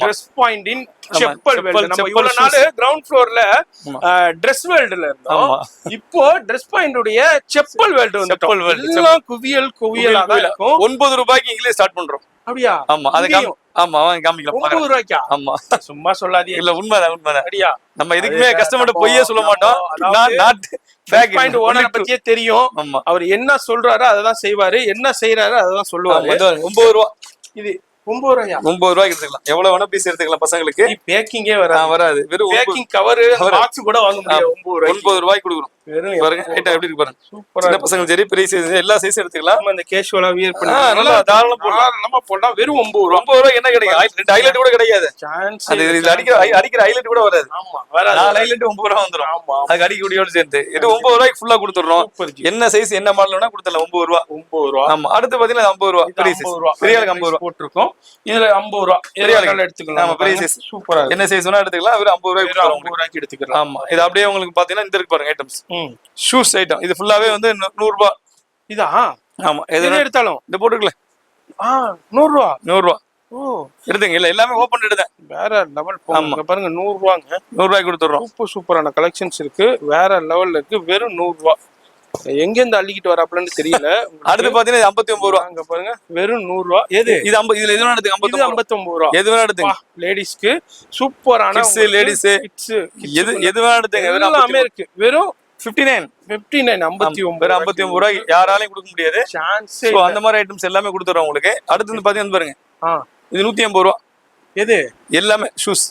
Dress point in chappal world. நம்ம இவ்வளவு நாள் கிரவுண்ட் ஃப்ளோர்ல ட்ரெஸ் வேர்ல்ட்ல இருந்தோம். இப்போ ட்ரெஸ் பாயிண்ட் உடைய செப்பல் வேர்ல்ட் வந்து எல்லாம் குவியலா தான் இருக்கும். 9 ரூபாய்க்கு இங்கிலீஷ் ஸ்டார்ட் பண்றோம். அப்படியா? ஆமா, அது ஆமா காமிக்கலாம். 9 ரூபாய்க்கா? ஆமா, சும்மா சொல்லாதீங்க. இல்ல உண்மைதான். அப்படியா? நம்ம எதுக்குமே கஸ்டமர்ட்ட பொய்யே சொல்ல மாட்டோம். பாயிண்ட் ஓனர் பத்தியே தெரியும். அவர் என்ன சொல்றாரு அததான் செய்வாரு, என்ன செய்யறாரு அததான் சொல்லுவாரு. 9 ரூபாய். இது 9 ரூபாய்க்கு எடுத்துக்கலாம். எவ்வளவு வேணா பீஸ் எடுத்துக்கலாம். பசங்களுக்கு பேக்கிங்கே வராது. வெறும் பேக்கிங் கவர் பாக்ஸ் கூட வாங்க முடியாது. 9 ரூபாய்க்கு கொடுக்குறோம். வெறும் பாருங்க ஐட்டம் எப்படி இருக்கு பாருங்க. சூப்பரா சின்ன பசங்க சரி பெரிய சைஸ் எல்லா சைஸ் எடுத்துக்கலாம். நம்ம இந்த கேஷுவலா வியர் பண்ணி நல்லா தாராளமா போடலாம். நம்ம போட்டா வெறும் 9 ரூபா. 9 ரூபாய் என்ன கிடைக்கும்? ரெண்டு ஹைலைட் கூட கிடைக்காது. சான்ஸ் அது இதுல அடிக்கிற ஹைலைட் கூட வராது. ஆமா வராது. 4 ஹைலைட் 9 ரூபாய் வந்துரும். ஆமா அதுக்கு அடிக்கடியோட சேர்த்து இது 9 ரூபாய்க்கு ஃபுல்லா கொடுத்துறோம். Super G. என்ன சைஸ் என்ன மாடல் வேணா கொடுத்துடலாம் 9 ரூபாய். 9 ரூபா. ஆமா அடுத்து பாத்தீங்கன்னா 50 ரூபாய் பெரிய சைஸ். பெரிய ஆளுக்கு 50 ரூபாய் போட்டுருக்கோம். இதுல 50 ரூபா. பெரிய ஆளுக்கு எடுத்துக்கலாம். ஆமா பெரிய சைஸ். சூப்பரா என்ன சைஸ் வேணா எடுத்துக்கலாம். வெறும் 50 ரூபாய்க்கு கொடுத்துறோம். 50 ரூபாய்க்கு எடுத்துக்கலாம். ஆமா இது அப்படியே உங்களுக்கு பாத்தீங்கன்னா இந்த இருக்கு பாருங்க ஐட்டம்ஸ். ஷூஸ் ஐட்டம் இது ஃபுல்லாவே வந்து 100 ரூபாய். இதா? ஆமா எது எது எடுத்தாலும் இந்த போட்டுக்கல 100 ரூபா. 100 ரூபாய் ஓ எடுத்துங்க. இல்ல எல்லாமே ஓபன் எடுத்தேன். வேற லெவல் போங்க பாருங்க. 100 ரூபாங்க. 100 ரூபாய்க்கு கொடுத்துறோம். சூப்பரான கலெக்ஷன்ஸ் இருக்கு. வேற லெவல்ல இருக்கு. வெறும் 100 ரூபா. எங்க இருந்து அள்ளிக்கிட்டு வராப்லன்னு தெரியல. அடுத்து பாத்தீங்கன்னா 59 ரூபாய். அங்க பாருங்க வெறும் 100 ரூபா. எது இது 50 இதுல எது வேணா எடுத்துங்க. 59 ரூபா. எது வேணா எடுத்துங்க. லேடிஸ்க்கு சூப்பரான கிட்ஸ் லேடிஸ் எது வேணா எடுத்துங்க. வெறும் எல்லாமே இருக்கு. வெறும் 59 59 வெறும் 59 ரூபாய் யாராலையும் கொடுக்க முடியாது. சான்ஸே சோ அந்த மாதிரி ஐட்டம்ஸ் எல்லாமே கொடுத்துறோம் உங்களுக்கு. அடுத்து வந்து பாத்தீங்கன்னா பாருங்க இது 150 ரூபாய். எது எல்லாமே ஷூஸ்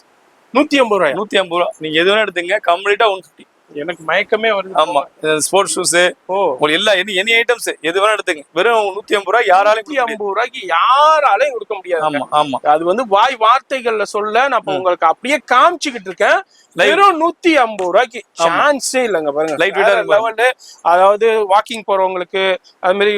150 ரூபாய். 150 ரூபாய். நீங்க எது வேணா எடுத்துங்க. கம்ப்ளீட்டா 150. எனக்கு மயக்கமே வருது. ஆமா ஸ்போர்ட்ஸ் ஷூஸ் ஓ உங்களுக்கு எல்லா எனி ஐட்டம்ஸ் எது வேணா எடுத்துங்க. வெறும் 150 ரூபாய் யாராலையும் கொடுக்க முடியாது. 150 ரூபாய்க்கு யாராலையும் கொடுக்க முடியாது. ஆமா ஆமா அது வந்து வாய் வார்த்தைகள்ல சொல்ல நான் இப்ப உங்களுக்கு அப்படியே காமிச்சுக்கிட்டு இருக்கேன். வெறும் 150 ரூபாய்க்கு சான்ஸே இல்லைங்க பாருங்க. லைட் வெயிட்டா லெவலு. அதாவது வாக்கிங் போறவங்களுக்கு அது மாதிரி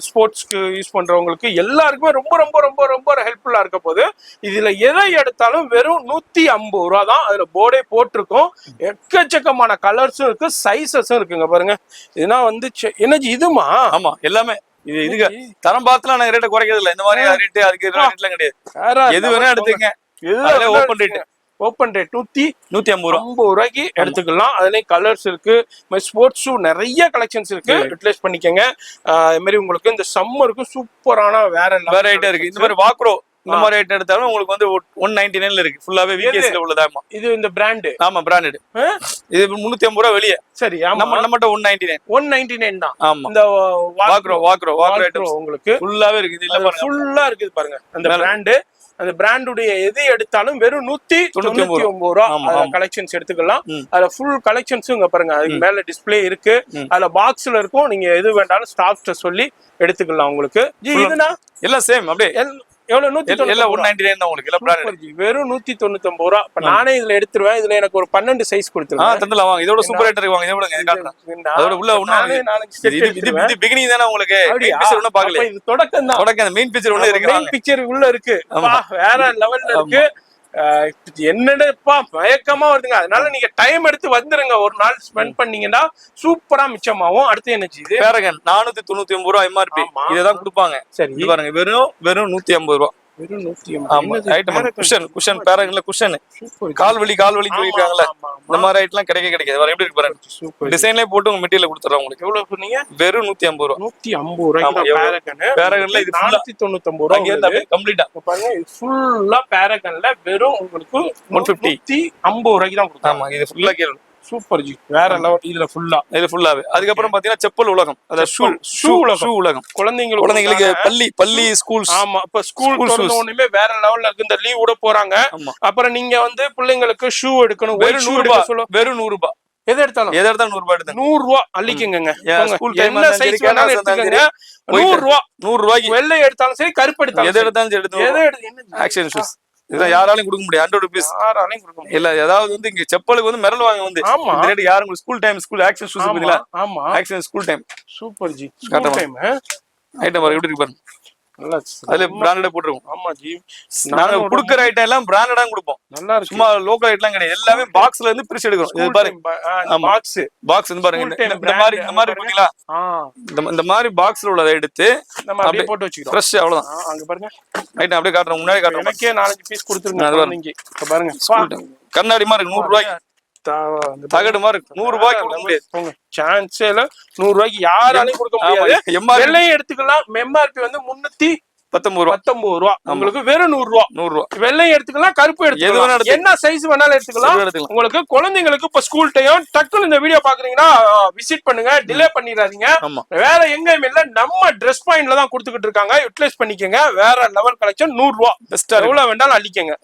ஸ்போர்ட்ஸ்க்கு யூஸ் பண்றவங்களுக்கு எல்லாருக்குமே ரொம்ப ரொம்ப ரொம்ப ரொம்ப ஹெல்ப்ஃபுல்லா இருக்க போது. இதுல எதை எடுத்தாலும் வெறும் 150 ரூபா தான். அதுல போர்டே போட்டிருக்கும். எக்கச்சக்கமான கலர்ஸும் இருக்கு சைஸஸும் இருக்குங்க பாருங்க. இதுனா வந்து என்னது இதுமா? ஆமா எல்லாமே இதுக்கு தரம் பார்த்துலாம் நாங்க ரேட்டை குறைக்கிறது இல்ல. இந்த மாதிரி ரேட்டு அதுக்கு ரேட்லாம் கிடையாது. எது வேணா எடுத்துங்க. ஓப்பன் ரேட் ஓப்பன் ரேட் 150 ரூபாய்க்கு எடுத்துக்கலாம். அதுலயும் கலர்ஸ் இருக்கு. ஸ்போர்ட்ஸ் ஷூ நிறைய கலெக்ஷன்ஸ் இருக்கு. யூட்டிலைஸ் பண்ணிக்கங்க. இது மாதிரி உங்களுக்கு இந்த சம்மருக்கு சூப்பரான வேற ஐட்டம் இருக்கு. இந்த மாதிரி வாக்ரோ இந்த மாதிரி ஐட்டம் எடுத்தாலும் உங்களுக்கு வந்து 199ல இருக்கு. ஃபுல்லாவே விகேஸ்ல உள்ளதாமா. இது இந்த பிராண்ட். ஆமா பிராண்டட். இது 350 ரூபாய் வெளிய. சரி நம்மட்ட 199 தான். ஆமா இந்த வாக்ரோ ஐட்டம் உங்களுக்கு ஃபுல்லாவே இருக்கு. இது இல்ல பாருங்க ஃபுல்லா இருக்குது பாருங்க. அந்த பிராண்ட் அந்த பிராண்டுடைய எது எடுத்தாலும் வெறும் 199 ரூபா. கலெக்ஷன்ஸ் எடுத்துக்கலாம். அதுல ஃபுல் கலெக்ஷன்ஸும் இங்க பாருங்க. அதுக்கு மேல டிஸ்பிளே இருக்கு. அதுல பாக்ஸ்ல இருக்கும். நீங்க எது வேண்டாலும் ஸ்டாஃப்ட்ட சொல்லி எடுத்துக்கலாம். உங்களுக்கு இதுனா எல்லாம் சேம் அப்படியே எவ்வளவு 199 தான் உங்களுக்கு எல்லாம் பிராண்டட். வெறும் 199 ரூபா. இப்ப நானே இதுல எடுத்துருவேன். இதுல எனக்கு ஒரு 12 சைஸ் கொடுத்துருங்க. தந்தலாம் வாங்க. இதோட சூப்பர் ஐட்டம் இருக்கு வாங்க. இதோட காட்டுறேன். அதோட உள்ள இது பிகினிங் தானே உங்களுக்கு. பிக்சர் ஒண்ணு பார்க்கல. இது தொடக்கம் தான். தொடக்கம் மெயின் பிக்சர் ஒண்ணு இருக்கு. மெயின் பிக்சர் உள்ள இருக்கு. வேற லெவல்ல இருக்கு. என்னடா மயக்கமா வருதுங்க. அதனால நீங்க டைம் எடுத்து வந்துருங்க. ஒரு நாள் ஸ்பெண்ட் பண்ணீங்கன்னா சூப்பரா மிச்சமாவும். அடுத்து என்ன இது பேரகன் 499 ரூபாய் எம்ஆர்பி. இததான் கொடுப்பாங்க. சரி இது பாருங்க வெறும் 150 ரூபாய். வெறும் 150. ஆமா ஐட்டம் குஷன் பேரகன்ல குஷன் கால் வலி சொல்லிருக்காங்கல்ல. இந்த மாதிரி ஐட்டம்லாம் கிடைக்காது. வர எப்படி இருக்கு பாருங்க. சூப்பர் டிசைன்லயே போட்டு உங்க மெட்டீரியல் கொடுத்துறோம் உங்களுக்கு. எவ்வளவு சொன்னீங்க? வெறும் 150 ரூபாய். 150 ரூபாய்க்கு பேரகன்ல இது 499 ரூபாய். அங்க இருந்து கம்ப்ளீட்டா பாருங்க. இது ஃபுல்லா பேரகன்ல வெறும் உங்களுக்கு 150 ரூபாய்க்கு தான் கொடுத்தாங்க. ஆமா இது ஃபுல்லா கேளுங்க. சூப்பர் ஜி வேற லெவல். இதுல ஃபுல்லாவே அதுக்கப்புறம் பாத்தீங்கன்னா செப்பல் உலகம். அதாவது ஷூ உலகம். குழந்தைங்களுக்கு பள்ளி ஸ்கூல். ஆமா இப்ப ஸ்கூல் திறந்த உடனே வேற லெவல்ல இருக்கு. இந்த லீவ் விட போறாங்க. அப்புறம் நீங்க வந்து பிள்ளைங்களுக்கு ஷூ எடுக்கணும். வெறும் 100 ரூபாய். எது எடுத்தாலும் 100 ரூபாய் எடுத்து 100 ரூபாய் அள்ளிக்கங்க. என்ன சைஸ் வேணாலும் எடுத்துக்கங்க. 100 ரூபாய்க்கு வெள்ளை எடுத்தாலும் சரி கருப்பு எடுத்தாலும் எது எடுத்தாலும் ஆக்ஷன் ஷூஸ். இதான் யாராலையும் கொடுக்க முடியாது. 100 rupees யாராலையும் கொடுக்க முடியாது. இல்ல ஏதாவது வந்து இங்க செப்பலுக்கு வந்து மெரல் வாங்க வந்து இந்த ரேட் யாரும் ஸ்கூல் ஆக்ஷன் ஷூஸ் பதிலா. ஆமா action school time. Super G school time. Item பாருங்க எப்படி இருக்கு பாருங்க. நல்லா அதுல பிராண்டடா போட்டுருவோம். ஆமா ஜி நாங்க குடுக்குற ஐட்டம் எல்லாம் பிராண்டடா கொடுப்போம். நல்லா இருக்கு. சும்மா லோக்கல் ஐட்டம்லாம் கிடையாது. எல்லாமே பாக்ஸ்ல இருந்து பிரிச்சு எடுக்கிறோம். இது பாருங்க பாக்ஸ் வந்து பாருங்க. இந்த மாதிரி பாத்தீங்களா இந்த மாதிரி பாக்ஸ்ல உள்ளதை எடுத்து நம்ம அப்படியே போட்டு வச்சுக்கிறோம். ஃப்ரெஷ் அவ்வளவுதான். அங்க பாருங்க ஐட்டம் அப்படியே காட்டுறோம். முன்னாடி காட்டுறோம். எனக்கே 4 பீஸ் கொடுத்துருங்க. இங்க பாருங்க கண்ணாடி மாதிரி 100 ரூபாய்க்கு தகடு மாதிரி 100 ரூபாய்க்கு கொடுக்க முடியாது. சான்ஸே இல்ல. 100 ரூபாய்க்கு யாராலையும் கொடுக்க முடியாது. வெள்ளையும் எடுத்துக்கலாம். எம்ஆர்பி வந்து 19 ரூபா 19 ரூபா உங்களுக்கு வெறும் 100 ரூபா. 100 ரூபா. வெள்ளையும் எடுத்துக்கலாம், கருப்பு எது வேணா எடுத்துக்கலாம், எடுத்துக்கலாம். என்ன சைஸ் வேணாலும் எடுத்துக்கலாம். உங்களுக்கு குழந்தைங்களுக்கு இப்ப ஸ்கூல் டைம் டக்குனு இந்த வீடியோ பாக்குறீங்கன்னா விசிட் பண்ணுங்க, டிலே பண்ணிடாதீங்க. ஆமா. வேற எங்கேயுமே இல்ல, நம்ம ட்ரெஸ் பாயிண்ட்ல தான் கொடுத்துக்கிட்டு இருக்காங்க. யூட்டிலைஸ் பண்ணிக்கங்க. வேற லெவல் கலெக்ஷன் 100 ரூபா. எவ்வளவு வேண்டாலும் அள்ளிக்கங்க.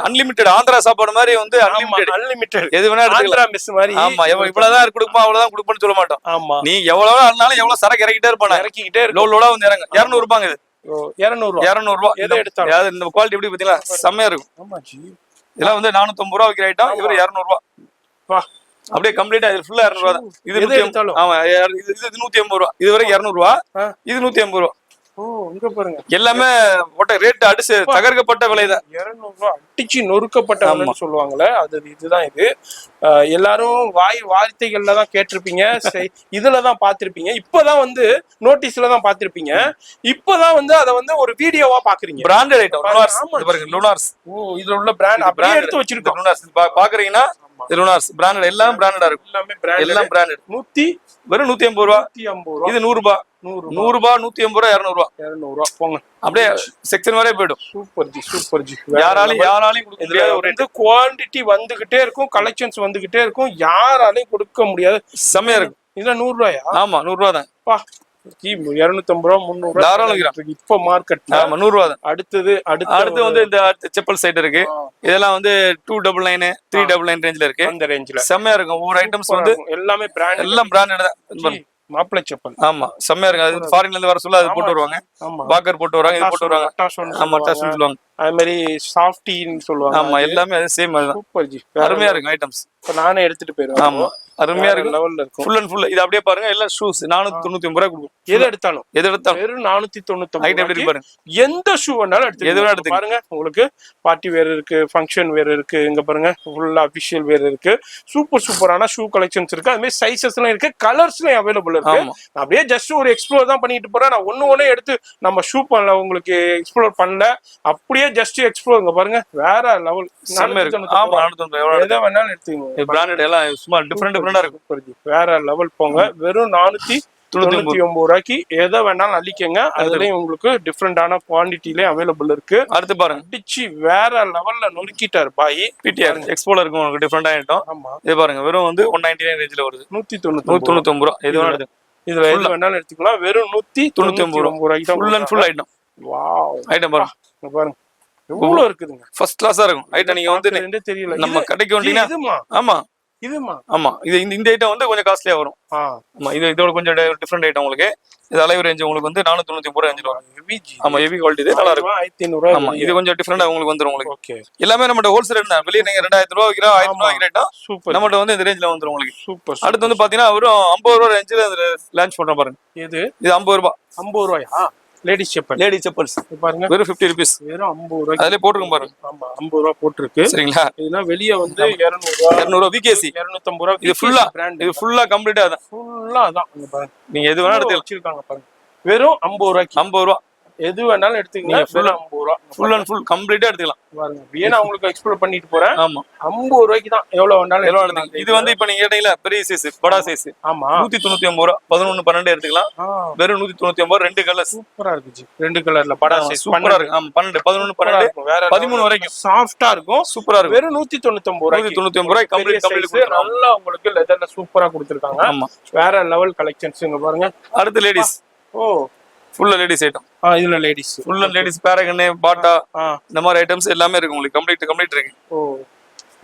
அன்லிமிட்டட் ஆந்திரா சாப்பாடு மாதிரி வந்து அன்லிமிட்டட் எது வேணா ஆந்திரா மிஸ் மாதிரி. ஆமா, இவ்வளவுதான் கொடுப்போம் அவ்வளவுதான் கொடுப்போம்னு சொல்ல மாட்டோம். ஆமா, நீ எவ்வளவு அண்ணாலும் எவ்வளவு சரக்கு இறக்கிட்டே இருப்பாங்க, இறக்கிக்கிட்டே லோடா வந்து இறங்க. 200 ரூபாங்க இது. 200 ரூபா. 200 ரூபா. எதை எடுத்தாலும் இந்த குவாலிட்டி எப்படி பாத்தீங்களா, செம்மையா இருக்கும். இதெல்லாம் வந்து 450 ரூபா விற்கிற ஐட்டம், இவரு 200 ரூபா. அப்படியே கம்ப்ளீட்டா இது ஃபுல்லா 200 ரூபா தான். இது 150. ஆமா, இது 150 ரூபா. இது வரைக்கும் 200 ரூபா, இது 150 ரூபா. இங்க பாருங்க, எல்லாமே ரேட் அடிச்சு தகர்க்கப்பட்ட விலைதான். 200 ரூபா அடிச்சு நொறுக்கப்பட்ட விலைன்னு சொல்லுவாங்கல்ல, அது இதுதான். இது எல்லாரும் வார்த்தைகள்ல தான் கேட்டிருப்பீங்க, இதுலதான் பாத்திருப்பீங்க. இப்பதான் வந்து நோட்டீஸ்ல தான் பாத்திருப்பீங்க. இப்பதான் வந்து அதை வந்து ஒரு வீடியோவா பாக்குறீங்க. பிராண்டட் ஐட்டம் பாருங்க, லுனார்ஸ். இதுல உள்ள பிராண்ட் அப்படியே எடுத்து வச்சிருக்கோம். லுனார்ஸ் பாக்குறீங்கன்னா லுனார்ஸ் பிராண்டட், எல்லாம் பிராண்டடா இருக்கும். எல்லாம் பிராண்டட். வெறும் 150 ரூபா. இது 100 ரூபாய். 100 ரூபாய், 150 ரூபா, 200 ரூபா. 200 ரூபா போங்க. அப்படியே செக்ஷன் வரைய போயிடும். Super G. யாராலையும் கொடுக்க முடியாது. ஒரு குவாண்டிட்டி வந்துகிட்டே இருக்கும், கலெக்ஷன்ஸ் வந்துகிட்டே இருக்கும், யாராலையும் கொடுக்க முடியாது. செம்மையா இருக்கும். இதுல 100 ரூபாயா? ஆமா, 100 ரூபா தான். 250 ரூபா, 300 தாராளம். இப்ப மார்க்கெட். ஆமா, 100 ரூபா தான். அடுத்து வந்து இந்த செப்பல் சைட் இருக்கு. இதெல்லாம் வந்து 299, 399 ரேஞ்ச்ல இருக்கு. அந்த ரேஞ்ச்ல செம்மையா இருக்கும். ஒவ்வொரு ஐட்டம்ஸ் வந்து எல்லாமே பிராண்ட், எல்லாம் பிராண்டட் தான். மாப்பிளை செப்பல். ஆமா, செம்மையா இருக்கு. அது ஃபாரின்ல இருந்து வர சொல்ல அது போட்டு வருவாங்க. பாக்கர் போட்டு வராங்க, இது போட்டு வராங்க. ஆமா, டஸ்ன்னு சொல்லுவாங்க. அது மாதிரி சாஃப்டின்னு சொல்லுவாங்க. ஆமா, எல்லாமே அது சேம் அதுதான். சூப்பர் ஜி, அருமையா இருக்கும் ஐட்டம்ஸ். இப்ப நானே எடுத்துட்டு போயிருவேன். ஆமா, அருமையா இருக்கு. லெவல்ல இருக்கும். Full and full. இது அப்படியே பாருங்க, எல்லாம் ஷூஸ் 499 ரூபாய் கொடுக்கும். எது எடுத்தாலும் வெறும் 499 ஐட்டம் எப்படி பாருங்க. எந்த ஷூ வேணாலும் எடுத்து பாருங்க. உங்களுக்கு பார்ட்டி வேர் இருக்கு, ஃபங்க்ஷன் வேர் இருக்கு. இங்க பாருங்க, ஃபுல்லா அபிஷியல் வேர் இருக்கு. சூப்பரான ஷூ கலெக்ஷன்ஸ் இருக்கு. அது மாதிரி சைஸஸ்லாம் இருக்கு, கலர்ஸ்லயும் அவைலபிள் இருக்கு. நான் அப்படியே ஜஸ்ட் ஒரு எக்ஸ்ப்ளோர் தான் பண்ணிட்டு போறேன். நான் ஒண்ணு எடுத்து நம்ம ஷூ பண்ணல, உங்களுக்கு எக்ஸ்ப்ளோர் பண்ணல. அப்படியே ஜஸ்ட் எக்ஸ்ப்ளோர். இங்க பாருங்க, வேற லெவல். ஆமா, எதை வேணாலும் எடுத்துக்கோங்க. பிராண்டட் எல்லாம் சும்மா டிஃபரெண்டா இருக்கும். வேற லெவல் போங்க. வெறும் 499 ரூபாய்க்கு எதை வேணாலும் அள்ளிக்கங்க. அதுலயும் உங்களுக்கு டிஃபரெண்டான குவான்டிட்டிலே அவைலபிள் இருக்கு. அடுத்து பாருங்க, அடிச்சு வேற லெவல்ல நொறுக்கிட்டாரு பாய். பிடிஆர் எக்ஸ்போல இருக்கும் உங்களுக்கு டிஃபரெண்டா ஐட்டம். ஆமா, இது பாருங்க, வெறும் வந்து 199 ரேஞ்ச்ல வருது. 199 ரூபா. எது வேணாலும் இதுல எது வேணாலும் எடுத்துக்கலாம். வெறும் 199 ரூபாய்க்கு full and full item. Wow, item பாருங்க எவ்வளவு இருக்குதுங்க. ஃபர்ஸ்ட் கிளாஸா இருக்கும் ஐட்டம். நீங்க வந்து தெரியல, நம்ம கடைக்கு வந்தீங்கன்னா ஆமா, இது இந்த ஐட்டம் வந்து கொஞ்சம் காஸ்ட்லியா வரும். ஆமா, இதோட கொஞ்சம் டிஃபரெண்ட் ஐட்டம். உங்களுக்கு இது அளவு ரேஞ்ச் உங்களுக்கு வந்து 499 ரேஞ்சில் வரும். ஆமா, ஹெவி குவாலிட்டி. இது நல்லா இருக்கும். 1500. ஆமா, இது கொஞ்சம் டிஃபரெண்டா உங்களுக்கு வந்துரும். உங்களுக்கு எல்லாமே நம்ம ஹோல்சேல் ரேட் தான். வெளியே நீங்க 2000 ரூபாய் விற்கிறோம், 1000 ரூபாய் விற்கிறா சூப்பர். நம்மகிட்ட வந்து இந்த ரேஞ்சில வந்துரும் உங்களுக்கு. சூப்பர். அடுத்து வந்து பாத்தீங்கன்னா வெறும் 50 ரூபாய் ரேஞ்சில் லான்ச் பண்றோம் பாருங்க. இது 50 ரூபாய். 50 ரூபாயா? லேடிஸ் செப்பல்ஸ் பாருங்க, வெறும் 50 ரூபீஸ். வெறும் 50 ரூபாய். அதுல போட்டுருங்க பாருங்க. ஆமா, 50 ரூபாய் போட்டுருக்கு. சரிங்களா? இதெல்லாம் வெளிய வந்து 200 ரூபாய் விகேசி, 250 ரூபாய். இது ஃபுல்லா பிராண்ட். இது ஃபுல்லா கம்ப்ளீட்டா அதான். ஃபுல்லா அதான். இங்க பாருங்க, நீங்க எது வேணாலும் எடுத்து வச்சிருக்காங்க பாருங்க. வெறும் 50 ரூபாய்க்கு. 50 ரூபாய். எது வேணாலும் எடுத்துக்கங்க. ஃபுல்லா 50 ரூபாய். ஃபுல் அண்ட் ஃபுல் கம்ப்ளீட்டா எடுத்துக்கலாம் பாருங்க. ஏன்னா உங்களுக்கு எக்ஸ்ப்ளோர் பண்ணிட்டு போறேன். ஆமா, 50 ரூபாய்க்கு தான் எவ்வளவு வேணாலும் எடுத்துக்கலாம். இது வந்து இப்ப நீங்க கேட்டீங்களா பெரிய சைஸ், படா சைஸ். ஆமா, 199 ரூபாய். 11 12 எடுத்துக்கலாம். வெறும் 199. ரெண்டு கலர் சூப்பரா இருக்கு ஜி. ரெண்டு கலர்ல படா சைஸ் சூப்பரா இருக்கு. ஆமா, 12 11 12 வேற 13 வரைக்கும் சாஃப்ட்டா இருக்கும். சூப்பரா இருக்கும். வெறும் 199 ரூபாய். 199 ரூபாய் கம்ப்ளீட். நல்லா உங்களுக்கு லெதர்ல சூப்பரா கொடுத்திருக்காங்க. ஆமா, வேற லெவல் கலெக்ஷன்ஸ். இங்க பாருங்க. அடுத்து லேடிஸ். ஓ, ஃபுல்லா லேடிஸ் ஐட்டம். இதுல லேடிஸ், ஃபுல் அண்ட் லேடிஸ், பேரகன், பாட்டா, இந்த மாதிரி ஐட்டம்ஸ் எல்லாமே இருக்கு உங்களுக்கு. கம்ப்ளீட் இருக்கு. ஓ,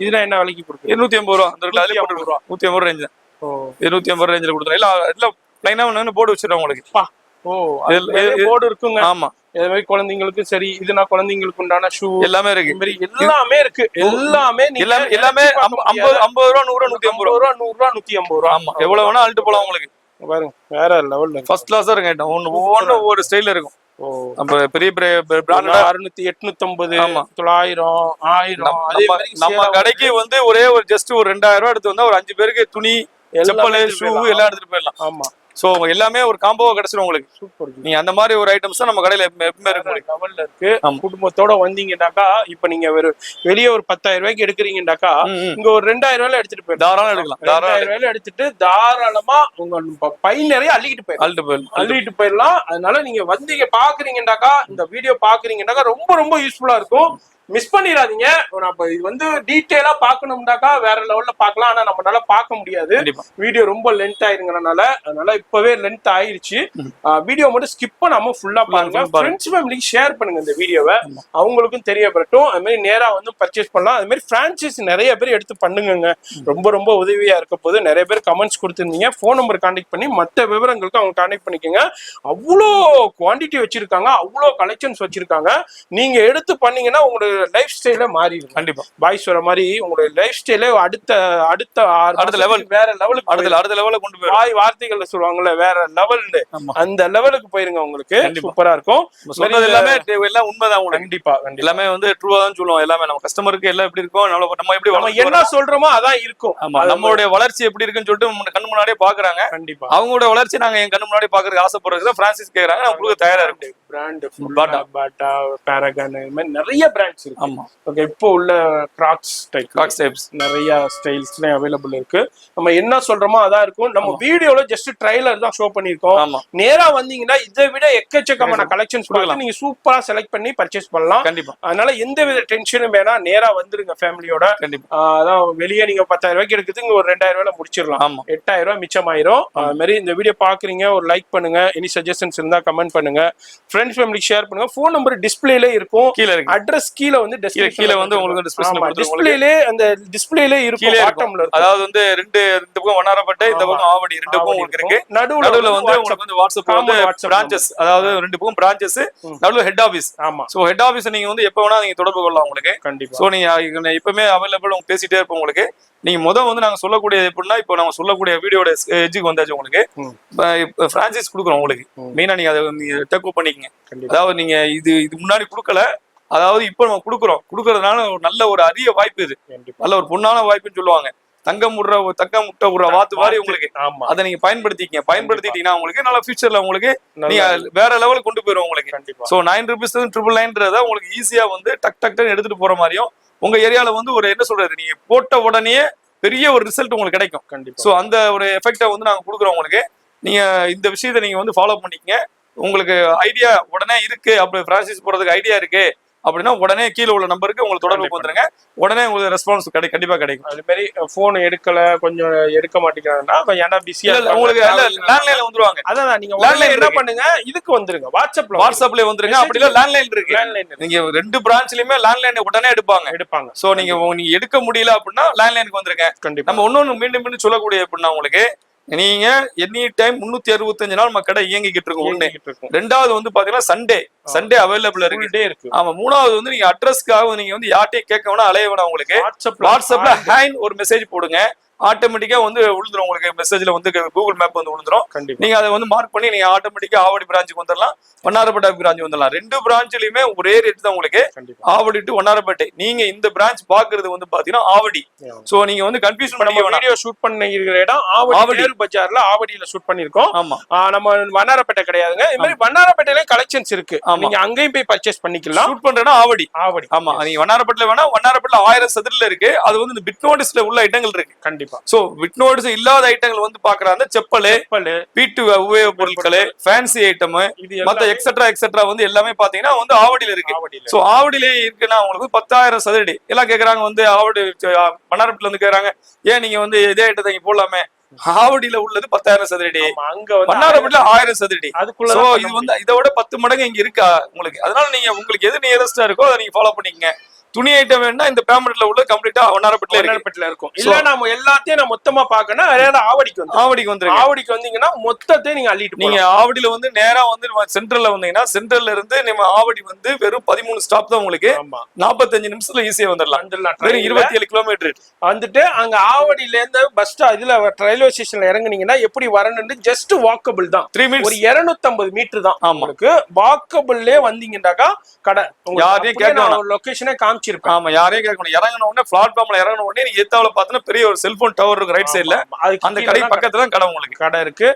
இதுல என்ன விலைக்கு கொடுக்குறீங்க? 250 ரூபாய். அந்த அதுல போட்டு 150 ரேஞ்ச் தான். ஓ, 250 ரேஞ்சில கொடுத்துறேன். இல்ல ப்ளைனா ஒன்னு போர்டு வச்சிருக்கோம் உங்களுக்கு. ஓ, போர்டு இருக்குங்க. ஆமா, இதே மாதிரி குழந்தைங்களுக்கு சரி, இதுனா குழந்தைங்களுக்கு உண்டான ஷூ எல்லாமே இருக்கு. இந்த மாதிரி எல்லாமே இருக்கு. எல்லாமே 50 ரூபாய், 100 ரூபாய், 150 ரூபாய், 100 ரூபாய், 150 ரூபாய். ஆமா, எவ்வளவு வேணா அள்ளிட்டு போலாம் உங்களுக்கு. பாருங்க, வேற லெவல்ல ஃபர்ஸ்ட் கிளாஸா இருக்கு ஐட்டம். ஒவ்வொன்னு ஒவ்வொரு ஸ்டைல்ல இருக்கும். நம்ம பெரிய பிராண்ட் 600, 850, 900, 1000. நம்ம கடைக்கு வந்து ஒரே ஒரு ஜஸ்ட் ஒரு 2000 ரூபாய் எடுத்து வந்தா ஒரு 5 பேருக்கு துணி, செப்பல், ஷூ எல்லாம் எடுத்துட்டு போயிடலாம். ஆமா, சோ எல்லாமே ஒரு காம்போவா கிடைச்சிரும் உங்களுக்கு. சூப்பர். நீங்க அந்த மாதிரி ஒரு ஐட்டம்ஸ் தான் நம்ம கடையில எப்பவுமே இருக்கு. லெவல்ல இருக்கு. குடும்பத்தோட வந்தீங்கன்னாக்கா இப்ப நீங்க வெளியே ஒரு 10,000 ரூபாய்க்கு எடுக்கிறீங்கன்னாக்கா இங்க ஒரு 2,000 ரூபாயில எடுத்துட்டு போயிடும். தாராளம் எடுக்கலாம். 2,000 ரூபாயில எடுத்துட்டு தாராளமா உங்க பை நிறைய அள்ளிட்டு போயிடலாம். அதனால நீங்க வந்தீங்க பாக்குறீங்கன்னாக்கா இந்த வீடியோ பாக்குறீங்கன்னாக்கா ரொம்ப ரொம்ப யூஸ்ஃபுல்லா இருக்கும். மிஸ் பண்ணிடாதீங்க. நம்ம இது டீட்டெயிலா பாக்கணும்னாக்கா வேற லெவல்ல பாக்கலாம். ஆனா நம்மளால பார்க்க முடியாது, வீடியோ ரொம்ப லென்த் ஆயிருங்கறனால. அதனால இப்பவே லென்த் ஆயிருச்சு. வீடியோ மட்டும் ஸ்கிப் பண்ணாம ஃபுல்லா பாருங்க. ஃப்ரெண்ட்ஸ் ஃபேமிலிக்கு ஷேர் பண்ணுங்க இந்த வீடியோவை, அவங்களுக்கும் தெரியப்படட்டும். அது மாதிரி நேரா பர்ச்சேஸ் பண்ணலாம். அது மாதிரி பிரான்சைஸ் நிறைய பேர் எடுத்து பண்ணுங்க, ரொம்ப ரொம்ப உதவியா இருக்க போது. நிறைய பேர் கமெண்ட்ஸ் கொடுத்துருந்தீங்க. போன் நம்பர் கான்டாக்ட் பண்ணி மற்ற விவரங்களுக்கு அவங்க கான்டாக்ட் பண்ணிக்கோங்க. அவ்வளோ குவான்டிட்டி வச்சிருக்காங்க, அவ்வளோ கலெக்ஷன்ஸ் வச்சிருக்காங்க. நீங்க எடுத்து பண்ணீங்கன்னா உங்களோட லைஃப் ஸ்டைல மாறிடும். கண்டிப்பா பாய்ஸ் சொல்ற மாதிரி உங்களுடைய லைஃப் ஸ்டைலே அடுத்த லெவல் வேற லெவலுக்கு அடுத்த லெவலுக்கு கொண்டு போய் வாய் வார்த்தைகள்ல சொல்லுவாங்கல்ல வேற லெவல், அந்த லெவலுக்கு போயிருங்க. உங்களுக்கு சூப்பரா இருக்கும். சொன்னது எல்லாமே எல்லாம் உண்மைதான் உங்களுக்கு. கண்டிப்பா எல்லாமே ட்ரூவா தான் சொல்லுவோம். எல்லாமே நம்ம கஸ்டமருக்கு எல்லாம் எப்படி இருக்கும், நம்ம எப்படி என்ன சொல்றோமோ அதான் இருக்கும். நம்மளுடைய வளர்ச்சி எப்படி இருக்குன்னு சொல்லிட்டு கண்ணு முன்னாடியே பாக்குறாங்க. கண்டிப்பா அவங்களோட வளர்ச்சி நாங்க என் கண்ணு முன்னாடி பாக்குறதுக்கு ஆசைப்படுறது பிரான்சிஸ் கேக்குறாங்க. நான் உங்களுக்கு தயாரா இருக்கு. பிராண்ட் பாட்டா பாராகான் இந்த மாதிரி நிறைய பிராண்ட்ஸ் இருக்கு. ஆமா ஓகே. இப்போ உள்ள கிராக்ஸ் டைப்ஸ் நிறைய ஸ்டைல்ஸ்ல அவைலபிள் இருக்கு. நம்ம என்ன சொல்றோமோ அதான் இருக்கும். நம்ம வீடியோல ஜஸ்ட் ட்ரைலர் தான் ஷோ பண்ணிருக்கோம். நேரா வந்தீங்கன்னா இதை விட எக்கச்சக்கமான கலெக்ஷன்ஸ் கொடுக்கலாம். நீங்க சூப்பரா செலக்ட் பண்ணி பர்ச்சேஸ் பண்ணலாம். கண்டிப்பா. அதனால எந்த வித டென்ஷனும் வேணாம், நேரா வந்துருங்க ஃபேமிலியோட. கண்டிப்பா. அதான் வெளியே நீங்க 10,000 ரூபாய்க்கு எடுக்குது, இங்க ஒரு 2,000 ரூபாயில முடிச்சிடலாம். 8,000 ரூபாய் மிச்சமாயிரும். அது மாதிரி இந்த வீடியோ பாக்குறீங்க, ஒரு லைக் பண்ணுங்க. எனி சஜஷன்ஸ் இருந்தா கமெண்ட் பண்ணுங்க. ஃப்ரெண்ட்ஸ் ஃபேமிலிக்கு ஷேர் பண்ணுங்க. போன் நம்பர் டிஸ்பிளேல இருக்கும், கீழ இருக்கு. அட்ரஸ் கீழ கீழ உங்களுக்கு டிஸ்பிளேல அந்த டிஸ்பிளேல இருக்கும். பாட்டம்ல இருக்கு. அதாவது ரெண்டு பக்கம் வண்ணாரப்பேட்டை, இந்த பக்கம் ஆவடி, ரெண்டு பக்கம் உங்களுக்கு இருக்கு. நடுவுல உங்களுக்கு வாட்ஸ்அப் பிரான்ச்சஸ், அதாவது ரெண்டு பக்கம் பிரான்ச்சஸ், நடுவுல ஹெட் ஆபீஸ். ஆமா. சோ ஹெட் ஆபீஸ் நீங்க எப்ப வேணா நீங்க தொடர்பு கொள்ளலாம் உங்களுக்கு. கண்டிப்பா. சோ நீங்க எப்பவுமே அவைலபிள், உங்க பேசிட்டே இருப்போம் உங்களுக்கு. நீங்க நாங்க சொல்லக்கூடிய எப்படின்னா, இப்போ நாங்க சொல்லக்கூடிய வீடியோட எஜ்ஜுக்கு வந்தாச்சு உங்களுக்கு. பிரான்சைஸ் கொடுக்குறோம் உங்களுக்கு. மெயினா நீங்க அதை டேக் ஓவர் பண்ணிக்கங்க. அதாவது நீங்க இது முன்னாடி கொடுக்கல, அதாவது இப்போ நம்ம கொடுக்கறதுனால ஒரு நல்ல ஒரு அரிய வாய்ப்பு. இது நல்ல ஒரு பொண்ணான வாய்ப்புன்னு சொல்லுவாங்க. தங்க முட்டை விடுற வாத்து மாதிரி உங்களுக்கு. அதை நீங்க பயன்படுத்திட்டீங்கன்னா உங்களுக்கு நல்ல ஃபியூச்சர்ல உங்களுக்கு நீங்க வேற லெவலுக்கு கொண்டு போயிடும் உங்களுக்கு. சோ 9 rupees 999 உங்களுக்கு ஈஸியா டக் எடுத்துட்டு போற மாதிரியும், உங்க ஏரியால ஒரு என்ன சொல்றது, நீங்க போட்ட உடனே பெரிய ஒரு ரிசல்ட் உங்களுக்கு கிடைக்கும். சோ அந்த ஒரு எஃபெக்டை நாங்க கொடுக்குறோம் உங்களுக்கு. நீங்க இந்த விஷயத்தை நீங்க ஃபாலோ பண்ணிக்கங்க. உங்களுக்கு ஐடியா உடனே இருக்கு, அப்படி பிரான்சைஸ் போறதுக்கு ஐடியா இருக்கு அப்படின்னா உடனே கீழே உள்ள நம்பருக்கு உங்களுக்கு தொடர்பு வந்துருங்க. உடனே உங்களுக்கு ரெஸ்பான்ஸ் கண்டிப்பா கிடைக்கும். அது மாதிரி போன் எடுக்கல, கொஞ்சம் எடுக்க மாட்டேங்கிறாங்கன்னா ஏன்னா பிஸியா உங்களுக்கு லேண்ட்லைன்ல வந்துருவாங்க. அதான் நீங்க லேண்ட்லைன் என்ன பண்ணுங்க, இதுக்கு வந்துருங்க, வாட்ஸ்அப்ல வந்துருங்க. அப்படி இல்ல லேண்ட்லைன் இருக்கு, நீங்க 2 பிரான்ச்லயுமே லேண்ட்லைன் உடனே எடுப்பாங்க. சோ நீங்க எடுக்க முடியல அப்படின்னா லேண்ட்லைனுக்கு வந்துருங்க. கண்டிப்பா. நம்ம இன்னொன்னு மீண்டும் சொல்லக்கூடிய எப்படின்னா, உங்களுக்கு நீங்க எனி டைம் 365 நாள் நம்ம கடை இயங்கிக்கிட்டு இருக்கும். ரெண்டாவது பாத்தீங்கன்னா சண்டே அவைலபிள் இருக்கு. ஆமா. மூணாவது நீங்க அட்ரஸ்க்காக நீங்க யார்ட்டையும் கேட்க வேணா, அலைய வேணா. உங்களுக்கு வாட்ஸ்அப்ல ஹேண்ட் ஒரு மெசேஜ் போடுங்க, ஆட்டோமேட்டிக்கா விழுந்துரும் உங்களுக்கு. மெசேஜ்ல கூகுள் மேப் விழுந்துரும். நீங்க அதை மார்க் பண்ணி நீங்க ஆட்டோமேட்டிக்கா ஆவடி பிரான்ச்சுக்கு வந்துடலாம், வண்ணாரப்பேட்டை பிரான்ச் வந்துடலாம். 2 பிரான்ச்லயுமே ஒரே ரேட் தான் உங்களுக்கு. ஆவடி டு வண்ணாரப்பேட்டை. நீங்க இந்த பிரான்ச் பாக்குறது பாத்தீங்கன்னா ஆவடி. சோ நீங்க கன்ஃபியூஷன் பண்ணி வீடியோ ஷூட் பண்ணிருக்கிற இடம் ஆவடி பஜார்ல, ஆவடியில ஷூட் பண்ணிருக்கோம். ஆமா. நம்ம வண்ணாரப்பேட்டை கிடையாதுங்க. இந்த மாதிரி வண்ணாரப்பேட்டையில கலெக்ஷன்ஸ் இருக்கு, நீங்க அங்கேயும் போய் பர்ச்சேஸ் பண்ணிக்கலாம். ஷூட் பண்றேன்னா ஆவடி. ஆமா. நீங்க வண்ணாரப்பேட்டையில வேணா, வண்ணாரப்பேட்டையில 1000 சதுரத்துல இருக்கு. அது இந்த பிட் நோட்டீஸ்ல உள்ள இடங்கள் இருக்கு. கண்டிப்பா. சோ பிட் நோட்டீஸ் இல்லாத ஐட்டங்கள் பாக்குறாங்க. செப்பல், வீட்டு உபயோக பொருட்கள், ஃபேன்சி ஐட்டம், மத்த எக்ஸெட்ரா எல்லாமே பாத்தீங்கன்னா ஆவடியில இருக்கு. சோ ஆவடியிலே இருக்குன்னா உங்களுக்கு 10,000 சதுரடி எல்லாம் கேக்குறாங்க. ஆவடி மன்னார்பேட்டையில கேக்குறாங்க, ஏன் நீங்க இதே ஐட்டத்தை இங்க போடலாமே. ஆவடியில உள்ளது 10,000 சதுரடி, மன்னார்பேட்டையில 1000 சதுரடி. இது இதோட 10 மடங்கு இங்க இருக்கா உங்களுக்கு. அதனால நீங்க உங்களுக்கு எது நியரஸ்டா இருக்கோ அதை நீங்க ஃபாலோ பண்ணிக்கங்க. துணி ஐட்டம் வேணா இந்த பேமெண்ட்ல உள்ள கம்ப்ளீட்டா வண்ணாரப்பேட்டையில இருக்கும். இல்ல நம்ம எல்லாத்தையும் மொத்தமா பாக்கணும், ஆவடிக்கு வந்தீங்கன்னா மொத்தத்தையும் நீங்க அள்ளிட்டு நீங்க ஆவடியில நேரா சென்ட்ரல்ல வந்தீங்கன்னா, சென்ட்ரல்ல இருந்து நம்ம ஆவடி வெறும் 13 ஸ்டாப் தான் உங்களுக்கு. 45 நிமிஷத்துல ஈஸியா வந்துடலாம். வெறும் 27 கிலோமீட்டர் வந்துட்டு அங்க ஆவடியில இருந்து பஸ் ஸ்டாப் இதுல ரயில்வே ஸ்டேஷன்ல இறங்குனீங்கன்னா எப்படி வரணும்னு ஜஸ்ட் வாக்கபிள் தான். 3 minutes, ஒரு 250 மீட்டர் தான் உங்களுக்கு. வாக்கபிள்லயே வந்தீங்கன்னாக்கா கடை யாரையும் கேட்கணும், லொகேஷனே காமி காமிச்சிருப்பேன். ஆமா, யாரையும் கேட்கணும். இறங்கின உடனே பிளாட்ஃபார்ம்ல இறங்கின உடனே நீங்க எத்தாவில பார்த்தீங்கன்னா பெரிய ஒரு செல்போன் டவர் இருக்கு ரைட் சைடுல. அந்த கடை பக்கத்துல தான் கடை உங்களுக்கு கடை இருக்கு.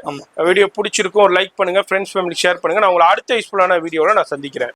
வீடியோ பிடிச்சிருக்கும், ஒரு லைக் பண்ணுங்க, ஃப்ரெண்ட்ஸ் ஃபேமிலி ஷேர் பண்ணுங்க. நான் உங்களை அடுத்த யூஸ்ஃபுல்லான வீடியோல நான் சந்திக்கிறேன்.